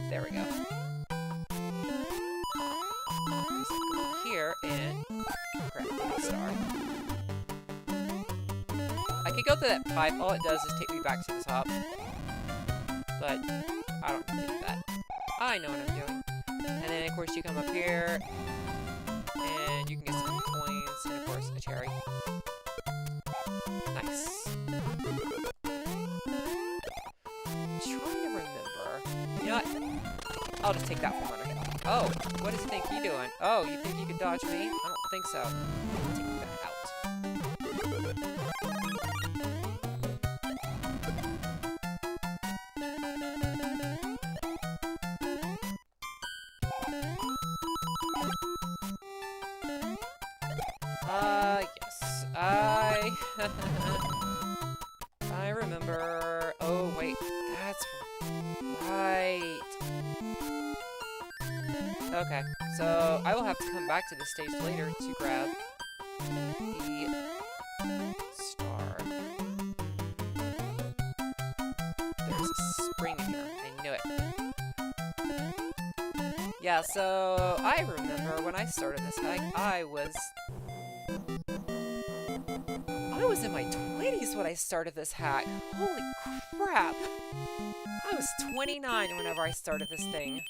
There we go. Just go here and grab the star. I could go through that pipe. All it does is take me back to the top. But I don't need to do that. I know what I'm doing. And then of course you come up here and you can get some coins and of course a cherry. Nice. I'm trying to remember. You know what? I'll just take that from under him. Oh, what does he think you're doing? Oh, you think you can dodge me? I don't think so. I'll take that out. Yes. I remember. Oh, wait. That's right. Okay, so I will have to come back to this stage later to grab the star. There's a spring in here. I knew it. Yeah, so I remember when I started this hack, I was in my 20s when I started this hack. Holy crap! I was 29 whenever I started this thing.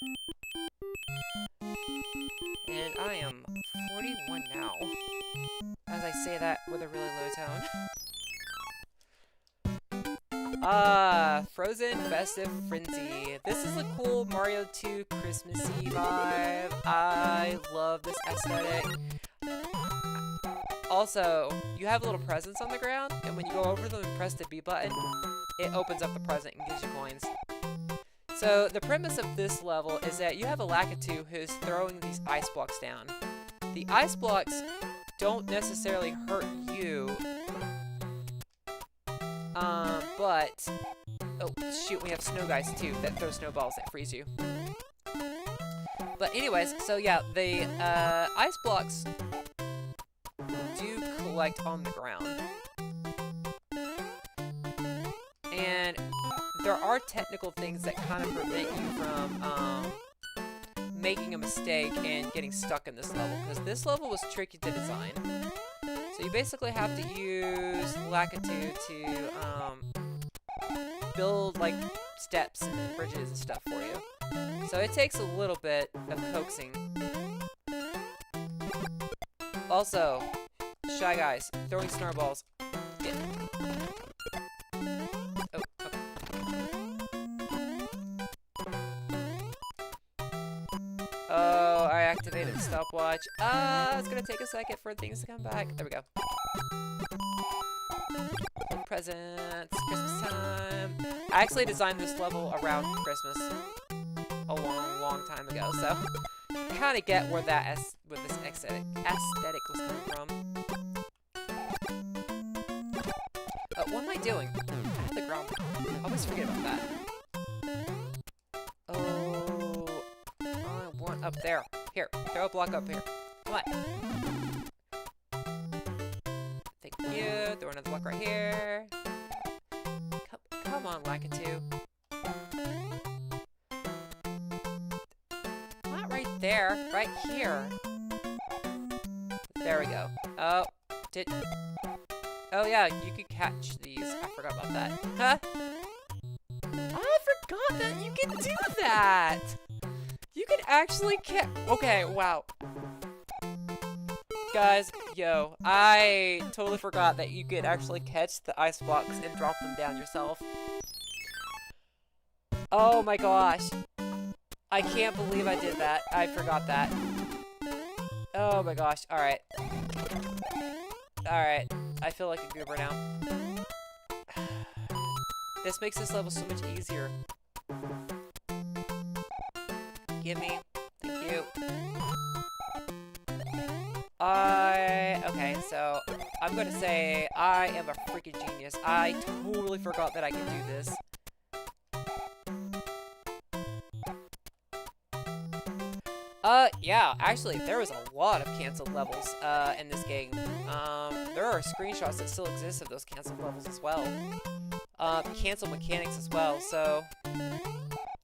And I am 41 now. As I say that with a really low tone. Frozen Festive Frenzy. This is a cool Mario 2 Christmassy vibe. I love this aesthetic. Also, you have little presents on the ground, and when you go over them and press the B button, it opens up the present and gives you coins. So, the premise of this level is that you have a Lakitu who's throwing these ice blocks down. The ice blocks don't necessarily hurt you, but... Oh, shoot, we have snow guys too that throw snowballs that freeze you. But anyways, so yeah, the ice blocks do collect on the ground. And there are technical things that kind of prevent you from making a mistake and getting stuck in this level, because this level was tricky to design. So you basically have to use Lakitu to build like steps and bridges and stuff for you. So it takes a little bit of coaxing. Also, Shy Guys, throwing snowballs. Yeah. Oh, okay. Oh, I activated the stopwatch. It's gonna take a second for things to come back. There we go. Presents, Christmas time. I actually designed this level around Christmas a long, long time ago, so you kind of get where that where this aesthetic was coming from. What am I doing? I have the ground. I always forget about that. Oh, I want up there. Here, throw a block up here. Come on. Thank you. Throw another block right here. Come on, Lakitu. Not right there. Right here. There we go. Oh, oh yeah, you could catch these. I forgot about that. Huh? I forgot that you can do that! You can actually catch... Okay, wow. Guys, yo, I totally forgot that you could actually catch the ice blocks and drop them down yourself. Oh my gosh. I can't believe I did that. I forgot that. Oh my gosh. Alright. Alright. I feel like a goober now. This makes this level so much easier. Gimme. Thank you. Okay, so I'm gonna say I am a freaking genius. I totally forgot that I can do this. Yeah, actually, there was a lot of canceled levels, in this game. There are screenshots that still exist of those canceled levels as well. Canceled mechanics as well, so...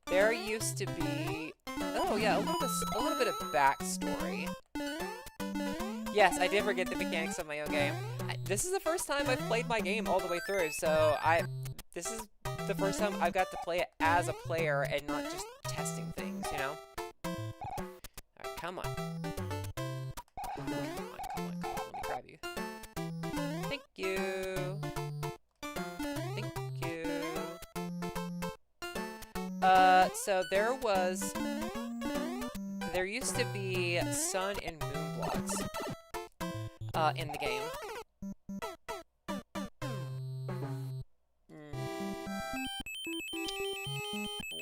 There used to be... Oh, yeah, a little bit of backstory. Yes, I did forget the mechanics of my own game. This is the first time I've played my game all the way through, so this is the first time I've got to play it as a player and not just testing things, you know? Alright, come on. Come on. Let me grab you. Thank you. Thank you. So there used to be sun and moon blocks, in the game.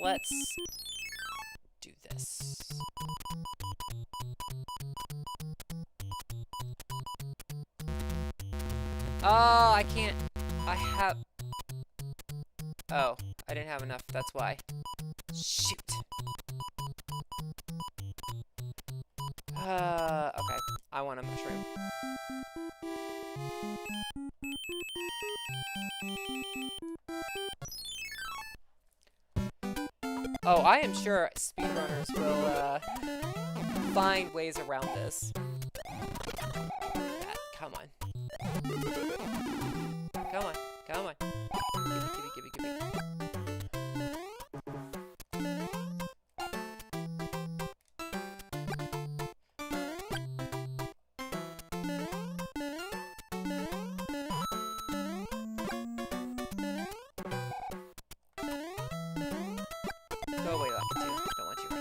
Let's do this. Oh, I can't. Oh, I didn't have enough. That's why. Shoot. Okay. I want a mushroom. Oh, I am sure speedrunners will, find ways around this. Come on. Come on. Come on. Gimme. Go away, Lucky 2. Don't want you right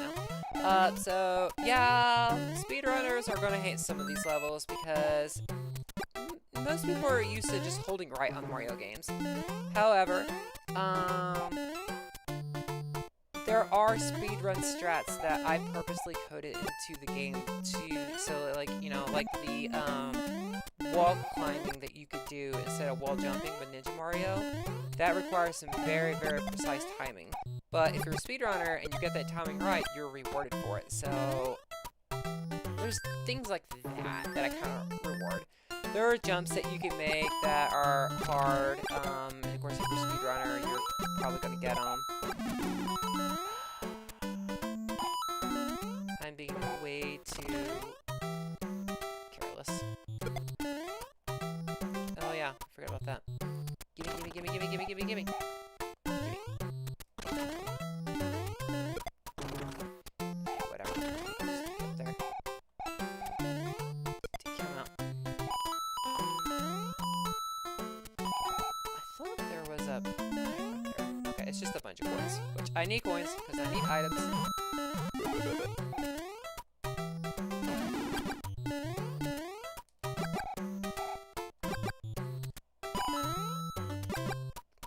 now. So, yeah, speedrunners are gonna hate some of these levels because most people are used to just holding right on Mario games. However, there are speedrun strats that I purposely coded into the game so like, you know, like the, wall climbing that you could do instead of wall jumping with Ninja Mario. That requires some very, very precise timing. But if you're a speedrunner and you get that timing right, you're rewarded for it. So, there's things like that I kind of reward. There are jumps that you can make that are hard, and of course if you're a speedrunner, you're probably going to get them. I'm being way too careless. Oh yeah, I forgot about that. Gimme. Whatever. Just get up there. Take him out. I thought there was a... Okay, it's just a bunch of coins. Which I need coins, because I need items.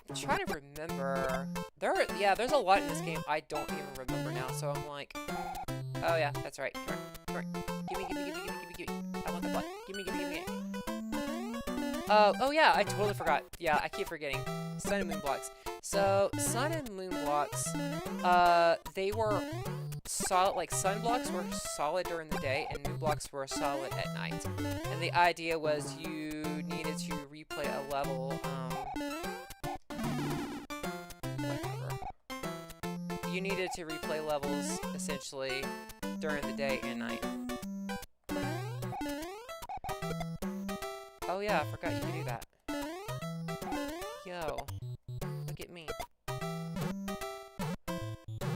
I'm trying to remember... there's a lot in this game I don't even remember now, so I'm like... Oh yeah, that's right. Come here. Gimme. I want the block. Gimme. Oh yeah, I totally forgot. Yeah, I keep forgetting. Sun and moon blocks. So, sun and moon blocks, they were solid, like sun blocks were solid during the day and moon blocks were solid at night. And the idea was you needed to replay a level, whatever. You needed to replay levels, essentially, during the day and night. Oh yeah, I forgot you could do that. Yo, look at me.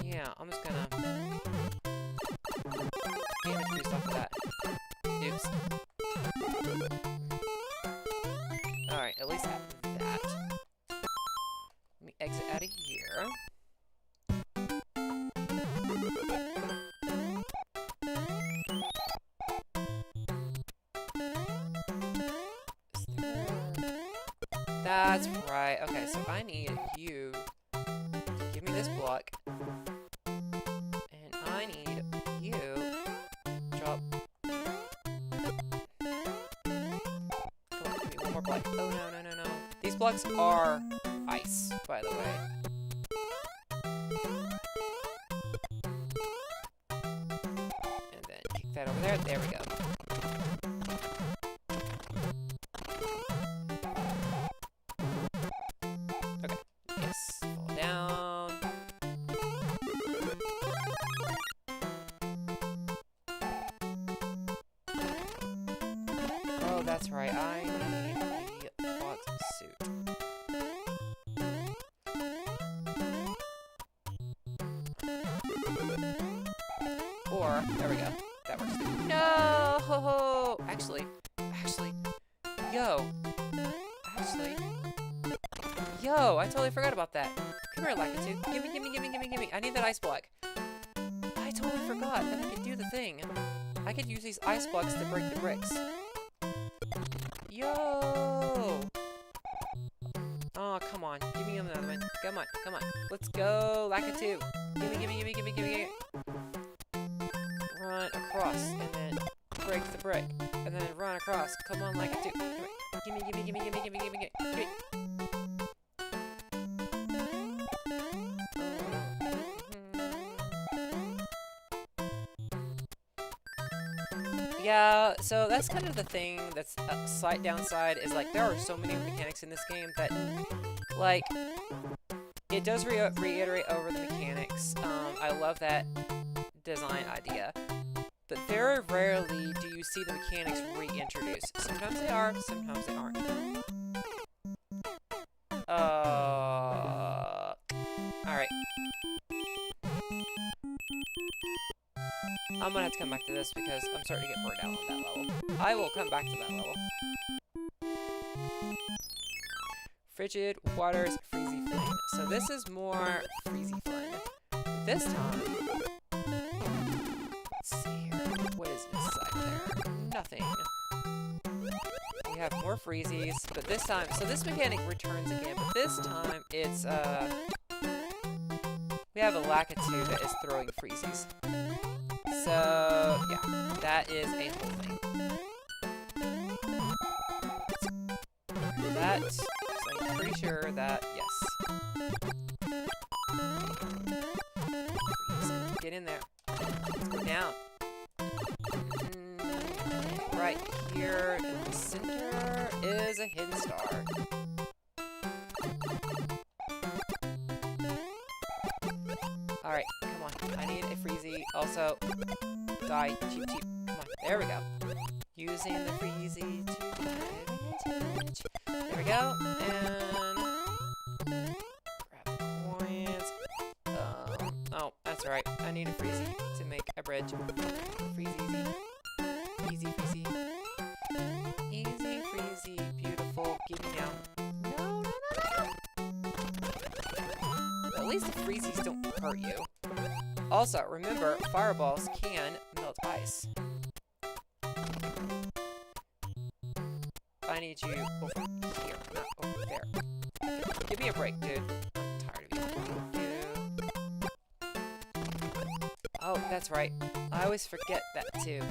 Yeah, I'm just gonna damage boost off of that. Oops. Alright, at least I have that. Let me exit out of here. That's right. Okay, so I need you to give me this block. And I need you to drop. Come on, give me one more block. Oh, no. These blocks are ice, by the way. And then kick that over there. There we go. That's right, I need the fox suit. Or, there we go. That works too. No! Actually, yo, I totally forgot about that. Come here, Lakitu. Gimme. I need that ice block. I totally forgot that I could do the thing. I could use these ice blocks to break the bricks. Yo! Oh, come on. Give me another one. Come on. Let's go, Lakitu. Gimme. Run across, and then break the brick. And then run across. Come on, Lakitu. Gimme. Yeah, so that's kind of the thing that's a slight downside is, like, there are so many mechanics in this game that, like, it does reiterate over the mechanics. I love that design idea. But very rarely do you see the mechanics reintroduced. Sometimes they are, sometimes they aren't. Alright. I'm gonna have to come back to this because I'm starting to get burned out on that level. I will come back to that level. Frigid, waters, Freezy, fling. So this is more Freezy, fling. This time, let's see here. What is inside there? Nothing. We have more Freezies, but this time, so this mechanic returns again, but this time it's, we have a Lakitu that is throwing Freezies. So, yeah, that is a whole thing. That, so I'm pretty sure that, yes. Freeze. Get in there. Let's go down. Right here in the center is a hidden star. Alright, come on. I need a Freezy. Also, die. Cheap. Come on. There we go. Using the Freezy to damage. There we go. And grab the coins. Oh, that's right. I need a Freezy to make a bridge. Freezy. Easy Freezy. Easy Freezy. Beautiful. Give me now. No. At least the Freezies don't hurt you. Also, remember, fireballs can melt ice. I need you over here, not over there. Give me a break, dude. I'm tired of you. Oh, that's right. I always forget that, too.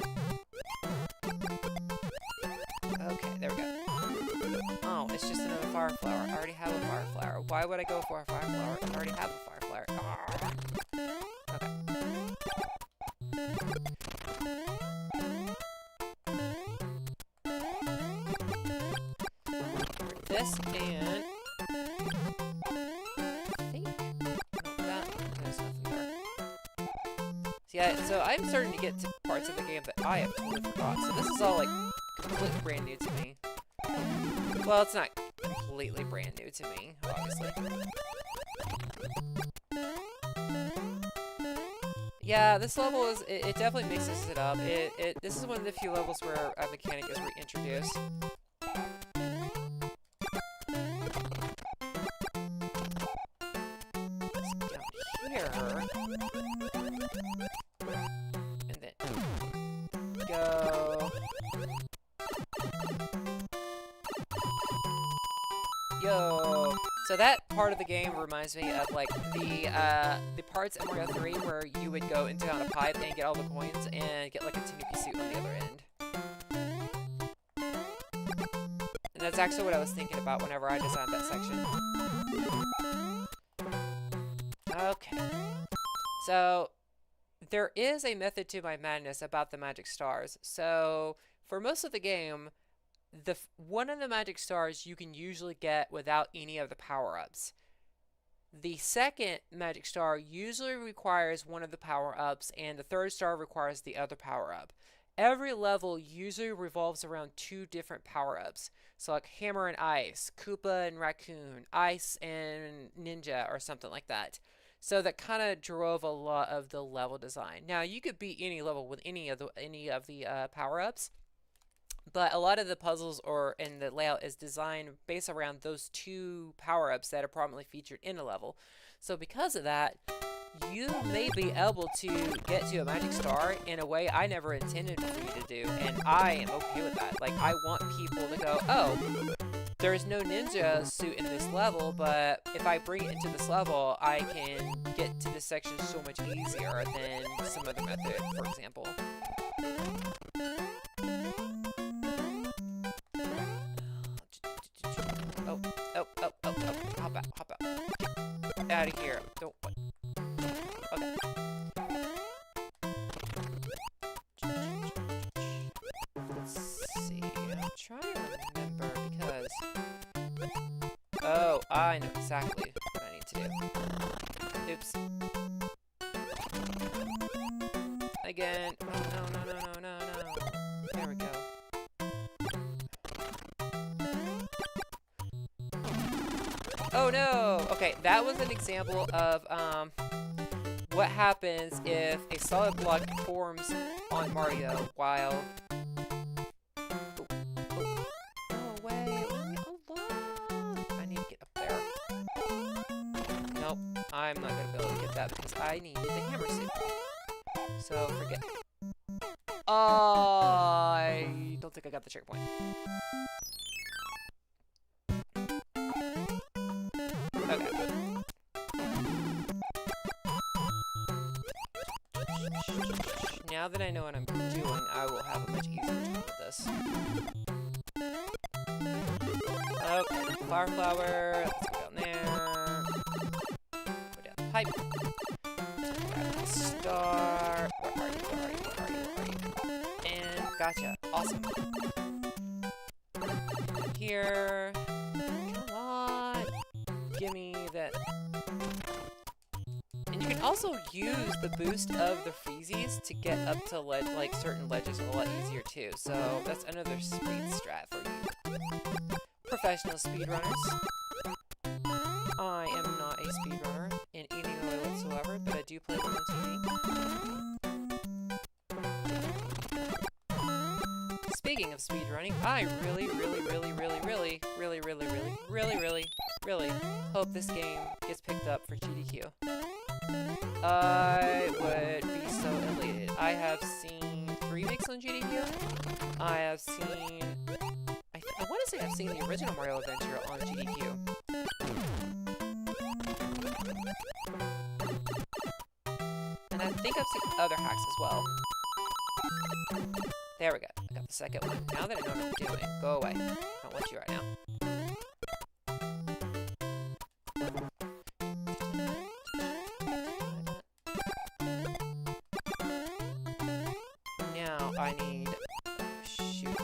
Okay, there we go. Oh, it's just another fire flower. I already have a fire flower. Why would I go for a fire flower? I already have a fire flower. Okay. this, and I think there's nothing there. So I'm starting to get to parts of the game that I have totally forgot. So this is all like completely brand new to me. Well, it's not completely brand new to me, obviously. Yeah, this level is, it definitely mixes it up. This is one of the few levels where a mechanic is reintroduced. Down here. And then go. Yo! So that part of the game reminds me of like the parts in Mario 3 where you would go into on a pipe and get all the coins and get like a Tanuki suit on the other end. And that's actually what I was thinking about whenever I designed that section. Okay. So there is a method to my madness about the magic stars. So for most of the game, one of the magic stars you can usually get without any of the power-ups. The second magic star usually requires one of the power-ups, and the third star requires the other power-up. Every level usually revolves around two different power-ups. So like Hammer and Ice, Koopa and Raccoon, Ice and Ninja, or something like that. So that kind of drove a lot of the level design. Now you could beat any level with any of the power-ups. But a lot of the puzzles and the layout is designed based around those two power-ups that are prominently featured in a level. So because of that, you may be able to get to a magic star in a way I never intended for you to do. And I am okay with that. Like, I want people to go, oh, there's no ninja suit in this level, but if I bring it into this level, I can get to this section so much easier than some other method, for example. Hop out. Out of here. Don't. Okay. Let's see. I'm trying to remember because. Oh, I know exactly what I need to do. Oops. Again. Oh, no. There we go. Oh no! Okay, that was an example of what happens if a solid block forms on Mario while... Oh, go away! Leave me alone! I need to get up there. Nope, I'm not gonna be able to get that because I needed the hammer suit. So, forget. I don't think I got the checkpoint. Okay. Now that I know what I'm doing, I will have a much easier time with this. Okay, flower. Let's go down there. Go down the pipe. Grab the star. Where are you? And gotcha. Awesome. Here. Come on. Gimme that. And you can also use the boost of the Freezies to get up to like certain ledges a lot easier too. So that's another speed strat for you professional speedrunners. I am not a speedrunner in any way whatsoever, but I do play them on TV. Speaking of speedrunning, I really hope this game gets picked up for GDQ. I would be so elated. I have seen 3 makes on GDQ. I have seen... I want to say I've seen the original Mario Adventure on GDQ. And I think I've seen other hacks as well. There we go. I got the second one. Now that I know what I'm doing, go away. I don't want you right now. Now I need... Oh, shoot.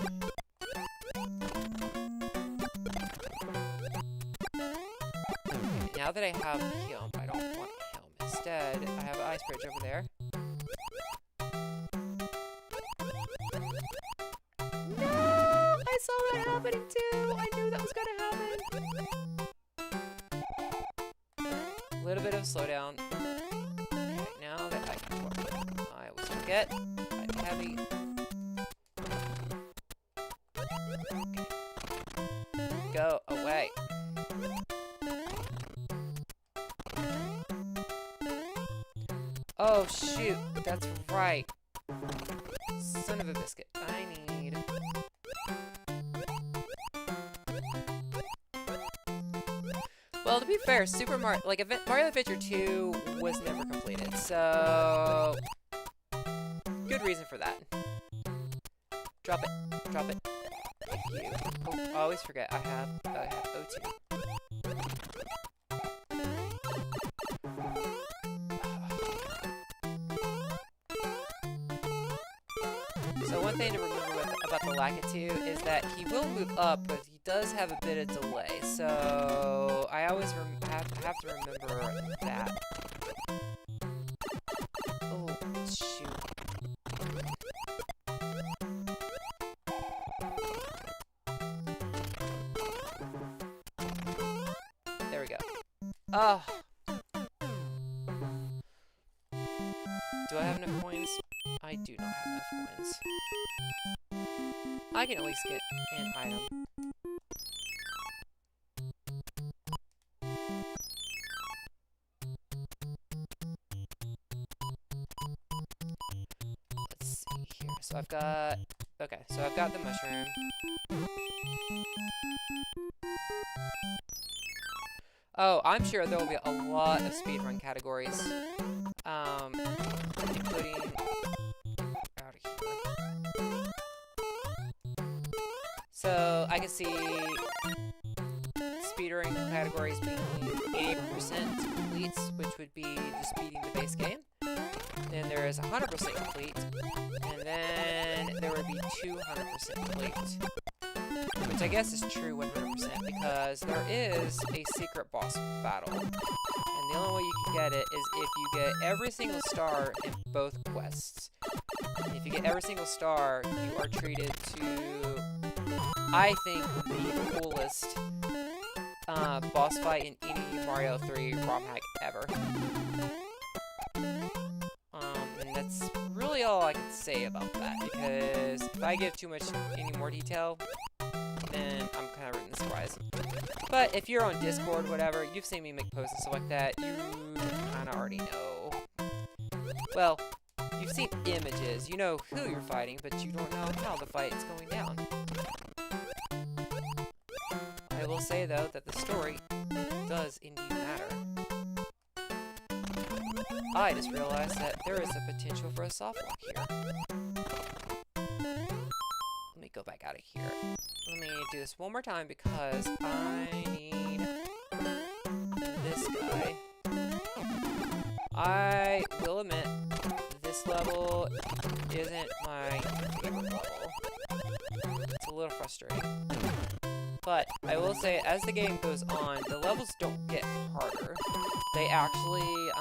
that I have him, I don't want him. Instead, I have an ice bridge over there. No! I saw that happening too! I knew that was gonna happen! A little bit of slowdown. Okay, now that I can work. I always forget. I'm heavy. Okay. Go away. Oh shoot, that's right. Son of a biscuit. I need... Well, to be fair, Super Mario, like, Mario Adventure 2 was never completed, so... Good reason for that. Drop it. Drop it. Thank you. Oh, I always forget. I have O2. So one thing to remember about the Lakitu is that he will move up, but he does have a bit of delay. So I always have to remember that. Oh, shoot. There we go. Oh. Do I have enough coins? I do not have enough coins. I can at least get an item. Let's see here. So I've got... Okay, so I've got the mushroom. Oh, I'm sure there will be a lot of speedrun categories. Including... out of here. So, I can see speedrun categories being 80% complete, which would be just beating the base game. Then there is 100% complete, and then there would be 200% complete. Which I guess is true 100% because there is a secret boss battle. And the only way you can get it is if you get every single star in both quests. And if you get every single star, you are treated to, I think, the coolest boss fight in any Mario 3 ROM hack ever. And that's really all I can say about that, because if I give too much any more detail, then I'm kind of ruining the surprise. But if you're on Discord, whatever, you've seen me make posts and stuff like that, you kind of already know. Well, you've seen images, you know who you're fighting, but you don't know how the fight is going down. I will say, though, that the story does indeed matter. I just realized that there is a potential for a soft lock here. Let me go back out of here. Let me do this one more time because I need this guy. I will admit, this level isn't my favorite level. It's a little frustrating. But I will say, as the game goes on, the levels don't get harder. They actually,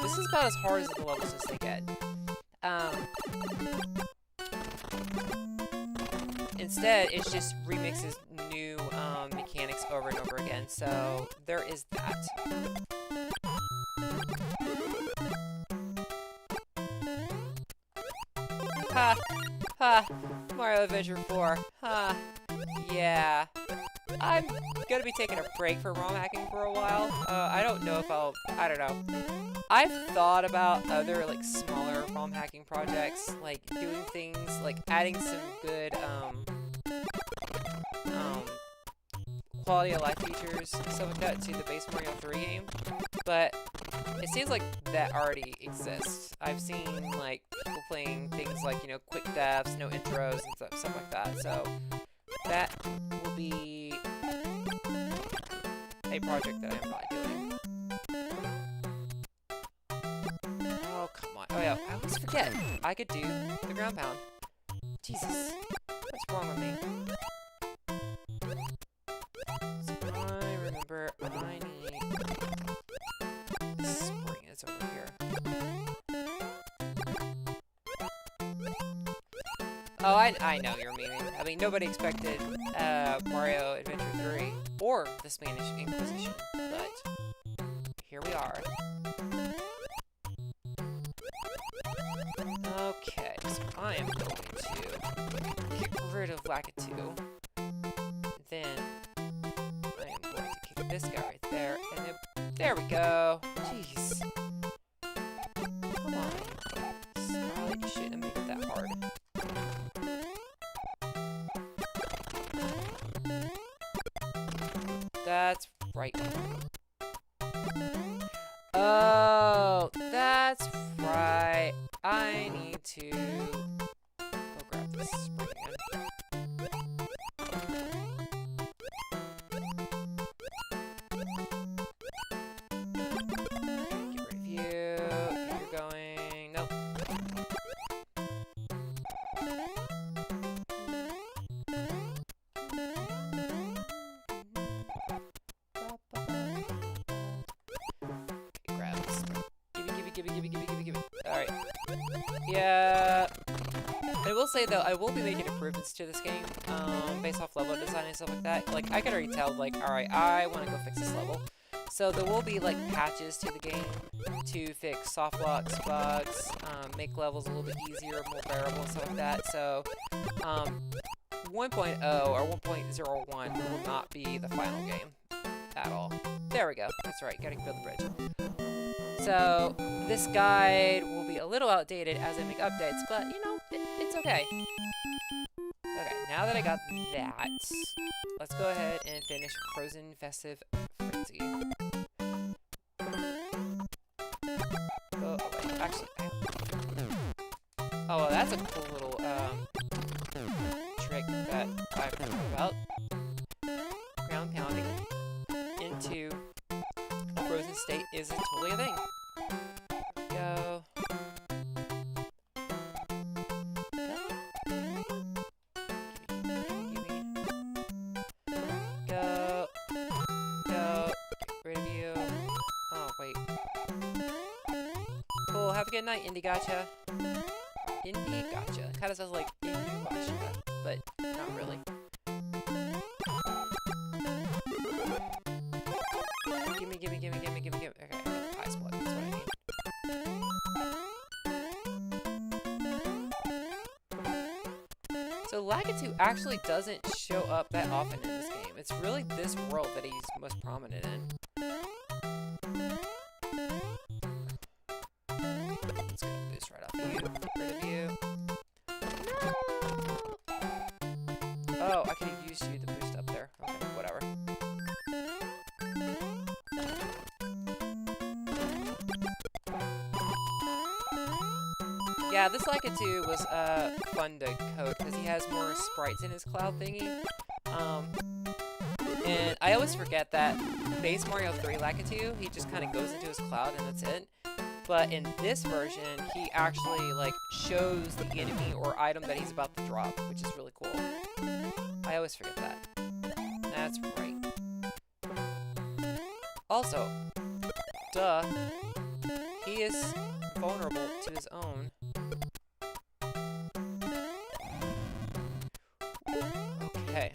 this is about as hard as the levels as they get. Instead, it just remixes new mechanics over and over again, so there is that. Ha! Ha! Mario Adventure 4. Ha! Yeah. I'm gonna be taking a break from ROM hacking for a while. I don't know if I don't know. I've thought about other, like, smaller ROM hacking projects, like, doing things, like, adding some good, quality of life features, stuff like that, to the base Mario 3 game. But it seems like that already exists. I've seen, like, people playing things like, you know, quick deaths, no intros, and stuff like that. So that will be a project that I'm not doing. Oh, come on. Oh, yeah, I always forget. I could do the ground pound. Jesus. What's wrong with me? So I remember I need Oh, I know you're memeing. I mean, nobody expected Mario Adventure 3 or the Spanish Inquisition, but here we are. Okay, so I am going to get rid of Lakitu. Then I am going to kick this guy right there, and then there we go. Jeez. Come on. Scarlet, you shouldn't have made it that hard. That's right. Oh, that's right. I need to go grab this spring again. Get rid of you. You're going. Nope. Okay, grab this. Give it. Alright. Yeah. I will say though, I will be making improvements to this game, based off level design and stuff like that. Like, I can already tell, like, alright, I want to go fix this level. So there will be, like, patches to the game to fix soft locks, bugs, make levels a little bit easier, more bearable, and stuff like that. So, 1.0 or 1.01 will not be the final game at all. There we go. That's right, gotta build the bridge. So, this guide will be a little outdated as I make updates, but, you know, it's okay. Okay, now that I got that, let's go ahead and finish Frozen Festive Frenzy. Oh, wait, actually, oh, well, that's a cool little, trick that I forgot about. Ground pounding into a frozen state is totally a thing. Go. Go. Go. Get rid of you. Oh, wait. Cool. Have a good night, Indie Gotcha. Indie Gotcha. Kind of sounds like Indie Gotcha, but not really. Gimme. Okay, high spot. That's what I need. So Lakitu actually doesn't show up that often in this game. It's really this world that he's most prominent in. Let's go boost right off of you. Get rid of you. No! Oh, I could have used you to boost up there. Okay, whatever. Yeah, this Lakitu was fun to code because he has more sprites in his cloud thingy. And I always forget that base Mario 3 Lakitu, he just kind of goes into his cloud and that's it. But in this version, he actually like shows the enemy or item that he's about to drop, which is really cool. I always forget that. That's right. Also, duh, he is vulnerable to his own. Okay.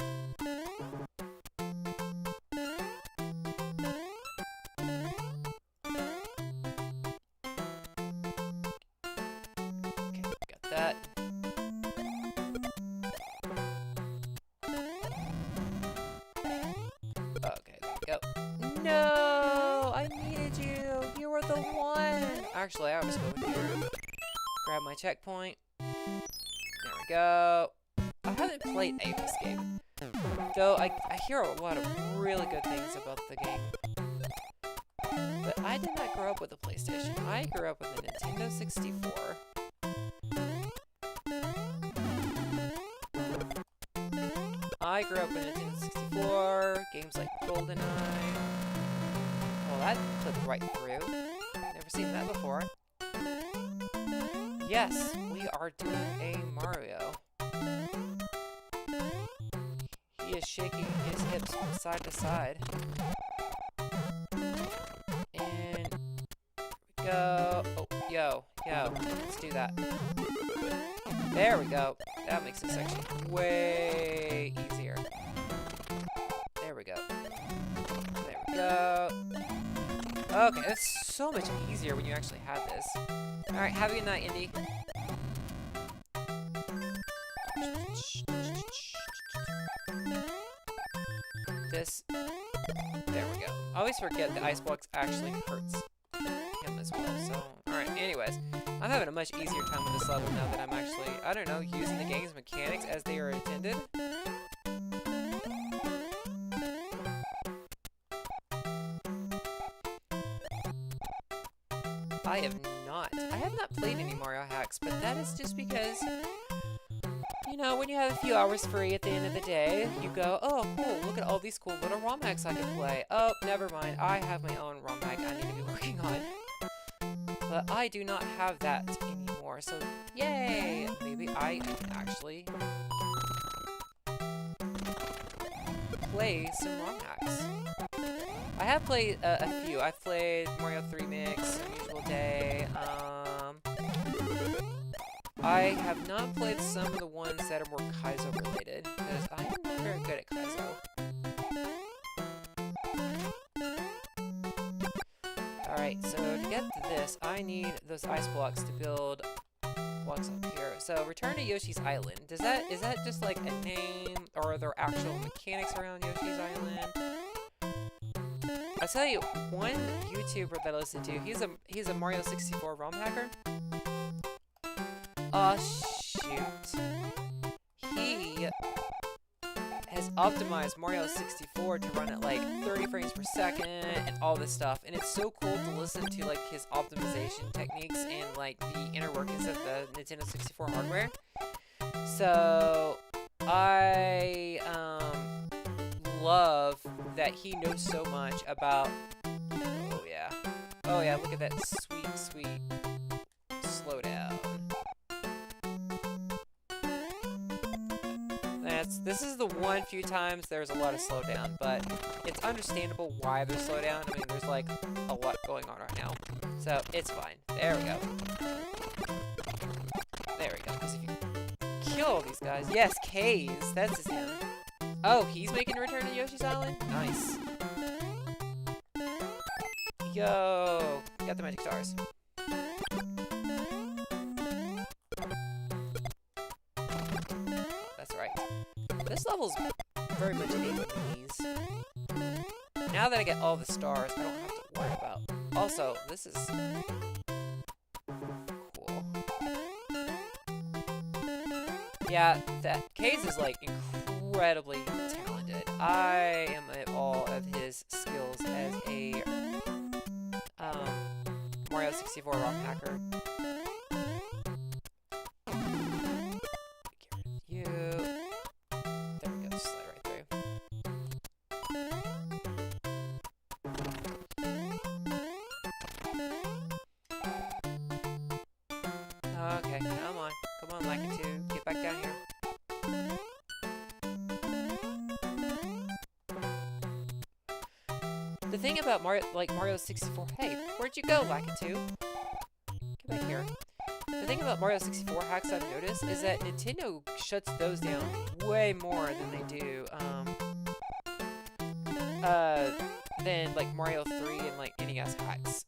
Okay, got that. Okay, there we go. No! I needed you! You were the one! Actually, I was going here. Grab my checkpoint. There we go. I haven't played Apex game, though I hear a lot of really good things about the game. But I did not grow up with a PlayStation. I grew up with a Nintendo 64. I grew up with a Nintendo 64, games like GoldenEye. Well, that clipped right through. Never seen that before. Yes, we are doing a Mario. He is shaking his hips from side to side. And go. Oh, yo, let's do that. There we go. That makes this section way easier. There we go. There we go. Okay, that's so much easier when you actually have this. Alright, have a good night, Indy. This. There we go. I always forget the ice blocks actually hurts him as well. So, alright, anyways. I'm having a much easier time with this level now that I'm actually, I don't know, using the game's mechanics as they are intended. I have not played any Mario hacks, but that is just because, you know, when you have a few hours free at the end of the day, you go, oh, cool, look at all these cool little ROM hacks I can play. Oh, never mind, I have my own ROM hack I need to be working on. But I do not have that anymore, so yay! Maybe I can actually play some ROM hacks. I have played a few. I've played Mario 3 Mix, Unusual Day. I have not played some of the ones that are more Kaizo related, because I am not very good at Kaizo. Alright, so to get to this, I need those ice blocks to build blocks up here. So return to Yoshi's Island. Is that just like a name, or are there actual mechanics around Yoshi's Island? I'll tell you, one YouTuber that I listen to, he's a Mario 64 ROM hacker. Oh shoot. He has optimized Mario 64 to run at like 30 frames per second and all this stuff, and it's so cool to listen to like his optimization techniques and like the inner workings of the Nintendo 64 hardware. So I love that he knows so much about. Oh yeah, look at that sweet slowdown. This is the one few times there's a lot of slowdown, but it's understandable why there's slowdown. I mean, there's like a lot going on right now, so it's fine. There we go. There we go. Because if you kill all these guys, yes, K's, that's him. Oh, he's making a return to Yoshi's Island? Nice. Yo! Got the magic stars. That's right. This level's very much aimed at these. Now that I get all the stars, I don't have to worry about. Also, this is cool. Yeah, that K's is like incredibly talented. I am at all of his skills as a Mario 64 ROM hacker. You. There we go. Just slide right through. Okay, come on, Lakitu, get back down here. The thing about Mario 64, hey, where'd you go, Lakitu? Get back here. The thing about Mario 64 hacks I've noticed is that Nintendo shuts those down way more than they do, than like Mario 3 and like NES hacks.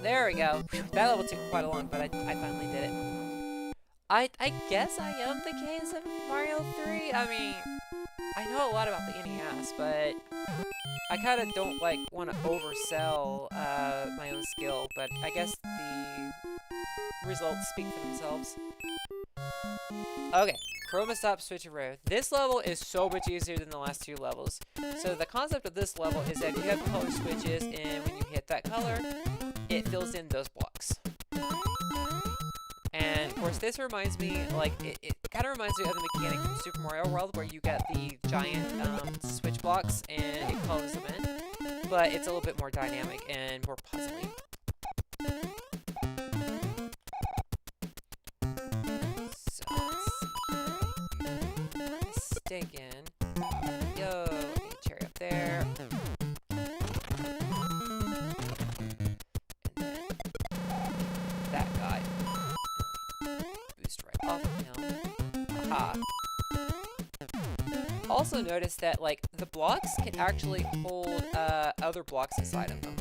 There we go. That level took quite a long, but I finally did it. I guess I am the case of Mario 3. I mean, I know a lot about the NES, but I kind of don't like want to oversell my own skill, but I guess the results speak for themselves. Okay, Chroma Stop Switcheroo. This level is so much easier than the last two levels. So the concept of this level is that you have color switches, and when you hit that color, it fills in those blocks. And of course, this reminds me, like, it kind of reminds me of the mechanic from Super Mario World, where you get the giant switch blocks and it colors them in. But it's a little bit more dynamic and more puzzly. So let's see here. Mistaken. Yo, get a cherry up there. And then that guy. Haha. Also notice that, like, the blocks can actually hold other blocks inside of them.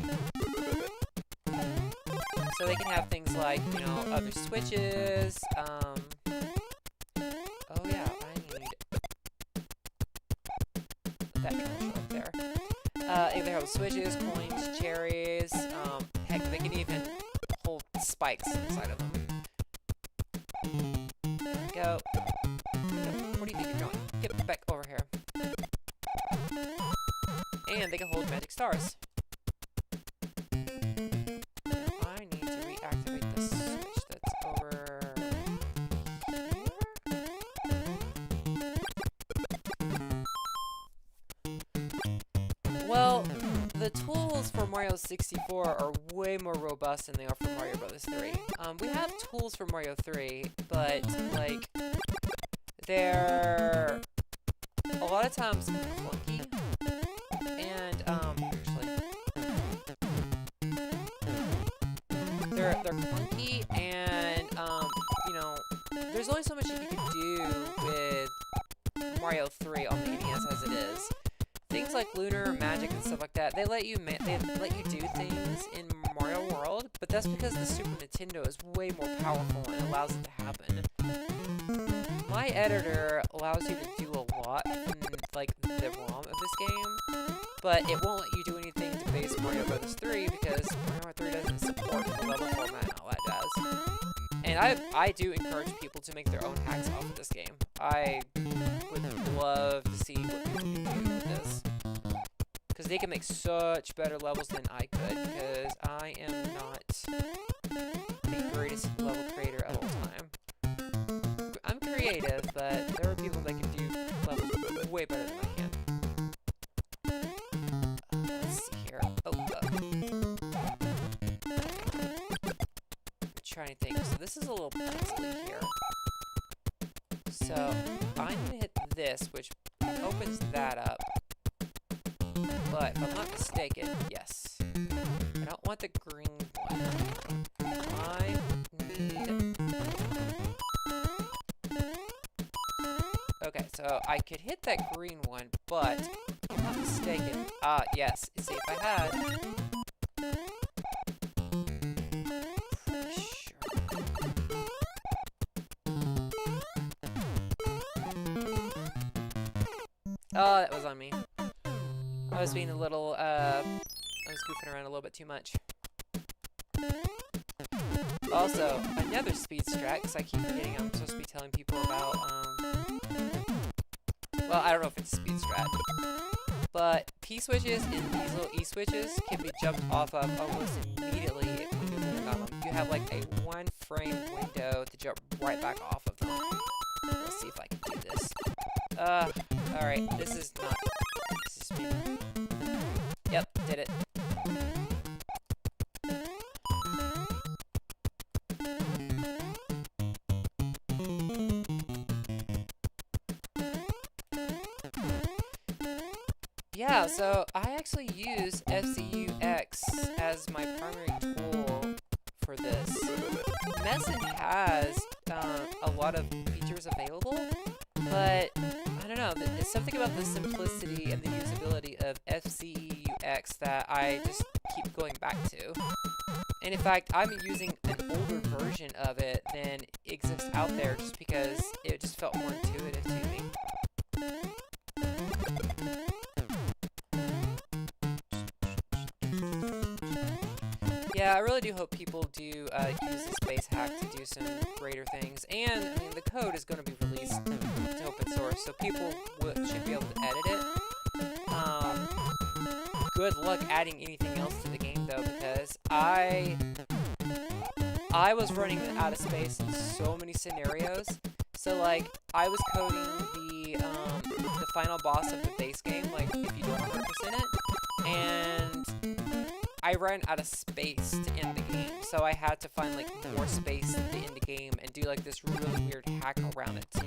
So they can have things like, you know, other switches. Oh yeah, I need that commercial up there. They have switches, coins, cherries. Heck, they can even hold spikes inside of them. There we go. Where do you think you're going? Get back over here. And they can hold magic stars. I need to reactivate the switch that's over here. Well, the tools for Mario 64 are way more robust than they are for Mario Bros. 3. We have tools for Mario 3, but, like, they're a lot of times clunky, and actually, they're clunky, and you know, there's only so much that you can do with Mario 3 on the NES as it is. Things like Lunar, Magic, and stuff like that, they let you do things in Mario World, but that's because the Super Nintendo is way more powerful and allows it to happen. My editor allows you to do a lot in, like, the ROM of this game, but it won't let you do anything to base Mario Bros. 3 because Mario 3 doesn't support the level format and all that does. And I do encourage people to make their own hacks off of this game. I would love to see what people can do with this. Because they can make such better levels than I could, because I am not the greatest level creator of all time. I'm creative, but there are people that can do levels way better than I can. Let's see here. I'm trying to think. So this is a little pixely here. So I need to hit this, which opens that up. But if I'm not mistaken, yes. I don't want the green one. I need... Okay, so I could hit that green one, but if I'm not mistaken, yes. See, if I had... Pretty sure. Oh, that was on me. I was being a little, I was goofing around a little bit too much. Also, another speed strat, because I keep forgetting I'm supposed to be telling people about, well, I don't know if it's a speed strat, but P-switches and these little E-switches can be jumped off of almost immediately when you land on them. You have, like, a 1-frame window to jump right back off of them. Let's see if I can do this. Alright, this is not... This is me. Yep, did it. Yeah, so I actually use FCUX as my primary tool for this. Messen has a lot of features available, but I don't know, it's something about the simplicity and the usability of FCUX that I just keep going back to. And in fact, I'm using an older version of it than exists out there just because it just felt more intuitive to me. Yeah, I really do hope people do use this base hack to do some greater things. And, I mean, the code is going to be released to open source, so people should be able to edit it. Good luck adding anything else to the game, though, because I was running out of space in so many scenarios. So, like, I was coding the final boss of the base game, like, if you don't 100% it, and I ran out of space to end the game, so I had to find, like, more space to end the game and do, like, this really weird hack around it to,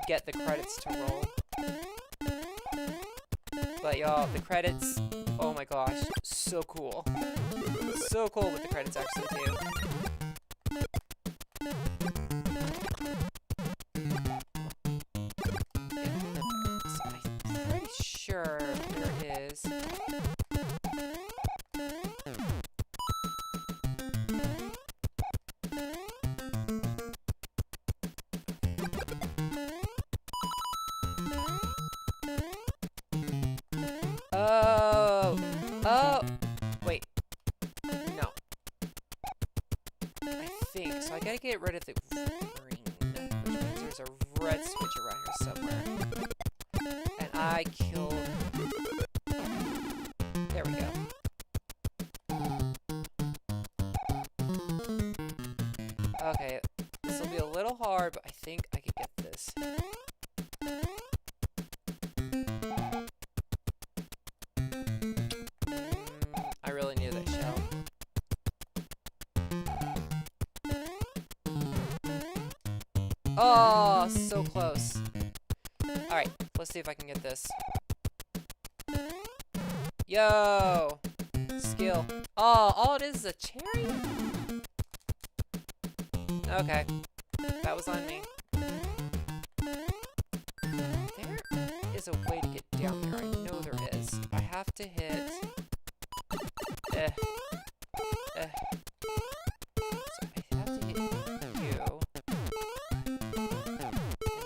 get the credits to roll. But, y'all, the credits, oh my gosh, so cool. So cool what the credits actually do. I'm pretty sure there is. Oh! Oh! Wait. No. I think. So I gotta get rid of the green, which means there's a red switch around here somewhere. And I killed... There we go. Okay, this will be a little hard, but I think I can get this. I really need that shell. Oh, so close. Alright, let's see if I can get this. Yo! Skill. Oh, all it is a cherry? Okay. That was on me. There is a way to get down there. I know there is. I have to hit... So I have to hit you. And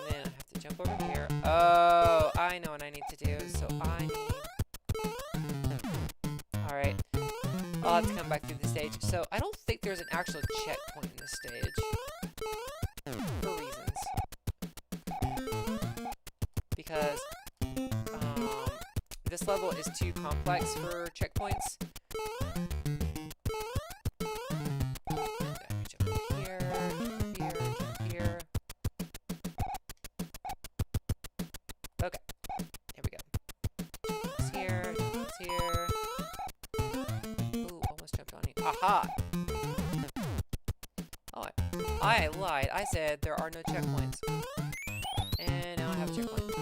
then I have to jump over here. Oh, I know what I need to do. So I need... Alright. I'll have to come back through the stage. So I don't think there's an actual checkpoint in this stage. For reasons. Because this level is too complex for checkpoints. Jump here, here. Okay, here we go. It's here, it's here. Ooh, almost jumped on you. Aha! Oh, I lied. I said there are no checkpoints. And now I have a checkpoint.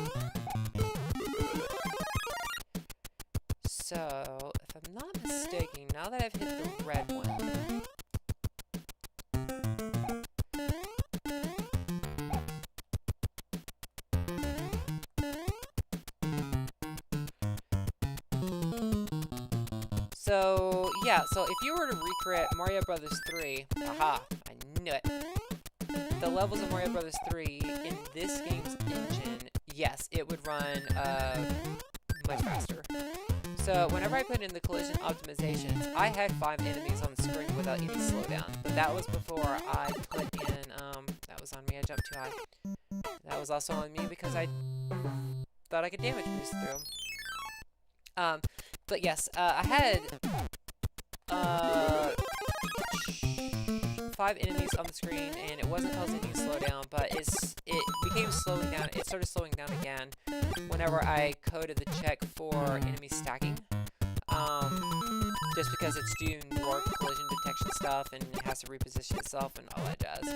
So, if I'm not mistaken, now that I've hit the red one... So, yeah, so if you were to recreate Mario Brothers 3, aha, I knew it. The levels of Mario Brothers 3 in this game's engine, yes, it would run much faster. So whenever I put in the collision optimizations, I had 5 enemies on the screen without any slowdown. But that was before I put in, that was on me, I jumped too high. That was also on me because I thought I could damage boost through. But yes, I had 5 enemies on the screen, and it wasn't causing any slowdown, but it became slowing down. It started slowing down again whenever I coded the check for enemy stacking. Just because it's doing more collision detection stuff, and it has to reposition itself and all that jazz.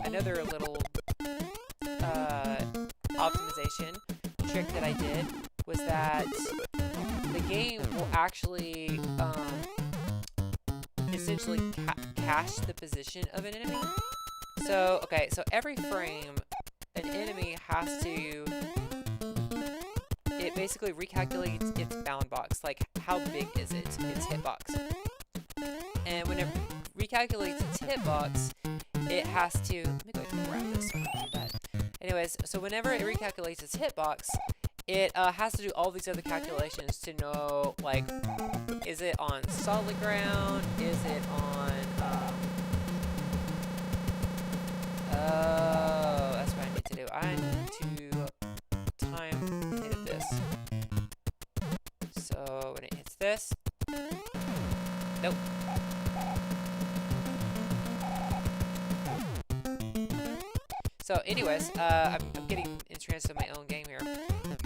Another little optimization trick that I did was that the game will actually essentially cache the position of an enemy. So, okay, so every frame, an enemy has to... It basically recalculates its bound box, like how big is it, its hitbox. And when it recalculates its hitbox, it has to... Let me go ahead and grab this so I don't do that. Anyways, so whenever it recalculates its hitbox, it has to do all these other calculations to know, like, is it on solid ground? Is it on, oh, that's what I need to do. I need to time hit this. So, when it hits this, nope. So, anyways, I'm getting interested in my own game here.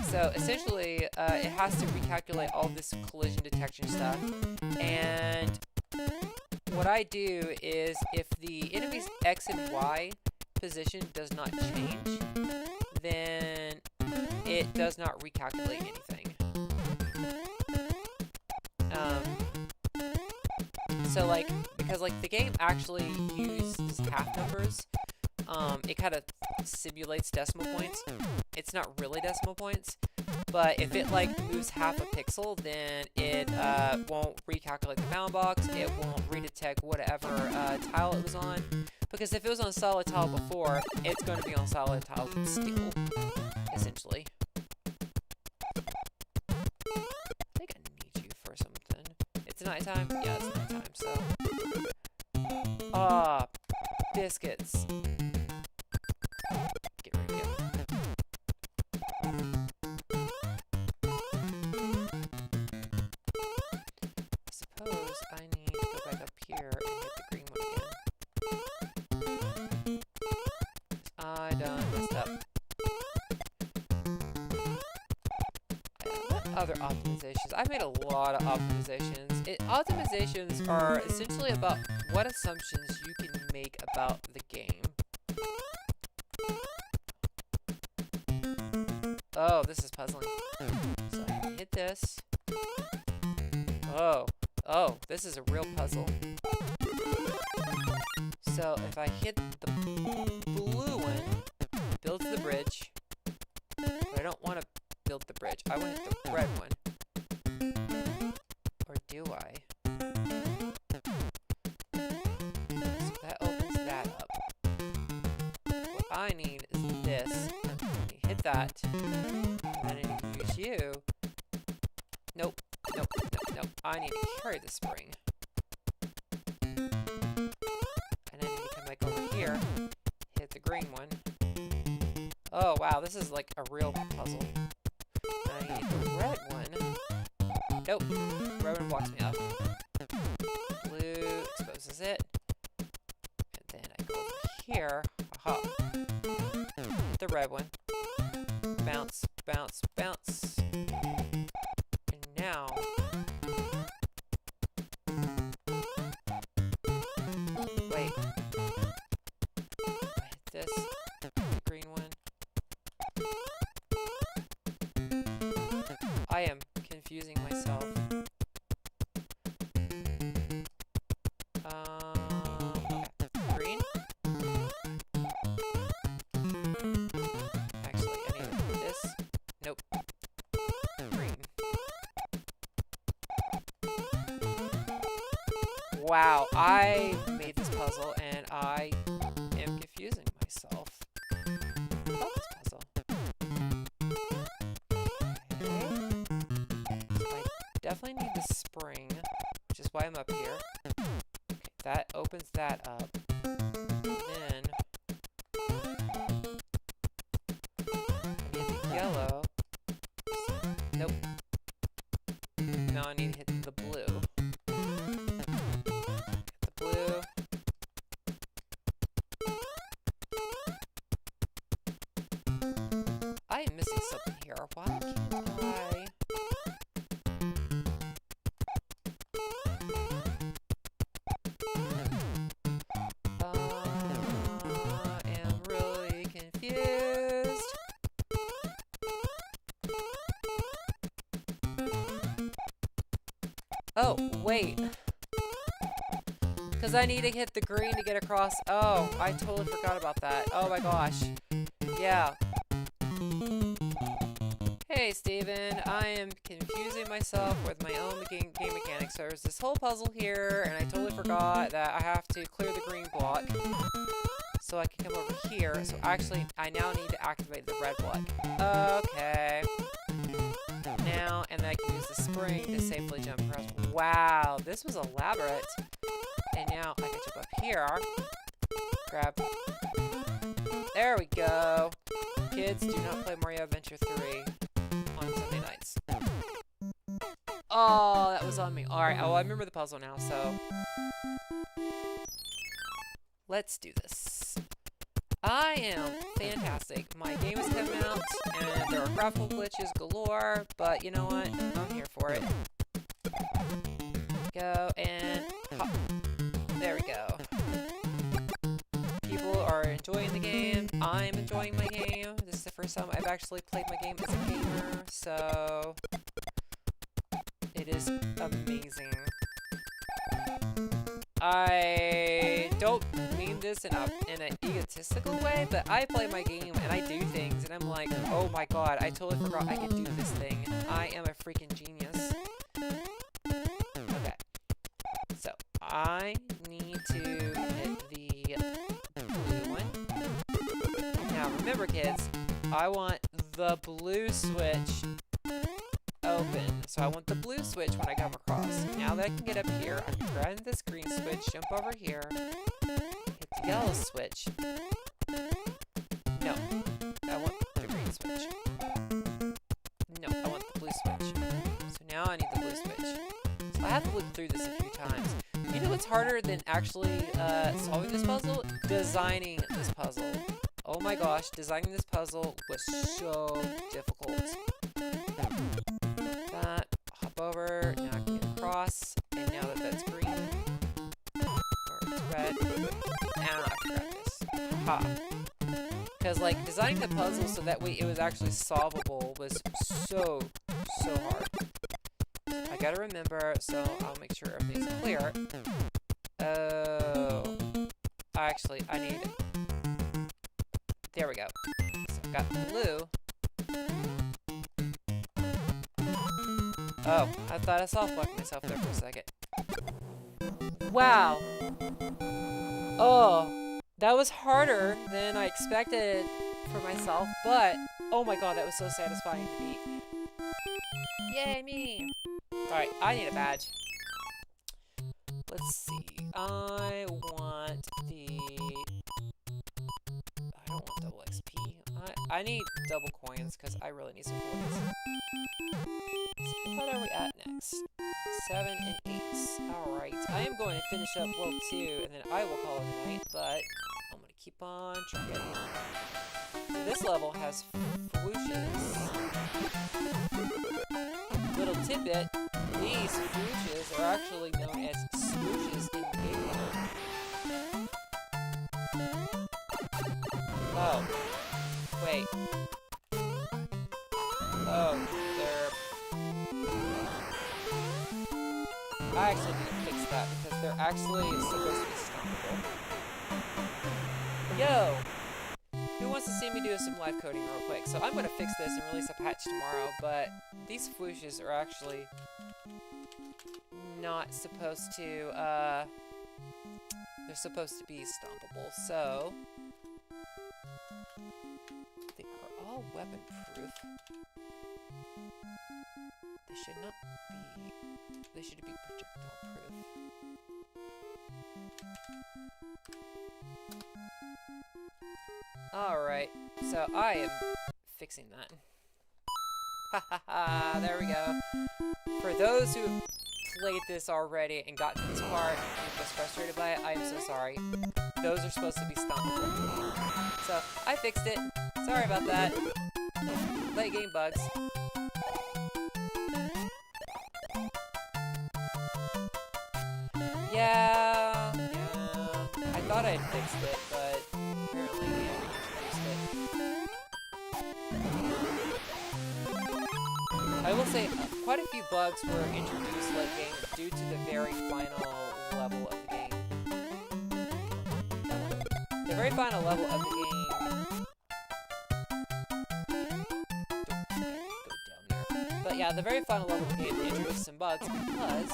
So essentially, it has to recalculate all this collision detection stuff, and what I do is if the enemy's X and Y position does not change, then it does not recalculate anything. So like, because because like the game actually uses half numbers. It kind of simulates decimal points. It's not really decimal points, but if it like moves half a pixel, then it won't recalculate the bound box. It won't redetect whatever tile it was on, because if it was on solid tile before, it's going to be on solid tile still, essentially. I think I need you for something. It's nighttime? Yeah, it's nighttime, so. Ah, biscuits. Get rid of you. I suppose I need to go back up here and hit the green one again. I done messed up. What other optimizations? I've made a lot of optimizations. Optimizations are essentially about what assumptions you can make about the game. Oh, this is puzzling. So I can hit this. Oh, this is a real puzzle. So if I hit the blue one, it builds the bridge. But I don't want to build the bridge. I want to hit the red one. Or do I? So that opens that up. What I need is this. You hit that. And then I need to use you. Nope. I need to carry the spring. And I need to come back over here. Hit the green one. Oh wow, this is like a real puzzle. And I need the red one. Nope. Red one blocks me up. Blue exposes it. And then I go over here. Aha. Hit the red one. Bounce, bounce, bounce. And now... Wait. I hit this. The green one. I am confusing myself. Okay. Green. Actually, I need this. Nope. Green. Wow, I made this puzzle and I am confusing myself about this puzzle. Okay. So I definitely need the spring, which is why I'm up here. Okay, that opens that up. Then I need the yellow. Nope. Now I need to hit the blue. Hit the blue. I am missing something here. Why can't I? I am really confused. Oh, wait. Because I need to hit the green to get across. Oh, I totally forgot about that. Oh my gosh. Yeah. Hey, Steven. I am confusing myself with my own game mechanics. So there's this whole puzzle here, and I totally forgot that I have to clear the green block so I can come over here. So actually, I now need to activate the red block. Okay. Now, and then I can use the spring to safely jump across. Wow, this was elaborate. And now I can jump up here. Grab. There we go. Kids, do not play Mario Adventure 3 on Sunday nights. Oh, that was on me. Alright, oh, I remember the puzzle now, so... Let's do this. I am fantastic. My game is coming out, and there are graphical glitches galore, but you know what? I'm here for it. Go, and hop. There we go. People are enjoying the game. I'm enjoying my game. This is the first time I've actually played my game as a gamer, so... It is amazing. I don't mean this in an egotistical way, but I play my game and I do things and I'm like, oh my god, I totally forgot I could do this thing. I am a freaking genius. Okay. So, I need to hit the blue one. Now, remember kids, I want the blue switch open. So I want the blue switch when I come across. Now that I can get up here, I can grab this green switch, jump over here, hit the yellow switch. No, I want the green switch. No, I want the blue switch. So now I need the blue switch. So I have to look through this a few times. You know what's harder than actually solving this puzzle? Designing this puzzle. Oh my gosh, designing this puzzle was so difficult. That, hop over, now I can get across, and now that that's green, or it's red, now I can grab this. Ha! Because, like, designing the puzzle so that way it was actually solvable was so hard. I gotta remember, so I'll make sure everything's clear. Oh. Actually, I need... There we go. So I've got blue. Oh, I thought I soft-blocked myself there for a second. Wow. Oh, that was harder than I expected for myself, but oh my god, that was so satisfying to beat. Yay, me! Alright, I need a badge. Let's see. I want the... I don't want double XP. I need double coins, because I really need some coins. So what are we at next? 7 and 8. Alright, I am going to finish up World 2, and then I will call it a night, but I'm going to keep on trying. So this level has whooshes. Little tidbit, these whooshes are actually known as swooshes in Gale. Oh. Wait. Oh, they're... I actually need to fix that because they're actually supposed to be stoppable. Yo! Who wants to see me do some live coding real quick? So I'm going to fix this and release a patch tomorrow, but these flooshes are actually not supposed to, they're supposed to be stompable, so... They are all weapon proof. They should not be... They should be projectile proof. Alright, so I am fixing that. Ha ha ha, there we go. For those who have played this already and got to this part and was frustrated by it, I am so sorry. Those are supposed to be stompable. So, I fixed it. Sorry about that. Late game bugs. Yeah. I thought I'd fixed it, but apparently I introduced it. I will say, quite a few bugs were introduced late game due to the very final level of the game. The very final level of the game... But yeah, the very final level of the game introduced some bugs because...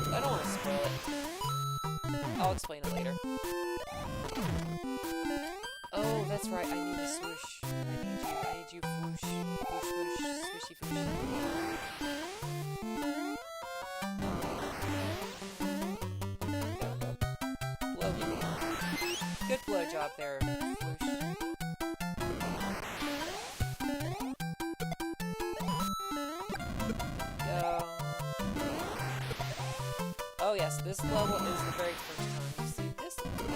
I don't want to spoil it. I'll explain it later. Oh, that's right, I need the swoosh. I need you, whoosh. Whoosh, whoosh, swooshy, whoosh. Blow me. Good blow job there, whoosh. Go. Oh yes, this level is the very first time you see this level.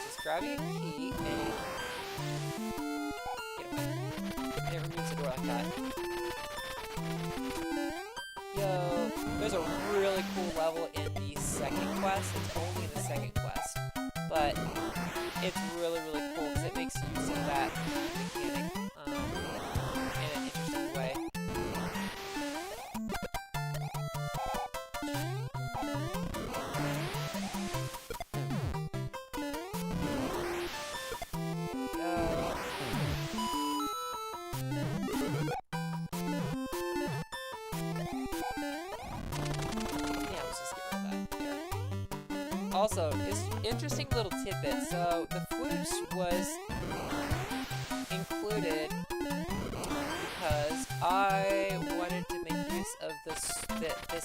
Just grabbing a key and... Get away. It never moves the door like that. Yo, there's a really cool level in the second quest. It's only in the second quest. But it's really cool because it makes use of that mechanic in an interesting way. Yeah, let's just get rid of that. There. Also, this interesting little tidbit. So the flute was included because I wanted to make use of this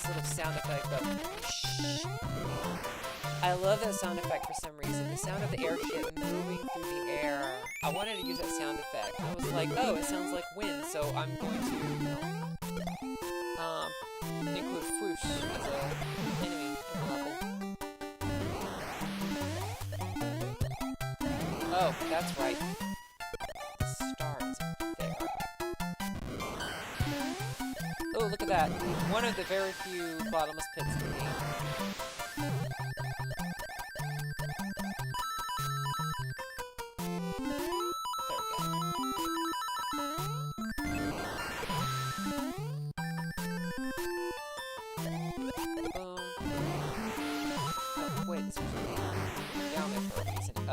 little sound effect of shh. I love that sound effect for some reason. The sound of the airship moving through the air. I wanted to use that sound effect. I was like, oh, it sounds like wind, so I'm going to, include Fwoosh as a enemy in the level. Oh, that's right. The star is there. Oh, look at that. One of the very few bottomless pits in the game.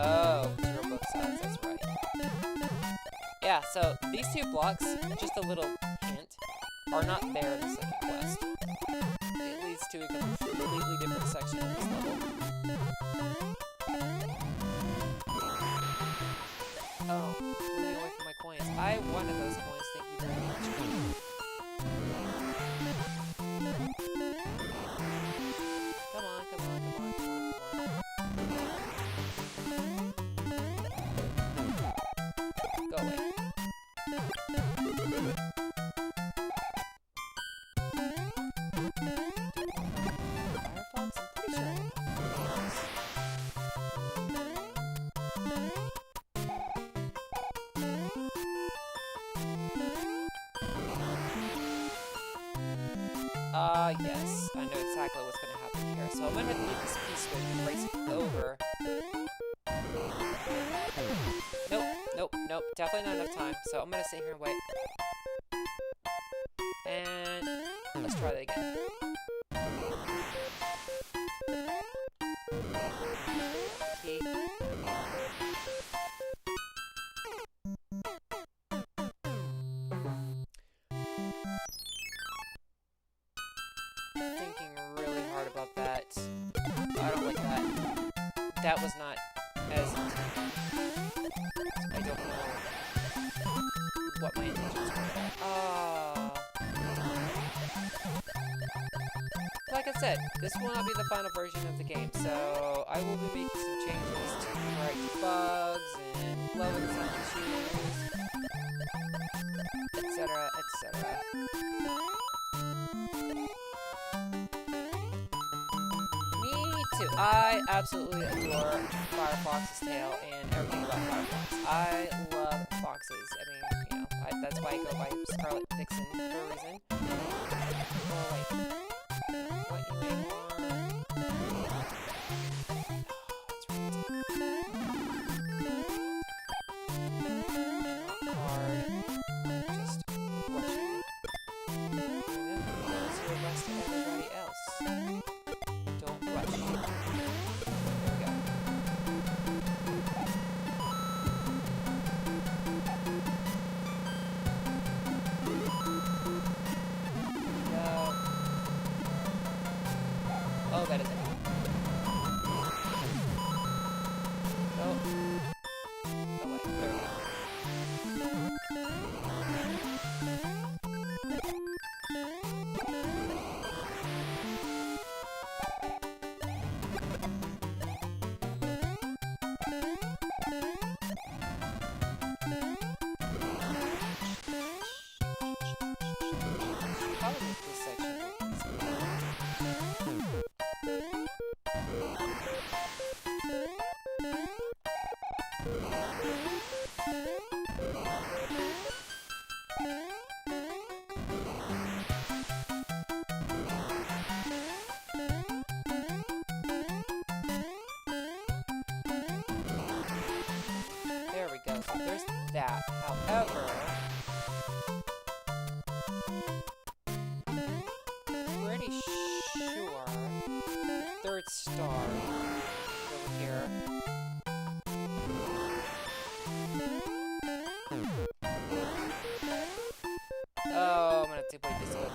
Oh, zero both sides, that's right. Yeah, so these two blocks, just a little hint, are not there in the second quest. It leads to a completely different section of this level. Oh, moving away from my coins. I wanted those coins, thank you very much. Come on, come on, come on, come on, come on. Go away. Firefox? I'm pretty sure I don't know. Yes. I know exactly what's going to happen here. So I'm going to leave this piece switch and race it over. Nope, nope, nope. Definitely not enough time. So I'm going to sit here and wait. And let's try that again. Key. Thinking really hard about that. I don't like that. That was not as intended. I don't know what my intentions were. Like I said, this will not be the final version of the game, so I will be making some changes to correct bugs and flow design issues, etc., etc. I absolutely adore Firefox's tail and everything about Firefox. I love foxes. I mean, that's why I go by Scarlet Vixen for a reason. Oh, wait. What you may want... Not hard. Just rushing it. And then there's the rest of everybody else. Don't rush. There we go. Oh, that is it. Oh. Oh, wait. There we go. Probably make this section There we go. So there's that. However, pretty sure the third star over here. Oh, I'm gonna have to wait this over.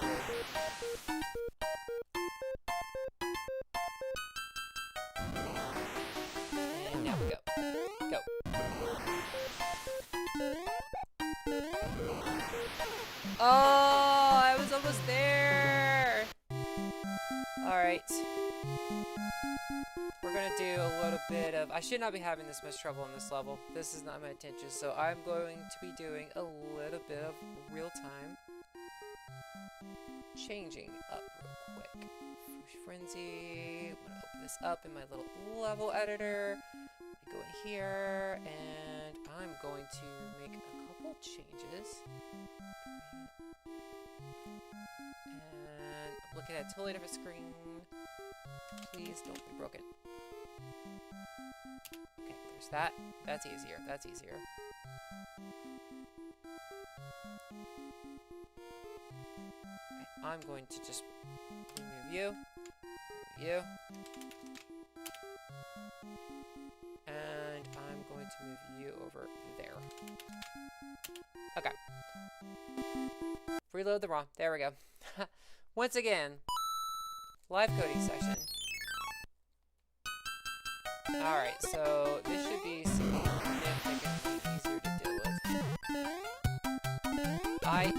Oh, I was almost there. Alright. We're gonna do a little bit of... I should not be having this much trouble in this level. This is not my intention. So I'm going to be doing a little bit of real-time changing up real quick. Frenzy. I'm gonna open this up in my little level editor. I go in here, and I'm going to make a couple changes. And I'm looking at a totally different screen. Please don't be broken. Okay, there's that. That's easier. That's easier. Okay, I'm going to just remove you. You. And I'm going to move you over there. Okay. Reload the ROM. There we go. Once again, live coding session. Alright, so this should be significantly easier to deal with. I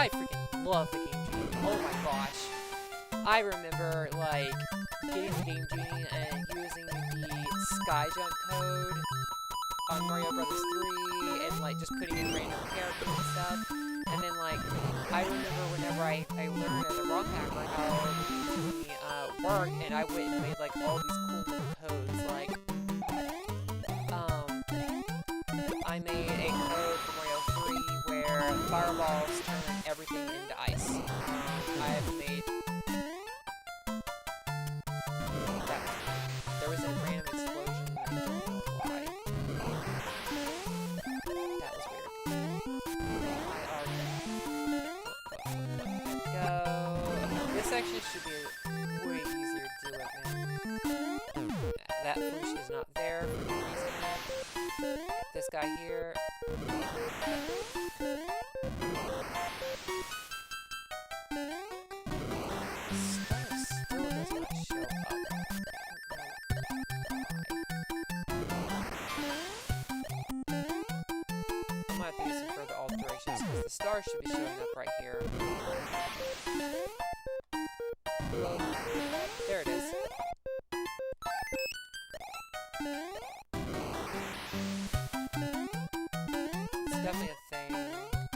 freaking love the Game Genie. Oh my gosh. I remember, like, getting the Game Genie and using the Sky Jump code on Mario Brothers 3 and, like, just putting in random characters and stuff. And then, like, I remember whenever I learned as a ROM hacker how the Game Genie worked, and I went and made, like, all these cool little codes, like, I made a code for Mario 3 where fireballs turn everything into ice. I've made that. There was a random explosion, I don't know why. That was weird. Go. This actually should be way easier to deal with now. That push is not there for no reason. This guy here. Star still does not show up. I might have to do some further alterations because the star should be showing up right here. There it is. It's definitely a thing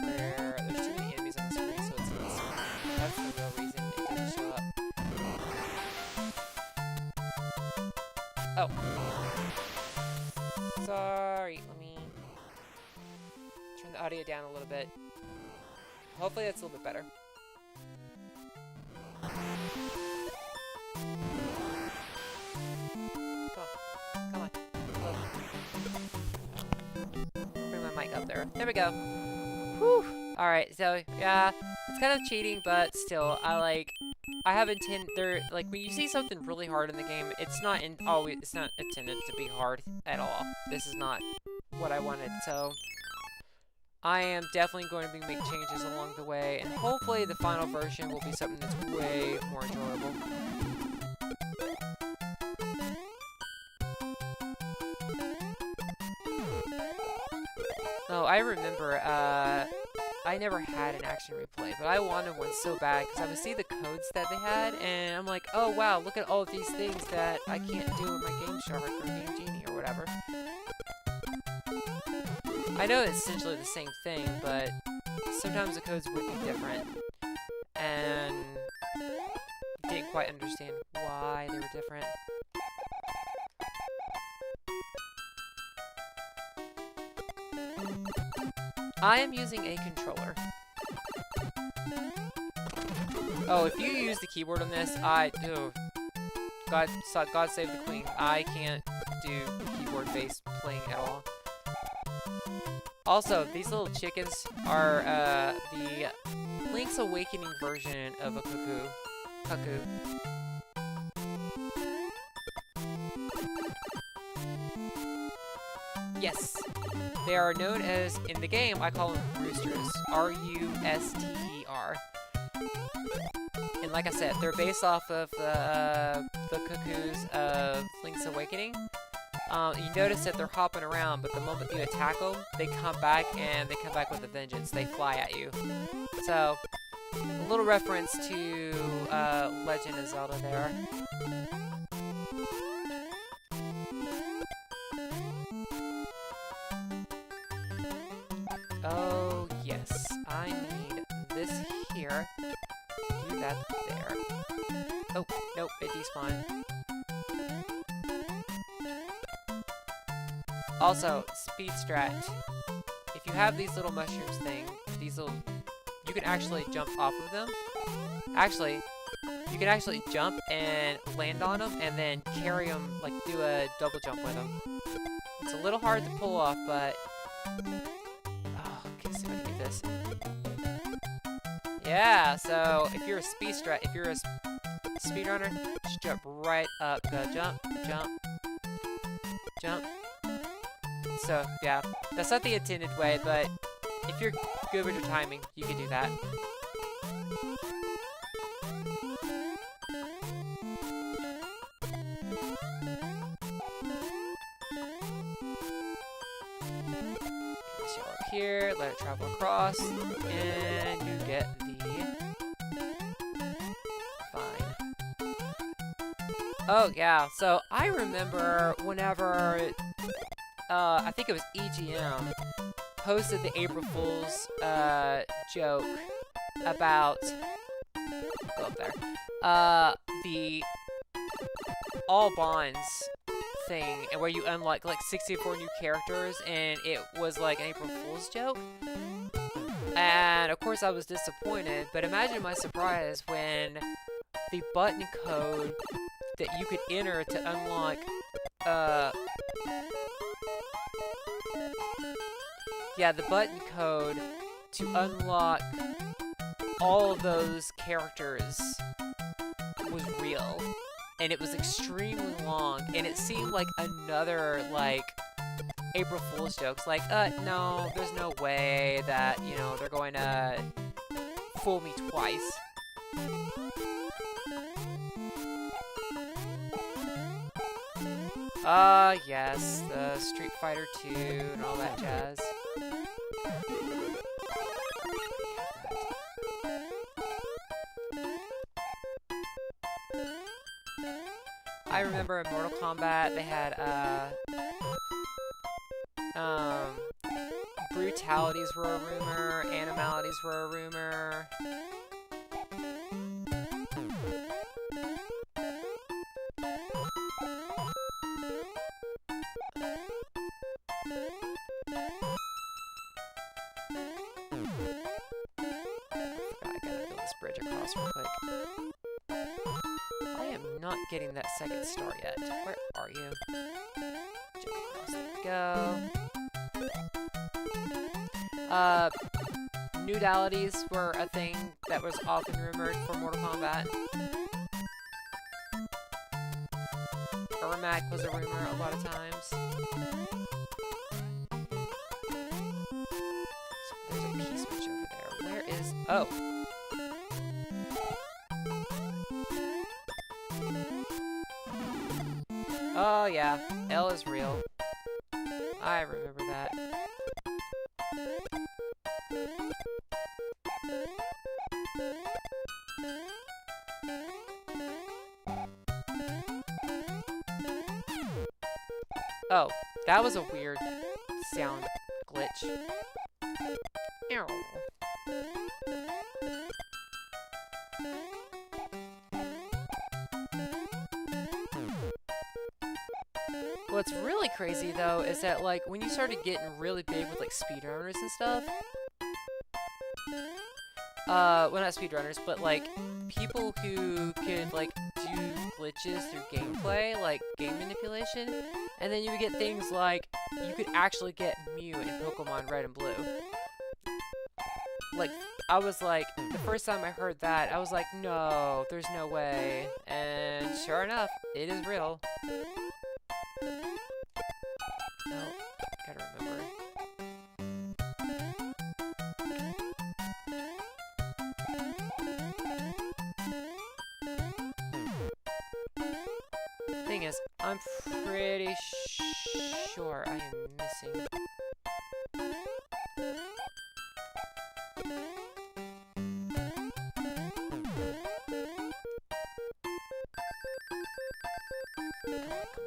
where there's too many enemies on the screen, so it's not smart. That's the real reason it didn't show up. Oh. Sorry, let me turn the audio down a little bit. Hopefully that's a little bit better. Come on. Bring my mic up there. There we go. Whew. Alright, so, yeah, it's kind of cheating, but still, I have intended, like, when you see something really hard in the game, it's not intended to be hard at all. This is not what I wanted, so I am definitely going to be making changes along the way, and hopefully the final version will be something that's way more enjoyable. Oh, I remember, I never had an action replay, but I wanted one so bad because I would see the codes that they had, and I'm like, oh wow, look at all of these things that I can't do with my Game Shark or Game Genie or whatever. I know it's essentially the same thing, but sometimes the codes would be different, and didn't quite understand why they were different. I am using a controller. Oh, if you use the keyboard on this, God save the queen. I can't do keyboard-based playing at all. Also, these little chickens are the Link's Awakening version of a cuckoo. Yes. They are known as, in the game, I call them roosters. R-U-S-T-E-R. And like I said, they're based off of the cuckoos of Link's Awakening. You notice that they're hopping around, but the moment you attack them, they come back, and they come back with a vengeance. They fly at you. So, a little reference to Legend of Zelda there. Oh, yes. I need this here. Do that there. Oh, nope, it despawned. Also, speed strat. If you have these little mushrooms you can actually jump off of them. Actually, you can actually jump and land on them and then carry them, like do a double jump with them. It's a little hard to pull off, but... Oh, can somebody do this? Yeah, so if you're a speedrunner, just jump right up. Go jump, jump, jump. So, yeah, that's not the intended way, but if you're good with your timing, you can do that. So up here, let it travel across, and you get the vine. Oh, yeah, so I remember whenever... I think it was EGM, posted the April Fool's joke about, go up there, the all bonds thing, and where you unlock like 64 new characters, and it was like an April Fool's joke. And of course I was disappointed, but imagine my surprise when the button code that you could enter to unlock, yeah, the button code to unlock all of those characters was real. And it was extremely long, and it seemed like another, like, April Fool's jokes. Like, no, there's no way that, you know, they're going to fool me twice. Yes, the Street Fighter 2 and all that jazz. I remember in Mortal Kombat they had, brutalities were a rumor, animalities were a rumor. Bridge across real quick. I am not getting that second star yet. Where are you? Jump across, there we go. Nudalities were a thing that was often rumored for Mortal Kombat. Ermac was a rumor a lot of times. So there's a key switch over there. Where is... Oh! Oh yeah, L is real. I remember that. Oh, that was a weird sound glitch. Ow. What's really crazy though is that like when you started getting really big with like speedrunners and stuff, well not speedrunners, but like people who could like do glitches through gameplay, like game manipulation, and then you would get things like you could actually get Mew in Pokemon Red and Blue. Like, I was like, the first time I heard that, I was like, no, there's no way. And sure enough, it is real. Oh, gotta remember. Thing is, I'm pretty sure I am missing.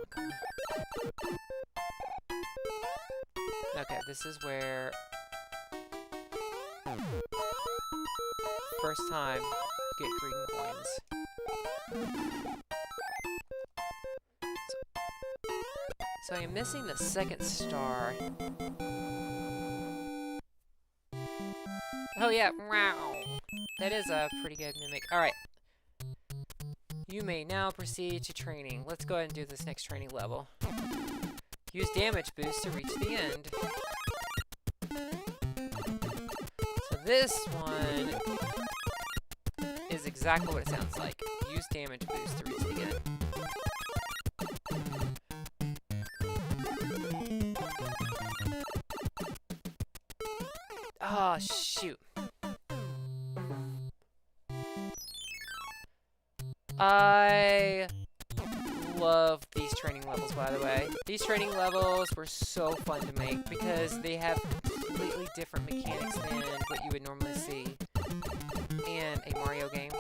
Come on. Okay, this is where first time get green coins. So I'm missing the second star. Oh yeah, wow. That is a pretty good mimic. Alright. You may now proceed to training. Let's go ahead and do this next training level. Use damage boost to reach the end. So this one is exactly what it sounds like. Use damage boost to reach the end. Oh, shoot. I love these training levels, by the way. These training levels were so fun to make because they have completely different mechanics than what you would normally see in a Mario game.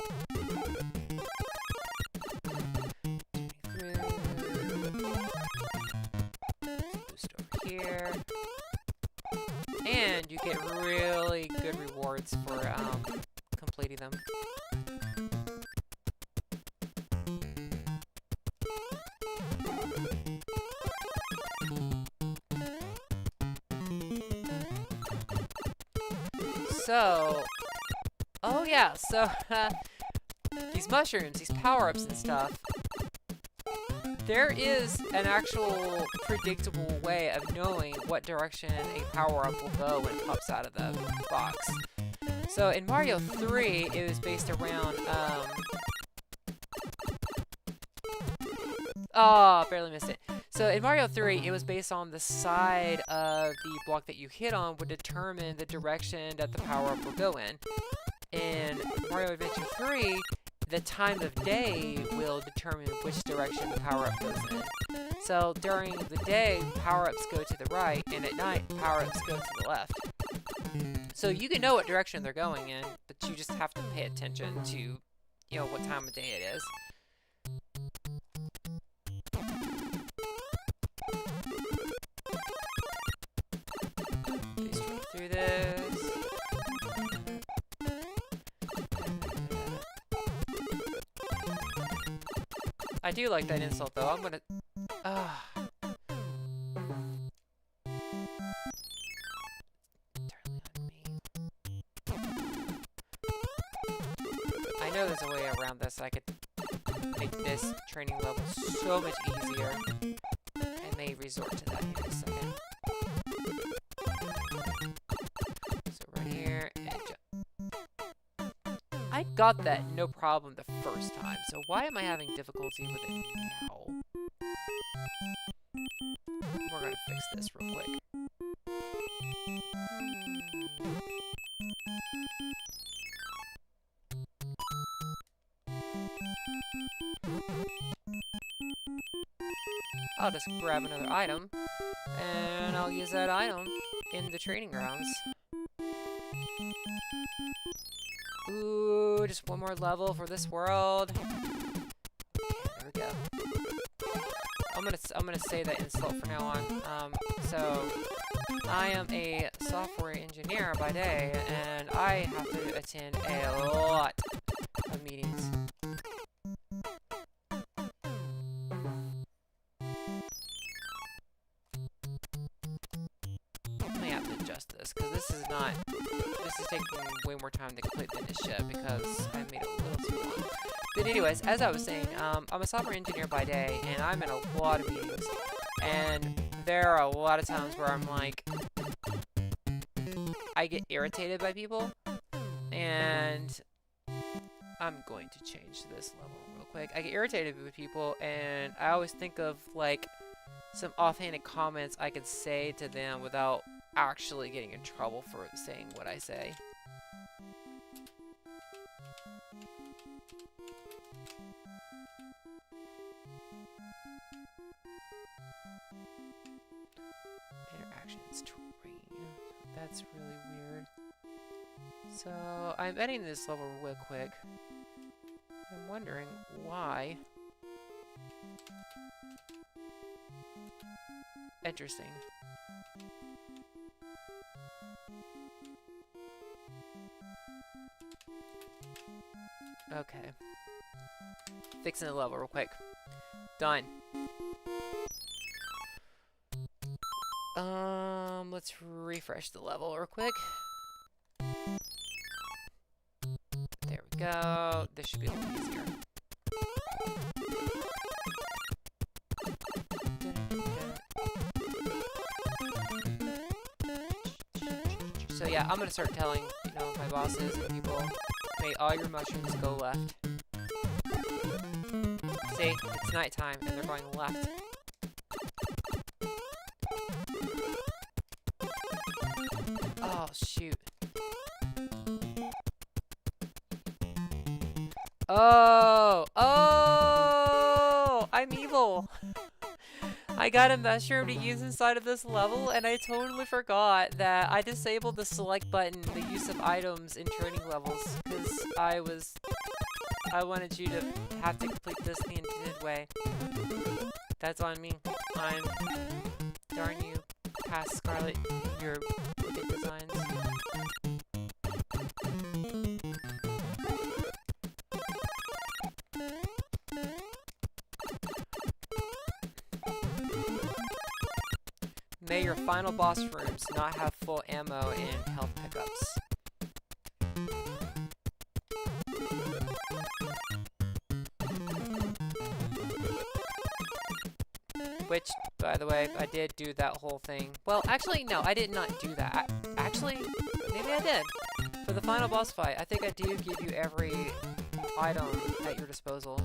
Boost over here. And you get really good rewards for completing them. So, oh yeah, so these mushrooms, these power-ups and stuff, there is an actual predictable way of knowing what direction a power-up will go when it pops out of the box. So in Mario 3, it was based around, oh, barely missed it. So in Mario 3, it was based on the side of the block that you hit on would determine the direction that the power-up will go in. In Mario Adventure 3, the time of day will determine which direction the power-up goes in. So during the day, power-ups go to the right, and at night, power-ups go to the left. So you can know what direction they're going in, but you just have to pay attention to, you know, what time of day it is. Through this. I do like that insult though. I'm gonna. I know there's a way around this. I could make this training level so much easier. I may resort to that in a second. I got that no problem the first time, so why am I having difficulty with it now? We're gonna fix this real quick. I'll just grab another item, and I'll use that item in the training grounds. Ooh, just one more level for this world. Okay, there we go. I'm gonna say that insult from now on. So I am a software engineer by day, and I have to attend a lot of meetings. I may have to adjust this because this is taking way more time to complete than it should because I made it a little too long. But anyways, as I was saying, I'm a software engineer by day, and I'm in a lot of meetings. And there are a lot of times where I'm like, I get irritated by people, and I'm going to change this level real quick. I get irritated with people, and I always think of like some offhanded comments I could say to them without actually getting in trouble for saying what I say. Directions, terrain. That's really weird. So, I'm editing this level real quick. I'm wondering why. Interesting. Okay. Fixing the level real quick. Done. Let's refresh the level real quick. There we go. This should be a little easier. So yeah, I'm gonna start telling, you know, my bosses and people, may all your mushrooms go left. See, it's nighttime and they're going left. Oh, shoot. Oh! Oh! I'm evil! I got a mushroom to use inside of this level, and I totally forgot that I disabled the select button, the use of items in training levels, because I wanted you to have to complete this the intended way. That's on me. Darn you, past Scarlet, your wicked designs. May your final boss rooms not have full ammo and health pickups. Which, by the way, I did do that whole thing. Well, actually, no, I did not do that. Actually, maybe I did. For the final boss fight, I think I do give you every item at your disposal.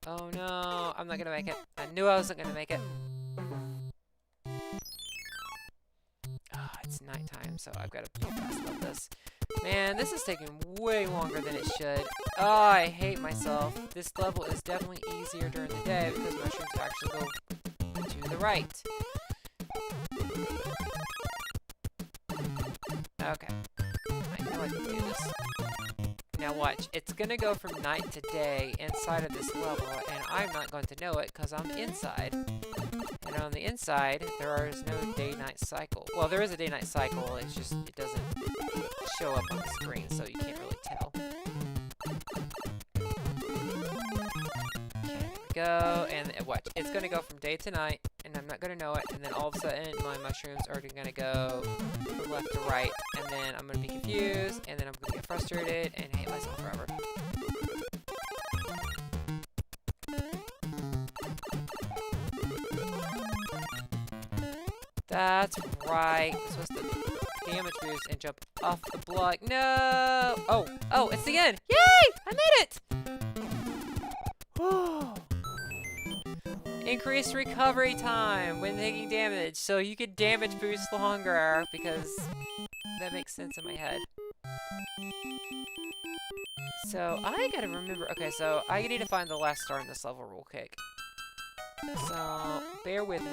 Oh no, I'm not gonna make it. I knew I wasn't gonna make it. Oh, it's nighttime, so I've got to be fast about this. Man, this is taking way longer than it should. Oh, I hate myself. This level is definitely easier during the day because mushrooms actually go to the right. Okay. I know I can do this. Now watch, it's gonna go from night to day inside of this level, and I'm not going to know it because I'm inside. And on the inside, there is no day-night cycle. Well, there is a day-night cycle, it's just, it doesn't show up on the screen, so you can't really tell. Okay, there we go, and watch, it's gonna go from day to night, and I'm not gonna know it, and then all of a sudden, my mushrooms are gonna go from left to right, and then I'm gonna be confused, and then I'm gonna get frustrated, and hate myself forever. That's right. We're supposed to damage boost and jump off the block. No! Oh, it's the end! Yay! I made it! Increased recovery time when taking damage. So you can damage boost longer because that makes sense in my head. So I gotta remember. Okay, so I need to find the last star in this level real quick. So bear with me.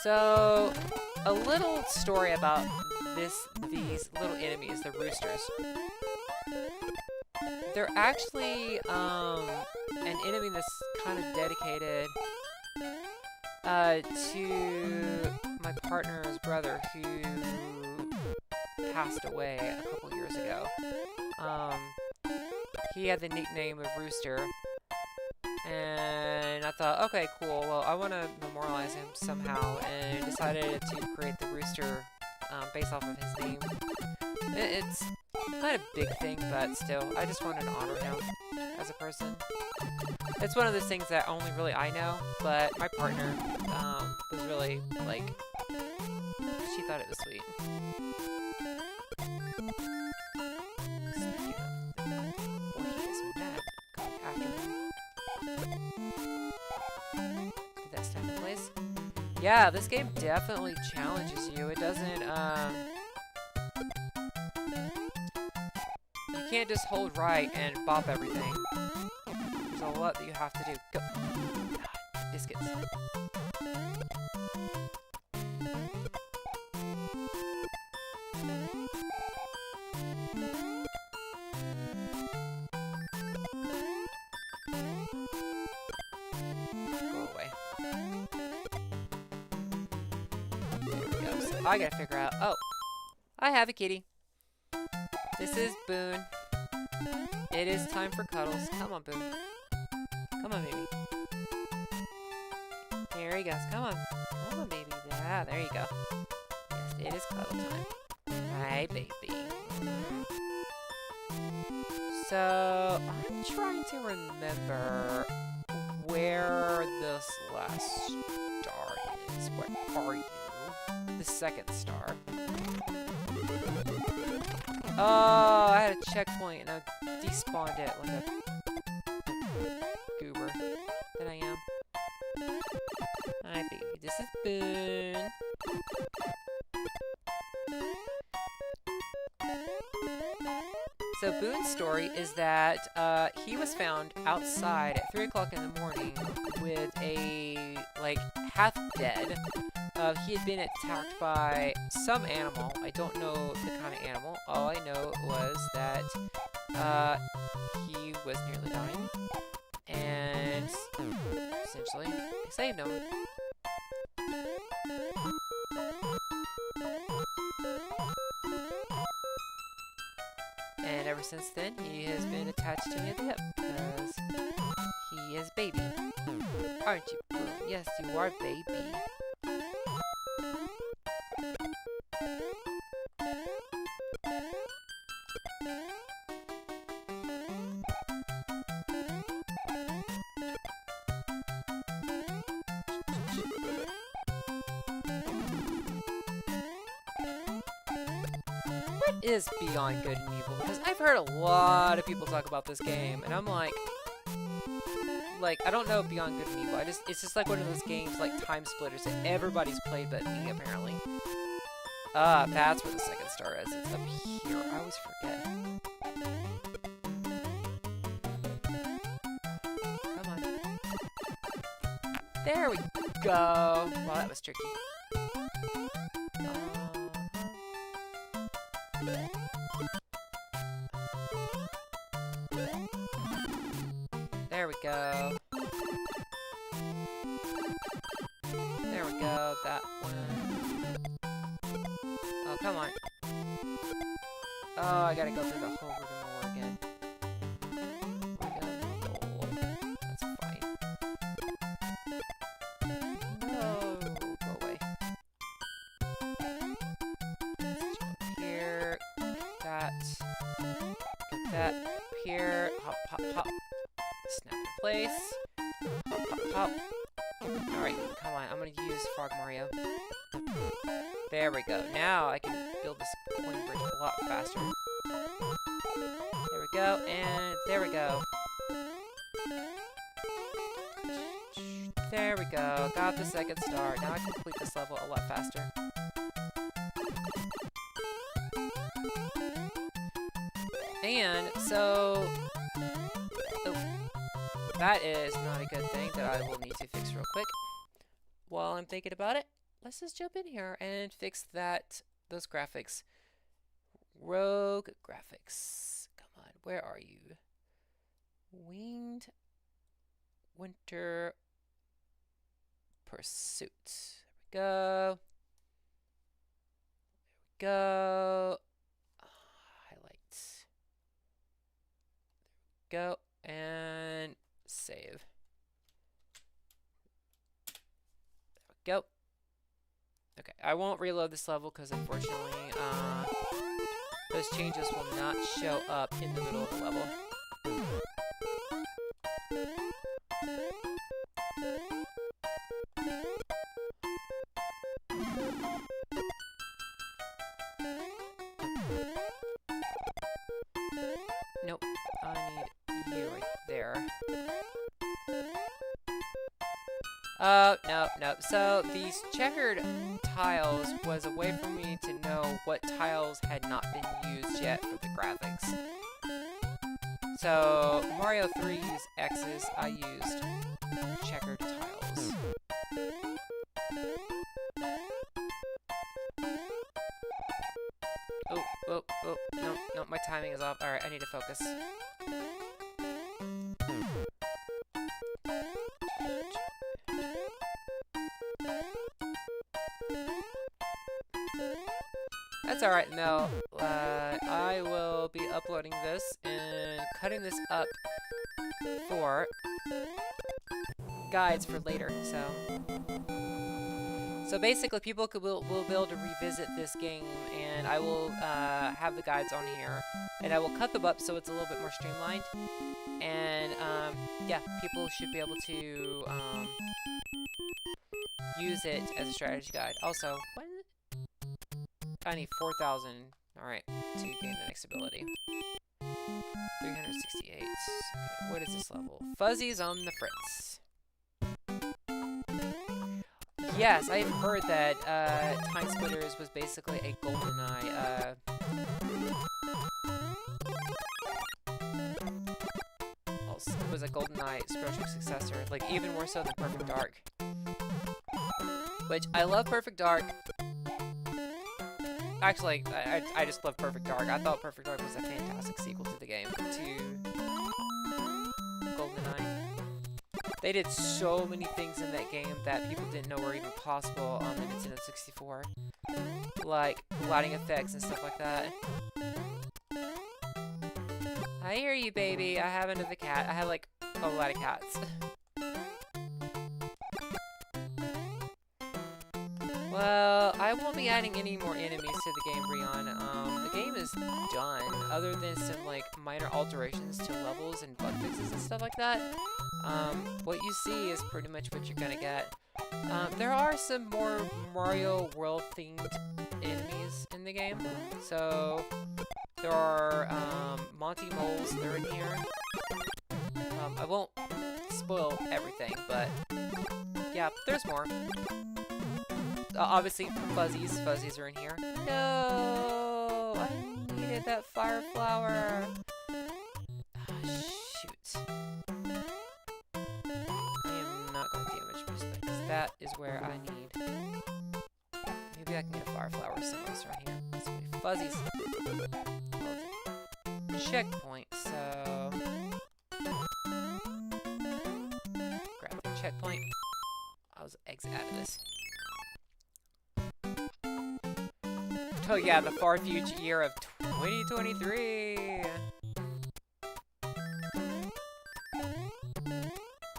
So, a little story about these little enemies, the roosters. They're actually an enemy that's kind of dedicated to my partner's brother who passed away a couple years ago. He had the nickname of Rooster. And I thought, okay, cool, well, I want to memorialize him somehow, and decided to create the rooster based off of his name. It's kind of a big thing, but still, I just wanted to honor him as a person. It's one of those things that only really I know, but my partner was really, like, she thought it was sweet. Did that stand in place? Yeah, this game definitely challenges you. It doesn't, You can't just hold right and bop everything. There's a lot that you have to do. Go. Biscuits. Go away. There we go. So I gotta figure out. Oh, I have a kitty. This is Boone. It is time for cuddles. Come on, Boone. Come on, baby. There he goes. Come on. Come on, baby. Yeah, there you go. Yes, it is cuddle time. Hi, baby. So, I'm trying to remember where this last star is. Where are you? The second star. Oh, I had a checkpoint and I despawned it like a goober that I am. Hi, baby. This is Boone. So Boone's story is that he was found outside at 3 o'clock in the morning with a, like, half dead. He had been attacked by some animal. I don't know the kind of animal. All I know was that he was nearly dying. And essentially, I saved him. And ever since then, he has been attached to me at the hip. Because he is baby. Aren't you, Boone? Yes, you are baby. What is Beyond Good and Evil? Because I've heard a lot of people talk about this game, and I'm like, I don't know Beyond Good and Evil. It's just like one of those games like Time Splitters that everybody's played but me, apparently. That's where the second star is. It's up here. I always forget. Come on. There we go. Well, that was tricky. There we go. There we go. That one. Oh, come on. Oh, I gotta go through the whole rigmarole again. That's fine. No, go away. Let's jump here. That. Get that up here. Hop, hop, hop. Snap in place. Hop, hop, hop. Alright, come on. I'm gonna use Frog Mario. There we go. Now I can build this coin bridge a lot faster. There we go, and there we go. There we go. Got the second star. Now I can complete this level a lot faster. And so... Oh, that is not a good thing that I will need to fix real quick. While I'm thinking about it, let's just jump in here and fix those graphics. Rogue graphics. Come on, where are you? Winged Winter Pursuit. There we go. There we go. Highlights. There we go. And save. There we go. Okay, I won't reload this level because unfortunately, those changes will not show up in the middle of the level. Nope, I need you right there. No. So these checkered tiles was a way for me to know what tiles had not been used yet for the graphics. So Mario 3's X's, I used checkered tiles. Oh, no, my timing is off. Alright, I need to focus. That's alright, Mel. I will be uploading this and cutting this up for guides for later, so basically people will be able to revisit this game, and I will have the guides on here, and I will cut them up so it's a little bit more streamlined, and yeah, people should be able to use it as a strategy guide. Also, what? I need 4,000, alright, to gain the next ability. 368. Okay, what is this level? Fuzzies on the fritz. Yes, I've heard that Time Splitters was basically a GoldenEye. It was a GoldenEye spiritual successor, like even more so than Perfect Dark. Which I love Perfect Dark. Actually, I just love Perfect Dark. I thought Perfect Dark was a fantastic sequel to the game, to GoldenEye. They did so many things in that game that people didn't know were even possible on the Nintendo 64. Like lighting effects and stuff like that. I hear you, baby. I have another cat. I have like a lot of cats. Well, I won't be adding any more enemies to the game, Brian. The game is done, other than some like minor alterations to levels and bug fixes and stuff like that. What you see is pretty much what you're gonna get. There are some more Mario World themed enemies in the game. So there are Monty Moles, they're in here. I won't spoil everything, but yeah, there's more. Obviously, Fuzzies. Fuzzies are in here. No! I needed that fire flower. Oh, shoot. I am not going to damage this thing, because that is where I need. Maybe I can get a fire flower somewhere else right here. That's going to be Fuzzies. Checkpoint, so. Grab the checkpoint. I'll just exit out of this. Oh yeah, the far future year of 2023!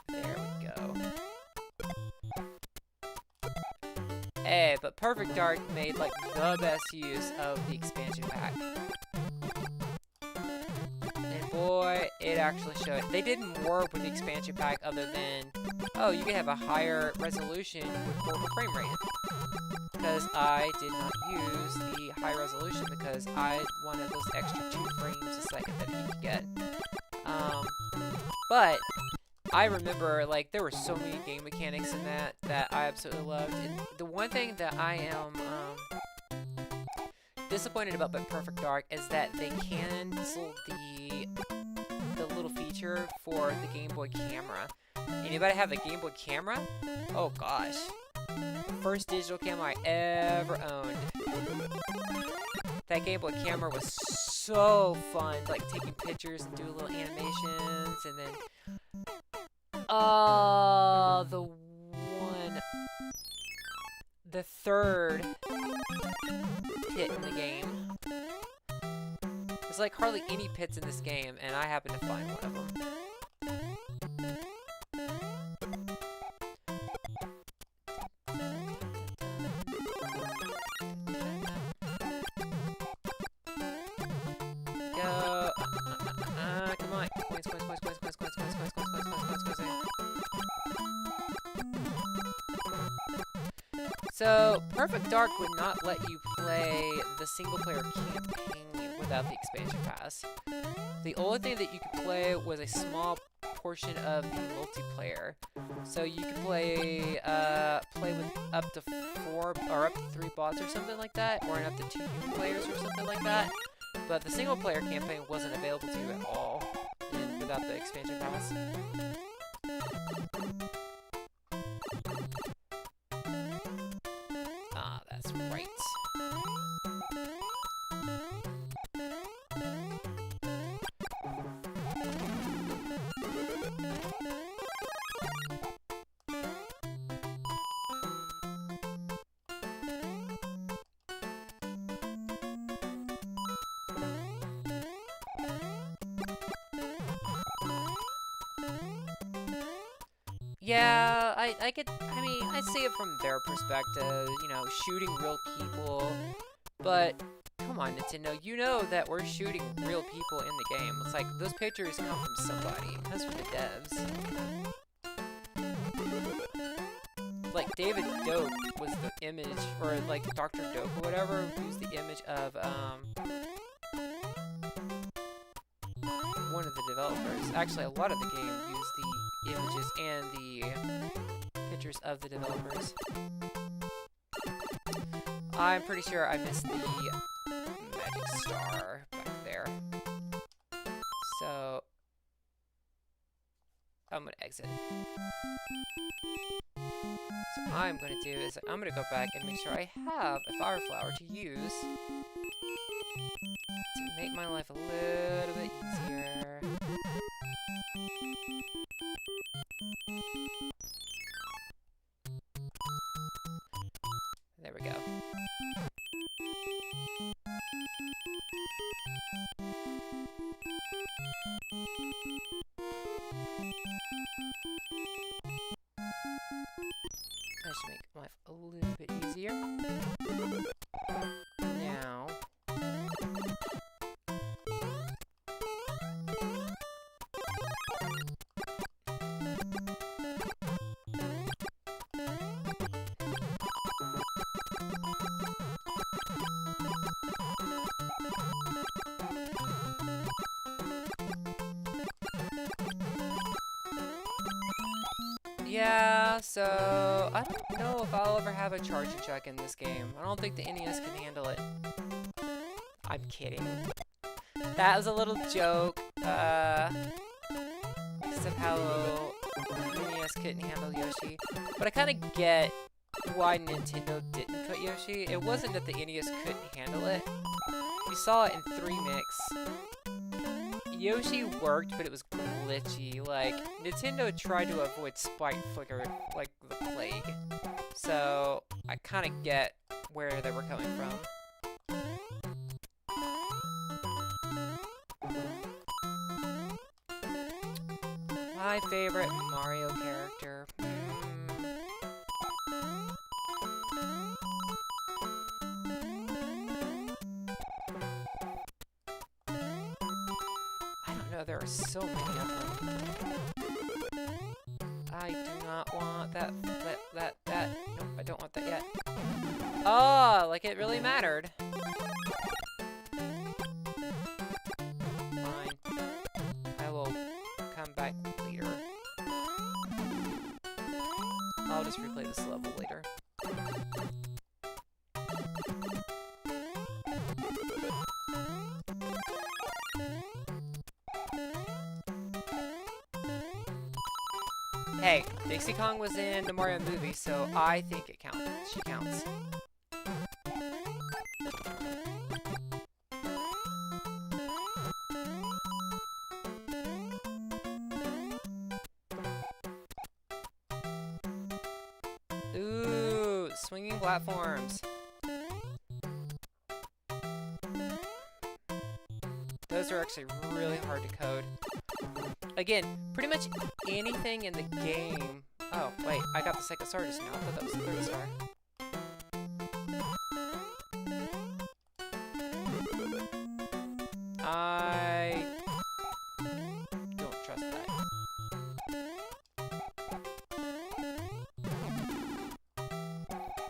There we go. Hey, but Perfect Dark made like the best use of the expansion pack. And boy, it actually showed. They did more with the expansion pack other than, oh, you can have a higher resolution with more frame rate. Because I did not use the high resolution because I wanted those extra 2 frames a second that you could get. But I remember, like, there were so many game mechanics in that I absolutely loved. And the one thing that I am disappointed about Perfect Dark is that they canceled the little feature for the Game Boy camera. Anybody have a Game Boy camera? Oh gosh. First digital camera I ever owned. That Game Boy camera was so fun, like taking pictures and doing little animations, and then the third pit in the game. There's like hardly any pits in this game, and I happen to find one of them. So, Perfect Dark would not let you play the single-player campaign without the expansion pass. The only thing that you could play was a small portion of the multiplayer. So you could play with up to 4 or up to 3 bots or something like that, or up to 2 human players or something like that. But the single-player campaign wasn't available to you at all without the expansion pass. Ah, that's right. Yeah, I mean, I see it from their perspective, you know, shooting real people, but come on, Nintendo, you know that we're shooting real people in the game. It's like, those pictures come from somebody. It comes from the devs. Like, David Doak was the image, or like Dr. Doak or whatever, used the image of, one of the developers. Actually, a lot of the game used the images and the pictures of the developers. I'm pretty sure I missed the magic star back there. So, I'm gonna exit. So what I'm gonna do is I'm gonna go back and make sure I have a fire flower to use to make my life a little bit easier. There we go. That should make life a little bit easier. Now, yeah, so I don't know if I'll ever have a charging chuck in this game. I don't think the NES can handle it. I'm kidding. That was a little joke, because of how the NES couldn't handle Yoshi. But I kind of get why Nintendo didn't put Yoshi. It wasn't that the NES couldn't handle it. You saw it in 3-mix. Yoshi worked, but it was glitchy. Like, Nintendo tried to avoid spike flicker like the plague. So, I kind of get where they were coming from. My favorite Mario character. There are so many of them. I do not want that. Nope, I don't want that yet. Oh, like it really mattered. Fine. I will come back later. I'll just replay this level later. Hey, Dixie Kong was in the Mario movie, so I think it counts. She counts. Ooh, swinging platforms. Those are actually really hard to code. Again, pretty much anything in the game... Oh, wait, I got the second star just now. I thought that was the third star. I don't trust that.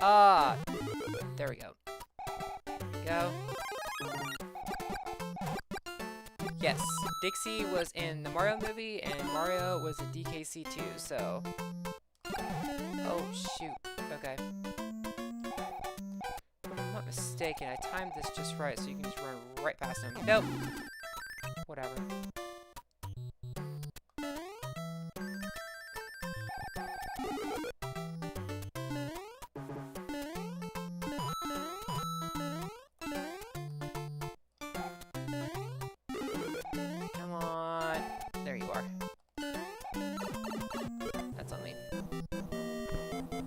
Ah! There we go. Go. Yes, Dixie was in the Mario movie, and Mario was in DKC too, so... Oh, shoot. Okay. If I'm not mistaken, I timed this just right, so you can just run right past him. Nope. Whatever.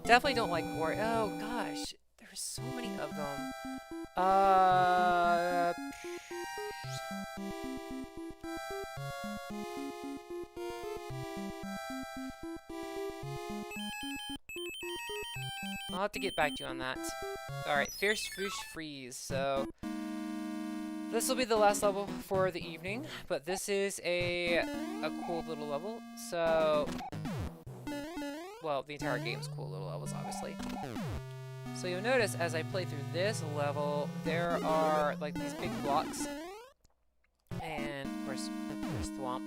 Definitely don't like war. Oh gosh, there's so many of them. I'll have to get back to you on that. Alright, Fierce Fish Freeze. So, this will be the last level for the evening, but this is a cool little level. So, well, the entire game is cool little levels, obviously. So you'll notice as I play through this level, there are like these big blocks, and of course, there's Thwomp.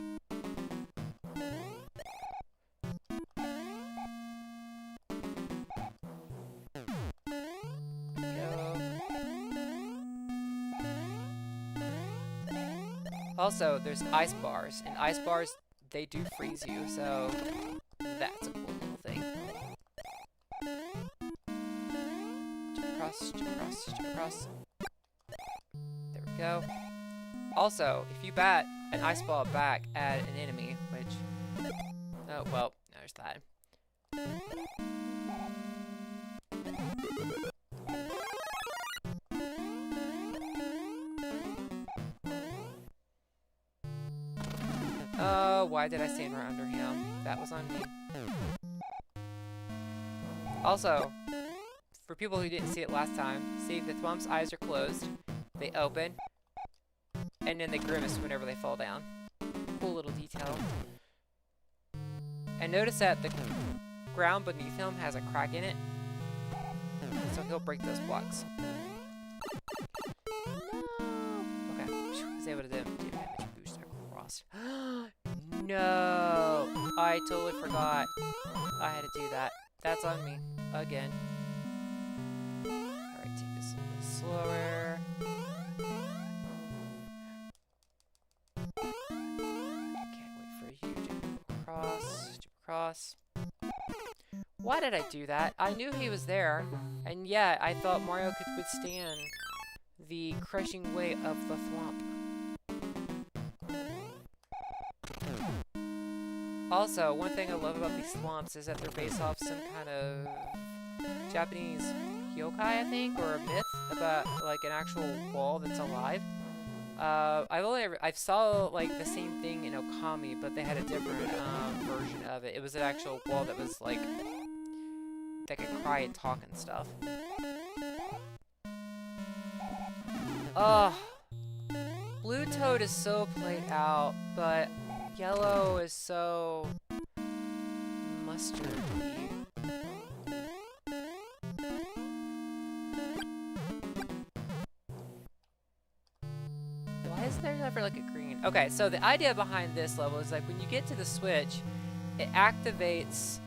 Also, there's ice bars, and ice bars, they do freeze you, so that's a cool little thing. Jump across, jump across, jump across. There we go. Also, if you bat an ice ball back at an enemy, which... Oh, well, there's that. Oh, why did I stand right under him? That was on me. Also, for people who didn't see it last time, see the Thwomp's eyes are closed, they open, and then they grimace whenever they fall down. Cool little detail. And notice that the ground beneath him has a crack in it, so he'll break those blocks. Okay, I was able to do damage boost across. No! I totally forgot I had to do that. That's on me. Again. Alright, take this a little slower. Can't wait for you to jump across. Why did I do that? I knew he was there, and yet I thought Mario could withstand the crushing weight of the Thwomp. Also, one thing I love about these Thwomps is that they're based off some kind of Japanese yokai, I think, or a myth about like an actual wall that's alive. I've saw like the same thing in Okami, but they had a different version of it. It was an actual wall that was like that could cry and talk and stuff. Blue Toad is so played out, but Yellow is so mustardy. Why is there never like a green? Okay, so the idea behind this level is like when you get to the switch, it activates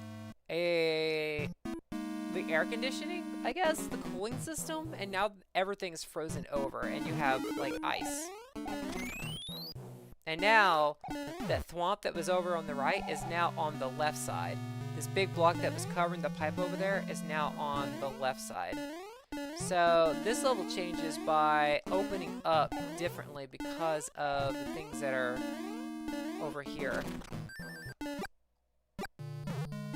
the air conditioning, I guess, the cooling system, and now everything's frozen over and you have like ice. And now, that Thwomp that was over on the right is now on the left side. This big block that was covering the pipe over there is now on the left side. So, this level changes by opening up differently because of the things that are over here.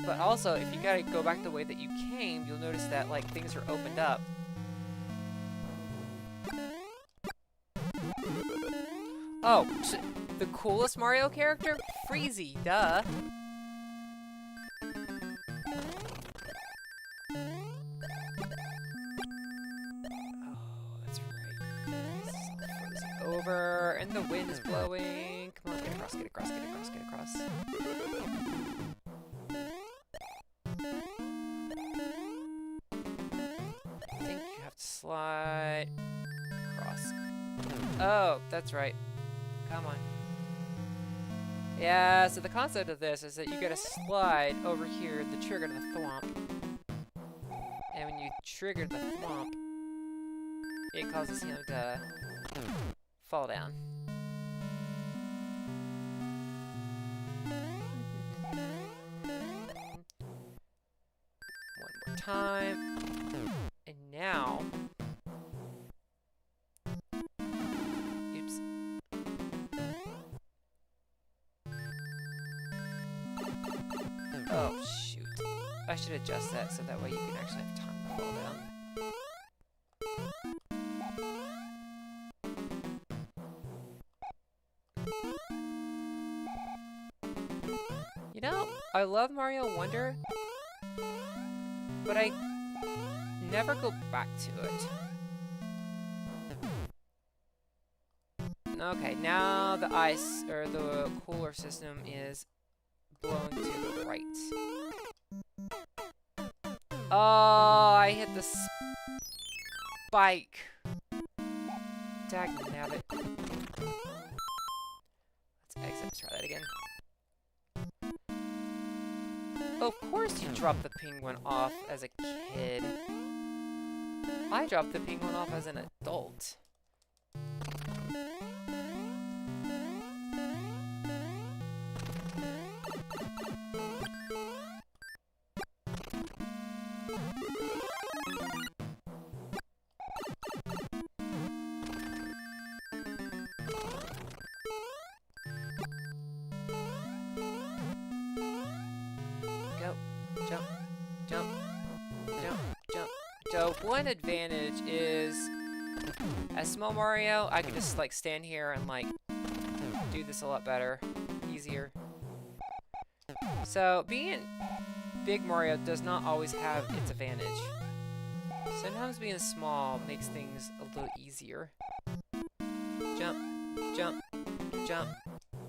But also, if you gotta go back the way that you came, you'll notice that, like, things are opened up. Oh, the coolest Mario character? Freezy, duh. Oh, that's right. This is frozen over, and the wind is blowing. Come on, get across, get across, get across, get across. I think you have to slide across. Oh, that's right. Come on. Yeah, so the concept of this is that you gotta slide over here to trigger the Thwomp. And when you trigger the Thwomp, it causes him to fall down. One more time. And now... Oops. Oh, shoot. I should adjust that so that way you can actually have time to fall down. You know, I love Mario Wonder, but I never go back to it. Okay, now the ice, or the cooler system is blown to the right. Oh, I hit the spike. Dagnabbit. Let's exit, let's try that again. Oh, of course you dropped the penguin off as a kid. I dropped the penguin off as an adult. Jump, jump, jump, jump. So one advantage is, as small Mario, I can just like stand here and like do this a lot better, easier. So being big Mario does not always have its advantage. Sometimes being small makes things a little easier. Jump, jump, jump.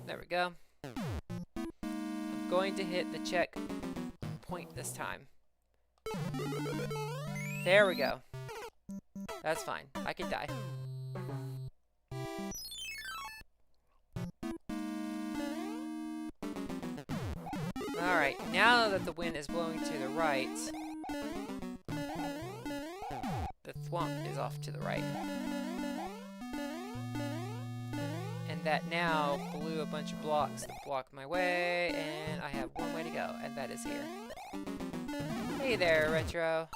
There we go. I'm going to hit the check point this time. There we go. That's fine. I can die. Alright, now that the wind is blowing to the right, the thwomp is off to the right. And that now blew a bunch of blocks that block my way, and I have one way to go, and that is here. Hey there, Retro.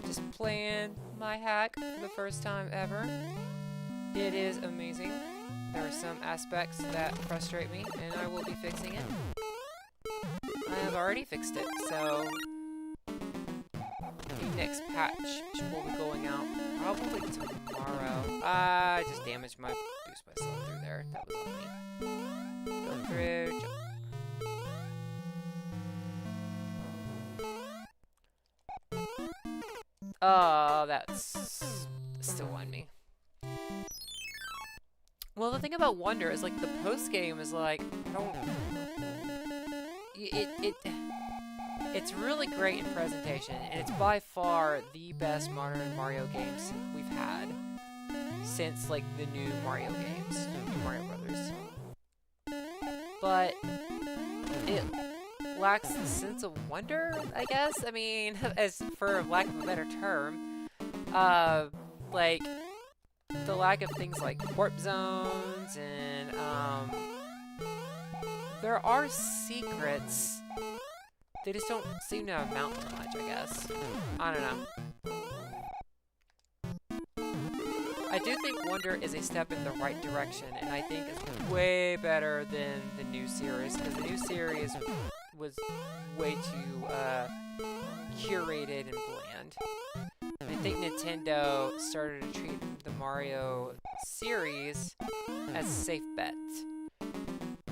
Just playing my hack for the first time ever. It is amazing. There are some aspects that frustrate me, and I will be fixing it. I have already fixed it, so the next patch will be going out probably tomorrow. I just damaged my boost myself through there. That was on me. Go through, jump. Oh, that's still on me. Well, the thing about Wonder is, like, the post-game is, like, I don't... It's really great in presentation, and it's by far the best modern Mario games we've had since, like, the new Mario games, New Mario Brothers. But it lacks the sense of wonder, I guess? I mean, as for lack of a better term, like, the lack of things like warp zones and, there are secrets. They just don't seem to amount to much, I guess. I don't know. I do think Wonder is a step in the right direction, and I think it's way better than the new series, because the new series was way too, curated and bland. I think Nintendo started to treat the Mario series as a safe bet.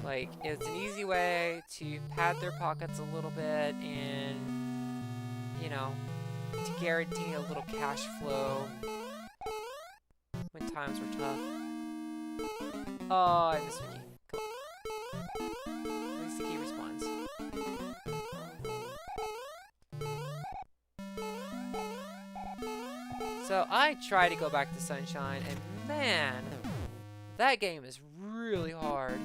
Like, it's an easy way to pad their pockets a little bit and, you know, to guarantee a little cash flow when times were tough. Oh, I miss Vicky. Come on. At least Vicky responds. So I try to go back to Sunshine, and man, that game is really hard.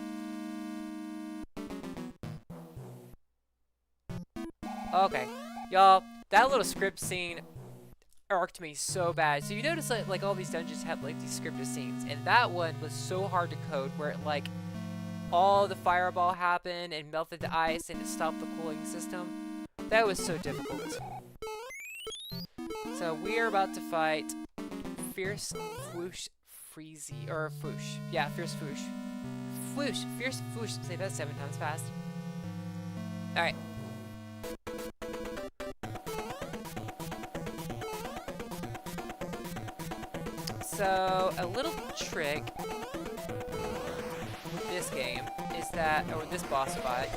Okay, y'all, that little script scene irked me so bad. So you notice that, like, all these dungeons have, like, these scripted scenes, and that one was so hard to code, where it, like, all the fireball happened and melted the ice and it stopped the cooling system. That was so difficult. So we are about to fight Fierce Fwoosh Freezy, or Fwoosh. Yeah, Fierce Fwoosh. Fwoosh, Fierce Fwoosh. Say that 7 times fast. Alright. So, a little trick with this game is that, or this boss fight,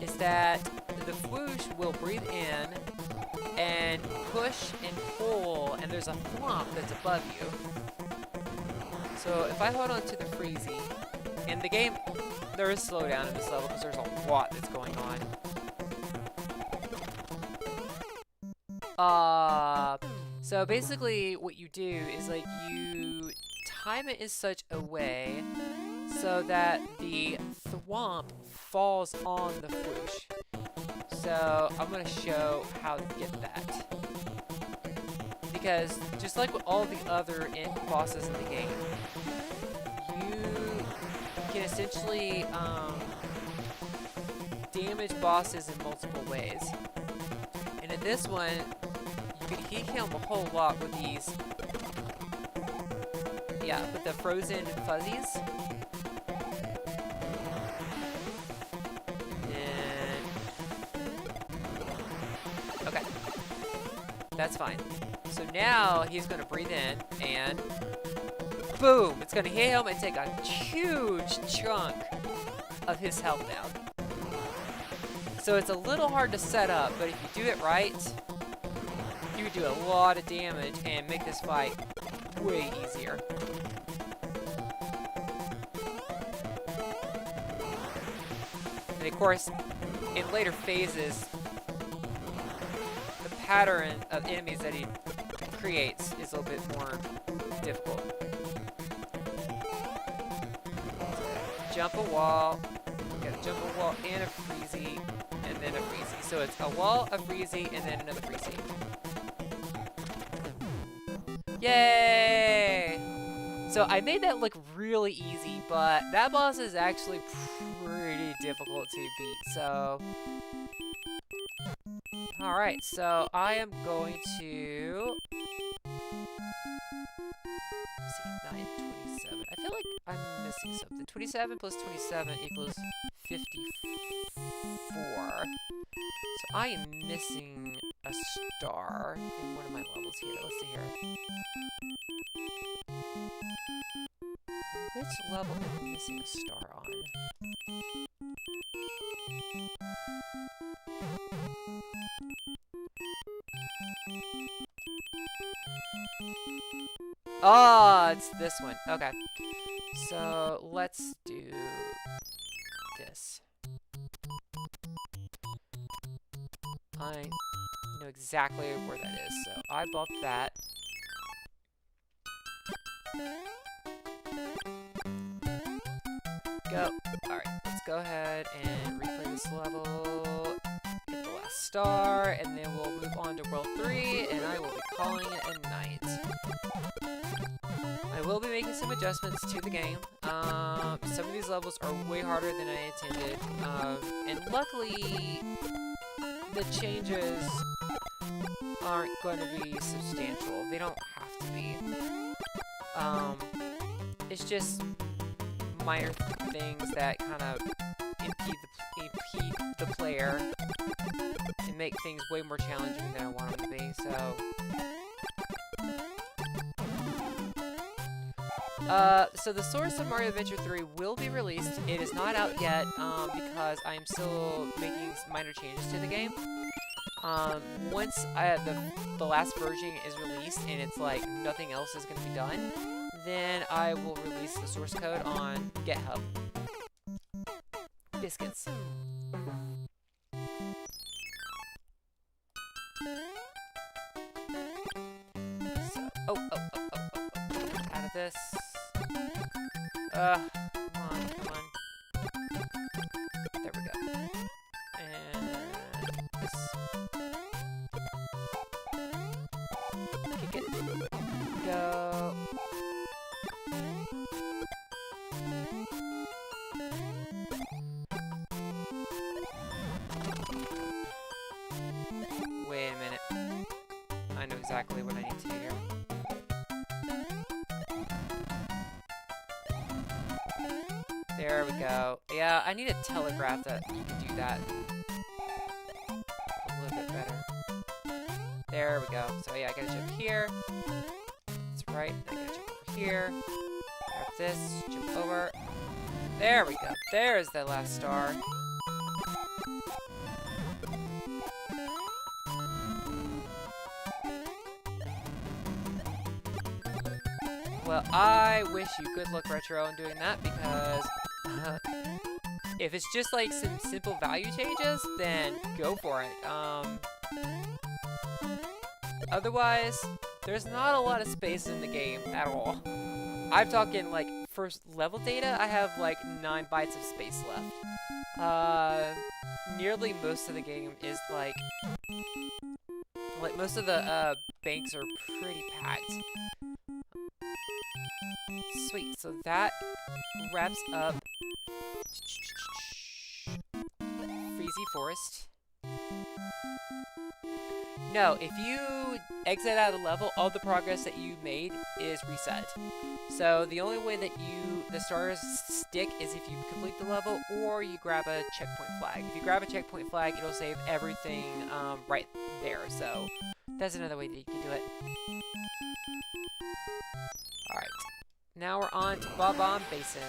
is that the whoosh will breathe in and push and pull, and there's a thwomp that's above you. So if I hold on to the Freezy, and the game, there is slowdown in this level because there's a lot that's going on. So basically what you do is like you time it in such a way so that the thwomp falls on the whoosh. So I'm going to show how to get that. Because just like with all the other bosses in the game, you can essentially damage bosses in multiple ways. And in this one, you can heat kill them a whole lot with these. Yeah, with the frozen fuzzies. Okay. That's fine. So now he's going to breathe in and boom! It's going to hit him and take a huge chunk of his health down. So it's a little hard to set up, but if you do it right, you would do a lot of damage and make this fight way easier. And of course, in later phases, the pattern of enemies that he creates is a little bit more difficult. Jump a wall, gotta jump a wall and a Freezy, and then a Freezy. So it's a wall, a Freezy, and then another Freezy. Yay! So I made that look really easy, but that boss is actually pretty difficult to beat, so... Alright, so I am going to... Let's see, 9, 27. I feel like I'm missing something. 27 plus 27 equals 54. So I am missing a star in one of my levels here. Let's see here. Which level am I missing a star on? Oh, it's this one. Okay. So, let's do this. I know exactly where that is, so I bumped that. Go. Alright, let's go ahead and replay this level. Get the last star, and then we'll move on to World 3, and I will be calling it a night. I will be making some adjustments to the game. Some of these levels are way harder than I intended, and luckily, the changes aren't going to be substantial. They don't have to be. It's just minor things that kind of impede the player and make things way more challenging than I want them to be, so... So the Source of Mario Adventure 3 will be released. It is not out yet, because I'm still making minor changes to the game. Once the last version is released and it's like nothing else is going to be done, then I will release the source code on GitHub. Biscuits. So, oh. Out of this. Come on. There we go. And this. Kick it. Go. Wait a minute. I know exactly what I need to do here. There we go. Yeah, I need a telegraph that you can do that a little bit better. There we go. So yeah, I gotta jump here. That's right. I gotta jump over here. Grab this. Jump over. There we go. There's the last star. Well, I wish you good luck, Retro, in doing that, because if it's just like some simple value changes, then go for it. Otherwise, there's not a lot of space in the game at all. I'm talking like first level data, I have like 9 bytes of space left. Nearly most of the game is like most of the banks are pretty packed. Sweet, so that wraps up Freezy Forest. No, if you exit out of the level, all the progress that you made is reset. So the only way that the stars stick is if you complete the level or you grab a checkpoint flag. If you grab a checkpoint flag, it'll save everything right there. So that's another way that you can do it. Alright, now we're on to Bob-omb Basin.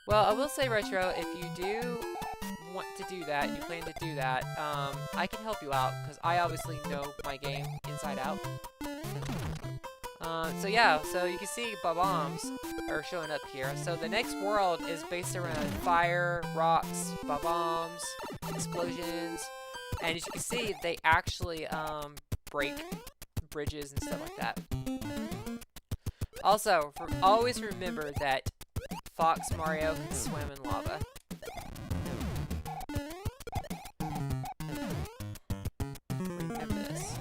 Well, I will say, Retro, if you do want to do that, and you plan to do that, I can help you out, because I obviously know my game inside out. So yeah, so you can see Bob-ombs are showing up here. So the next world is based around fire, rocks, Bob-ombs, explosions, and as you can see, they actually break bridges and stuff like that. Also, always remember that Fox Mario can swim in lava. Remember this.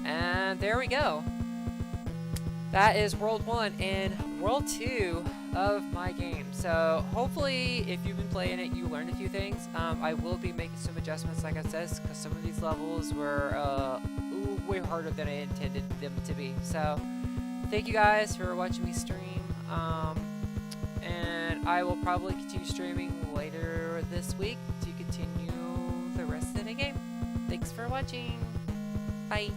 And there we go. That is World 1 and World 2 of my game. So hopefully, if you've been playing it, you learned a few things. I will be making some adjustments, like I said, because some of these levels were way harder than I intended them to be. So thank you guys for watching me stream. And I will probably continue streaming later this week to continue the rest of the game. Thanks for watching. Bye.